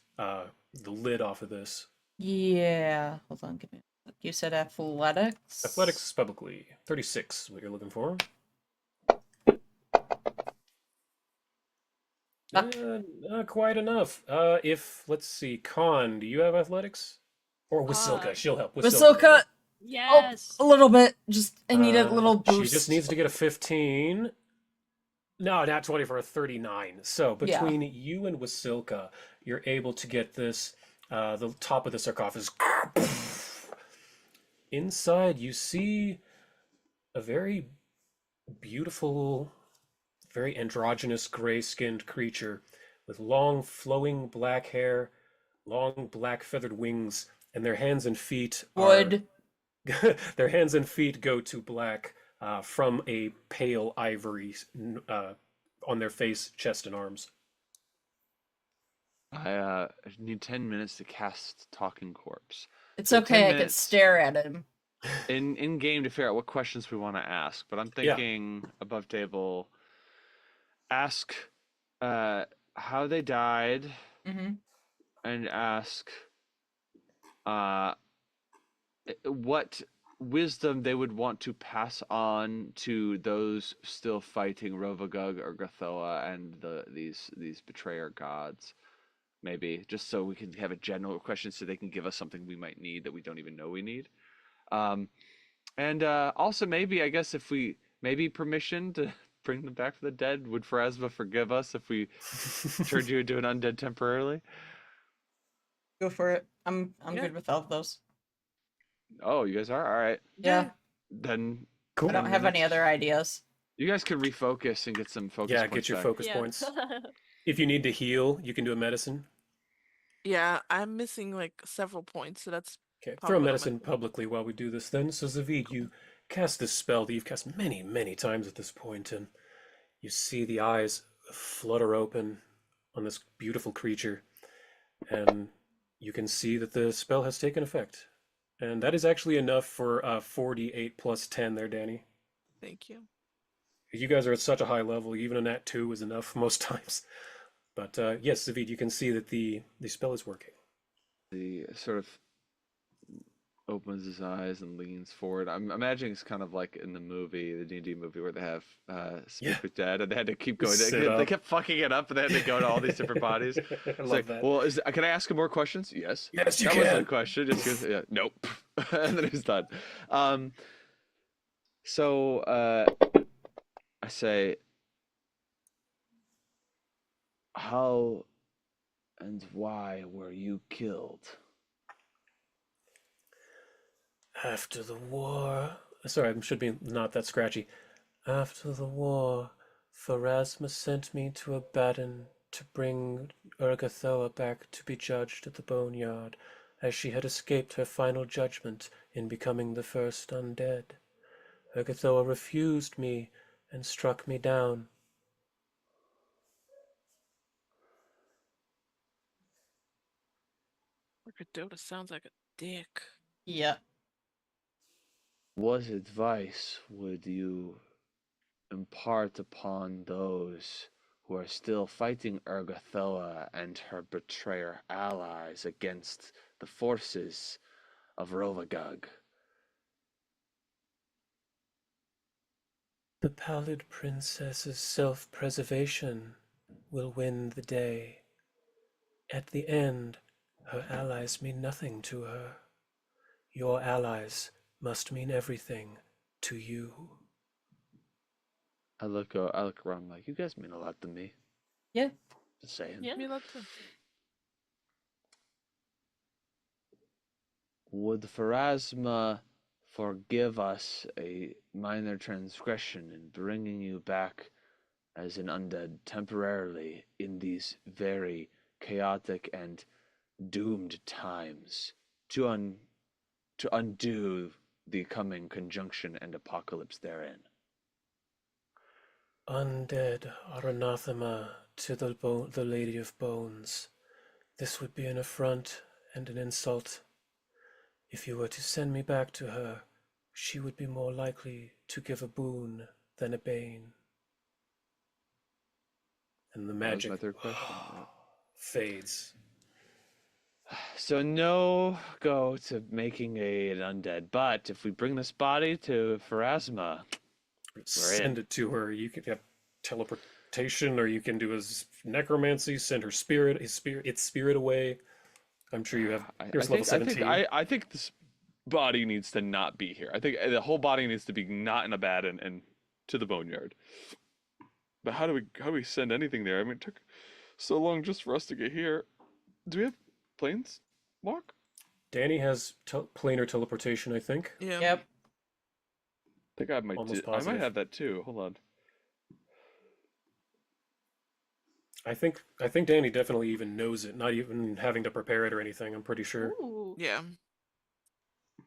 the lid off of this. Yeah, hold on, give me. You said athletics. Athletics publicly 36 is what you're looking for. Ah. Not quite enough. If let's see, Conne, do you have athletics? Or Wyssilka, she'll help. Wyssilka, Yes. a little bit. Just I need a little boost. She just needs to get a 15. No, not 20 for a 39. So between you and Wyssilka, you're able to get this, the top of the sarcophagus. Inside, you see a very beautiful, very androgynous, gray-skinned creature with long, flowing black hair, long, black feathered wings, and their hands and feet wood. their hands and feet go to black from a pale ivory on their face, chest, and arms. I need 10 minutes to cast Talking Corpse. It's So 10 okay. I could minutes. stare at him. In game to figure out what questions we want to ask, but I'm thinking above table. Ask how they died, Mm-hmm. and ask what wisdom they would want to pass on to those still fighting Rovagug or Urgathoa and these betrayer gods. Maybe just so we can have a general question, so they can give us something we might need that we don't even know we need. And also maybe, I guess, if we maybe permission to bring them back from the dead, would Pharasma forgive us if we turned you into an undead temporarily? Go for it. I'm Yeah. good with all of those. Oh, you guys are all right. Yeah. Then Cool. I don't have any other ideas. you guys can refocus and get some focus. Yeah, points get your back. focus Yeah. points. If you need to heal, you can do a medicine. Yeah, I'm missing like several points, so that's Okay, Probably throw a what I'm medicine gonna do. publicly while we do this then. So Zeviid, you cast this spell that you've cast many, many times at this point, and you see the eyes flutter open on this beautiful creature, and you can see that the spell has taken effect. And that is actually enough for 48 plus 10 there, Dani. Thank you. You guys are at such a high level, even a nat 2 is enough most times. But yes, Zeviid, you can see that the spell is working. He sort of opens his eyes and leans forward. I'm imagining it's kind of like in the movie, the D&D movie, where they have Speak Yeah. with Dead, and they had to keep going. Sit They up. kept fucking it up, and they had to go to all these different bodies. I It's love like, that. well, can I ask him more questions? Yes. Yes, you That wasn't a can. question. Just goes, yeah, nope. And then he's done. So I say, how and why were you killed? After the war. Sorry, I should be not that scratchy. After the war, Pharasma sent me to Abaddon to bring Urgathoa back to be judged at the Boneyard, as she had escaped her final judgment in becoming the first undead. Urgathoa refused me and struck me down. Urgathoa sounds like a dick. Yeah. What advice would you impart upon those who are still fighting Urgathoa and her betrayer allies against the forces of Rovagug? The Pallid Princess's self-preservation will win the day. At the end, her allies mean nothing to her. Your allies must mean everything to you. I look around like, you guys mean a lot to me. Yeah. Just saying. Yeah. Me love too. Would Pharasma forgive us a minor transgression in bringing you back as an undead temporarily in these very chaotic and doomed times to undo the coming conjunction and apocalypse therein? Undead are anathema to the Lady of Bones. This would be an affront and an insult. If you were to send me back to her, she would be more likely to give a boon than a bane. And the That was magic my third question. Right. fades. So no go to making an undead, but if we bring this body to Pharasma, Send it to her. You could have teleportation, or you can do his necromancy, send her its spirit away. I'm sure you have. Here's level 17. I think this body needs to not be here. I think the whole body needs to be not in a bad and to the boneyard. But how do we send anything there? I mean, it took so long just for us to get here. Do we have planes? Walk? Dani has planar teleportation, I think. Yeah. Yep. I think I might. Almost I might positive. have that too. Hold on. I think Dani definitely even knows it, not even having to prepare it or anything. I'm pretty sure. Ooh. Yeah.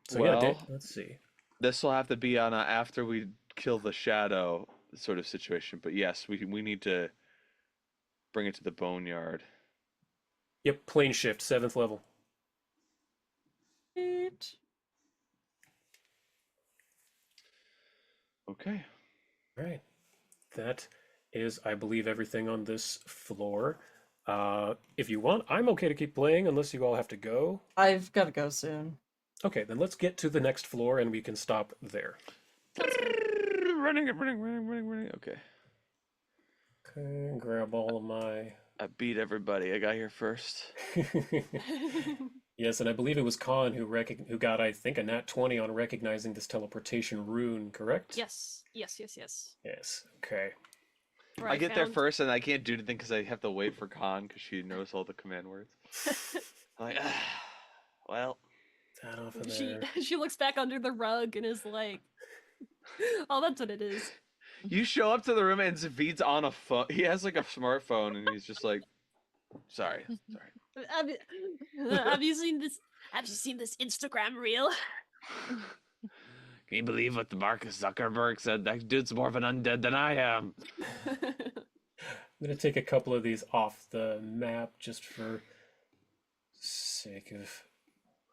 So Well, yeah, let's see. this will have to be on a after we kill the shadow sort of situation. But yes, we need to bring it to the boneyard. Yep, plane shift, 7th level. Okay. All right. That is, I believe, everything on this floor. If you want, I'm okay to keep playing unless you all have to go. I've got to go soon. Okay, then let's get to the next floor and we can stop there. Running. Okay. Okay, grab all of my. I beat everybody. I got here first. Yes, and I believe it was Conne who got, I think, a nat 20 on recognizing this teleportation rune, correct? Yes. Yes. Yes, okay. Where I get there found- first, and I can't do anything because I have to wait for Conne because she knows all the command words. I'm like, well, That off of She there. she looks back under the rug and is like, "Oh, that's what it is." you show up to the room and Zeviid's on a phone. He has like a smartphone, and he's just like, sorry. Have you seen this? Have you seen this Instagram reel? Can you believe what the Marcus Zuckerberg said? That dude's more of an undead than I am. I'm going to take a couple of these off the map just for sake of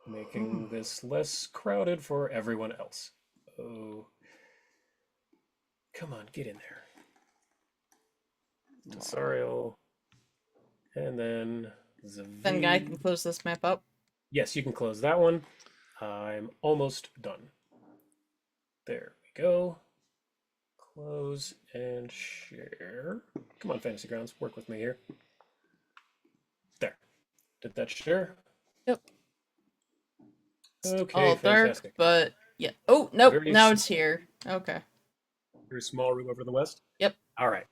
making this less crowded for everyone else. Oh. Come on, get in there. Tessarael. And then Zeviid. Then I can close this map up. Yes, you can close that one. I'm almost done. There we go. Close and share. Come on, Fantasy Grounds, work with me here. There. Did that share? Yep. Okay, All fantastic. dark, but yeah. Oh, nope. Very Now s- it's here. Okay. Very small room over to the west? Yep. All right.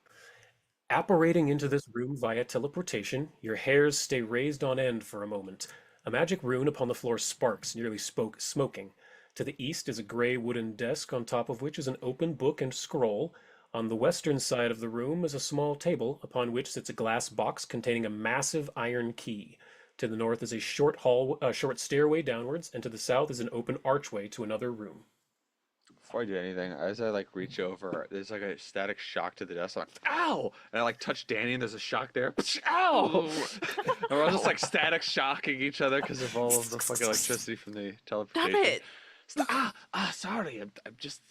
Apparating into this room via teleportation, your hairs stay raised on end for a moment. A magic rune upon the floor sparks, nearly smoking. To the east is a gray wooden desk on top of which is an open book and scroll. On the western side of the room is a small table upon which sits a glass box containing a massive iron key. To the north is a short stairway downwards, and to the south is an open archway to another room. Before I do anything, as I like reach over, there's like a static shock to the desk. I'm like, ow! And I like touch Dani, and there's a shock there. Ow! And we're all just like static shocking each other because of all of the fucking electricity from the teleportation. Stop it! Sorry. I'm just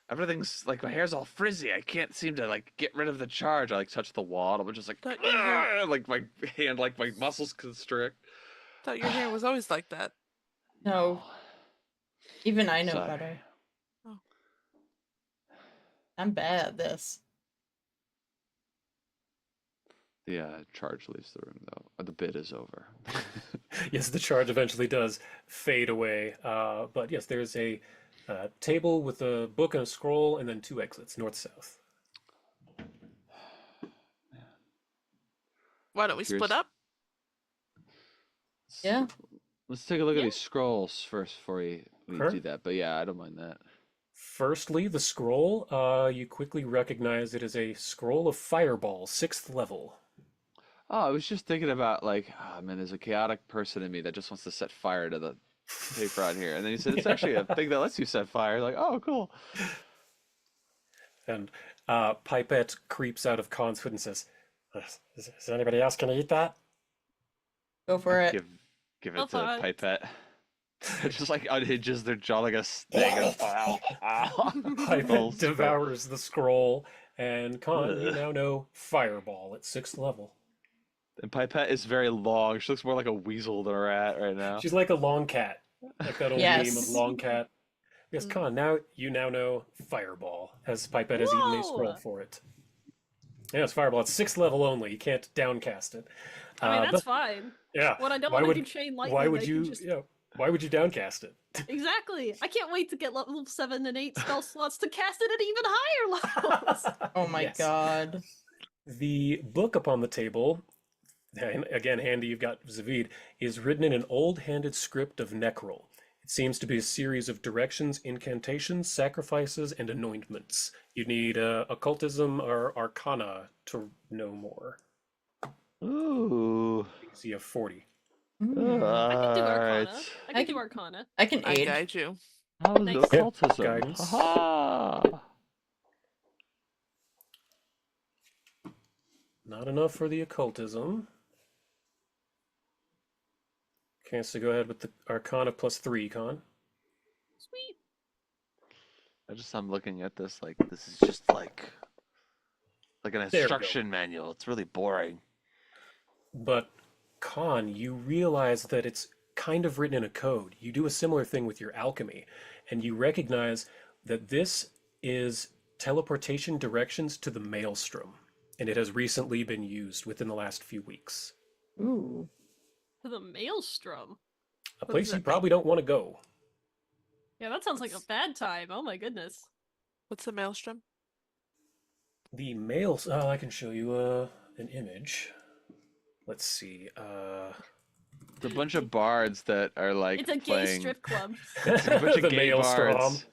everything's like my hair's all frizzy. I can't seem to like get rid of the charge. I like touch the wall. And I'm just like, Thought your hair- like my hand, like my muscles constrict. Thought your hair was always like that. No. Even I know Sorry. better. Oh. I'm bad at this. The charge leaves the room though. Or the bid is over. Yes, the charge eventually does fade away. But yes, there's a table with a book and a scroll, and then 2 exits, north-south. Why don't we split Here's- up? Yeah. Let's take a look at Yeah. these scrolls first before we Sure. do that. But yeah, I don't mind that. Firstly, the scroll, you quickly recognize it as a scroll of fireball, 6th level. Oh, I was just thinking about like, oh man, there's a chaotic person in me that just wants to set fire to the paper on here. And then he said, it's actually a thing that lets you set fire. Like, oh, cool. And Pipette creeps out of Con's hood and says, is anybody else going to eat that? Go for it. Give Go it to for it. Pipette. It just like unhinges their jaw like a snake. And, Pipette Balls. devours the scroll, and Con, you now know fireball at 6th level. And Pipette is very long. She looks more like a weasel than a rat right now. She's like a long cat, like that old meme of Yes. long cat. Yes, Con, now you know fireball, as Pipette has eaten a scroll Whoa. for it. Yes, fireball. It's 6th level only. You can't downcast it. I mean, that's but- fine. Yeah. When I don't why want to would- do chain lightning, Why would I can you? just... Yeah. Why would you downcast it? Exactly. I can't wait to get level 7 and 8 spell slots to cast it at even higher levels. Oh my Yes. god. The book upon the table, and again, handy, you've got Zeviid, is written in an old-handed script of Necrol. It seems to be a series of directions, incantations, sacrifices, and anointments. You need occultism or arcana to know more. Ooh. You see a 40. I can do Arcana. Alright. I can do Arcana. I can I aid. guide you. How's Nice. occultism? Guidance. Ha-ha! Not enough for the occultism. Okay, so go ahead with the arcana plus 3, Con. Sweet. I'm looking at this like this is just like an There we go. instruction manual. It's really boring. But Con, you realize that it's kind of written in a code. You do a similar thing with your alchemy, and you recognize that this is teleportation directions to the Maelstrom, and it has recently been used within the last few weeks. Ooh. To the Maelstrom. A What place does you that probably don't want to go. Yeah, that sounds like a bad time. Oh my goodness. What's the maelstrom? The Maelstrom. Oh, I can show you an image. Let's see. It's a bunch of bards that are like It's a gay playing. strip club. It's a bunch of The gay Maelstrom. bards.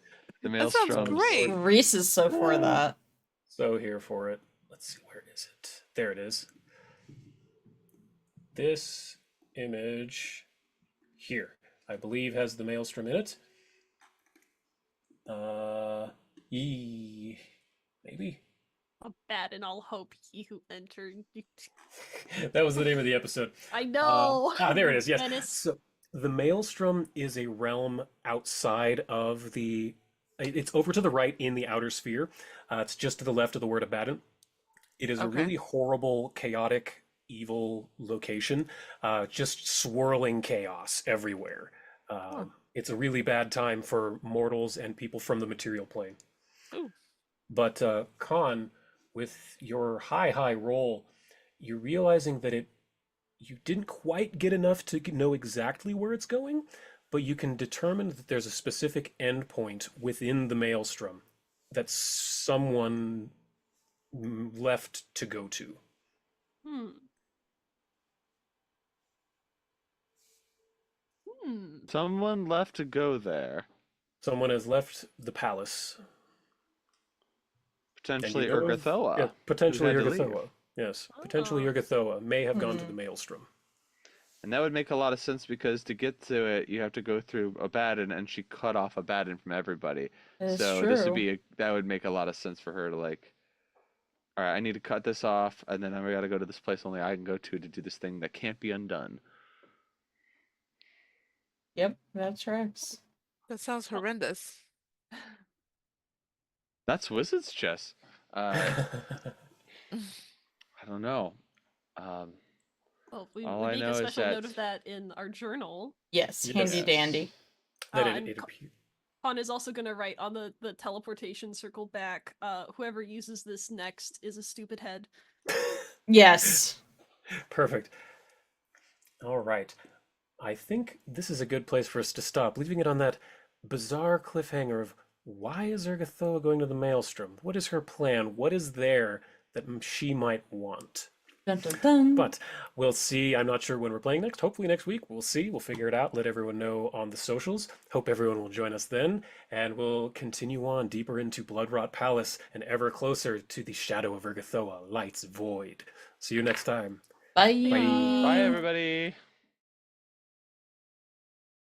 The That sounds maelstrom. great. Reese is so for that. So here for it. Let's see, where is it? There it is. This image here, I believe, has the Maelstrom in it. Maybe. Abandon all hope, he who entered. That was the name of the episode. I know. There it is. Yes. Menace. So the Maelstrom is a realm outside of the. It's over to the right in the outer sphere. It's just to the left of the word Abaddon. It is a Okay. really horrible, chaotic, evil location. Just swirling chaos everywhere. It's a really bad time for mortals and people from the material plane. Ooh. But Con, with your high roll, you're realizing that you didn't quite get enough to know exactly where it's going, but you can determine that there's a specific endpoint within the Maelstrom that someone left to go to. Hmm. Someone left to go there. Someone has left the palace. Potentially And you know of- Urgathoa. Yeah, potentially had to leave. Urgathoa. Yes, potentially Oh. Urgathoa may have gone to Mhm. the Maelstrom. And that would make a lot of sense because to get to it, you have to go through Abaddon, and she cut off Abaddon from everybody. That's So true. this would be that would make a lot of sense for her to like, all right, I need to cut this off, and then I got to go to this place only I can go to do this thing that can't be undone. Yep, that tracks. That sounds horrendous. That's Wizard's chess. I don't know. Well, we All I make know a is special note that- of that in our journal. Yes, Yes. handy dandy. That and it appears. Conne is also going to write on the teleportation circle back, whoever uses this next is a stupid head. Yes. Perfect. All right. I think this is a good place for us to stop, leaving it on that bizarre cliffhanger of why is Urgathoa going to the Maelstrom? What is her plan? What is there that she might want? Dun, dun, dun. But we'll see. I'm not sure when we're playing next. Hopefully next week. We'll see. We'll figure it out. Let everyone know on the socials. Hope everyone will join us then. And we'll continue on deeper into Bloodrot Palace and ever closer to the shadow of Urgathoa, Light's Void. See you next time. Bye. Bye, everybody.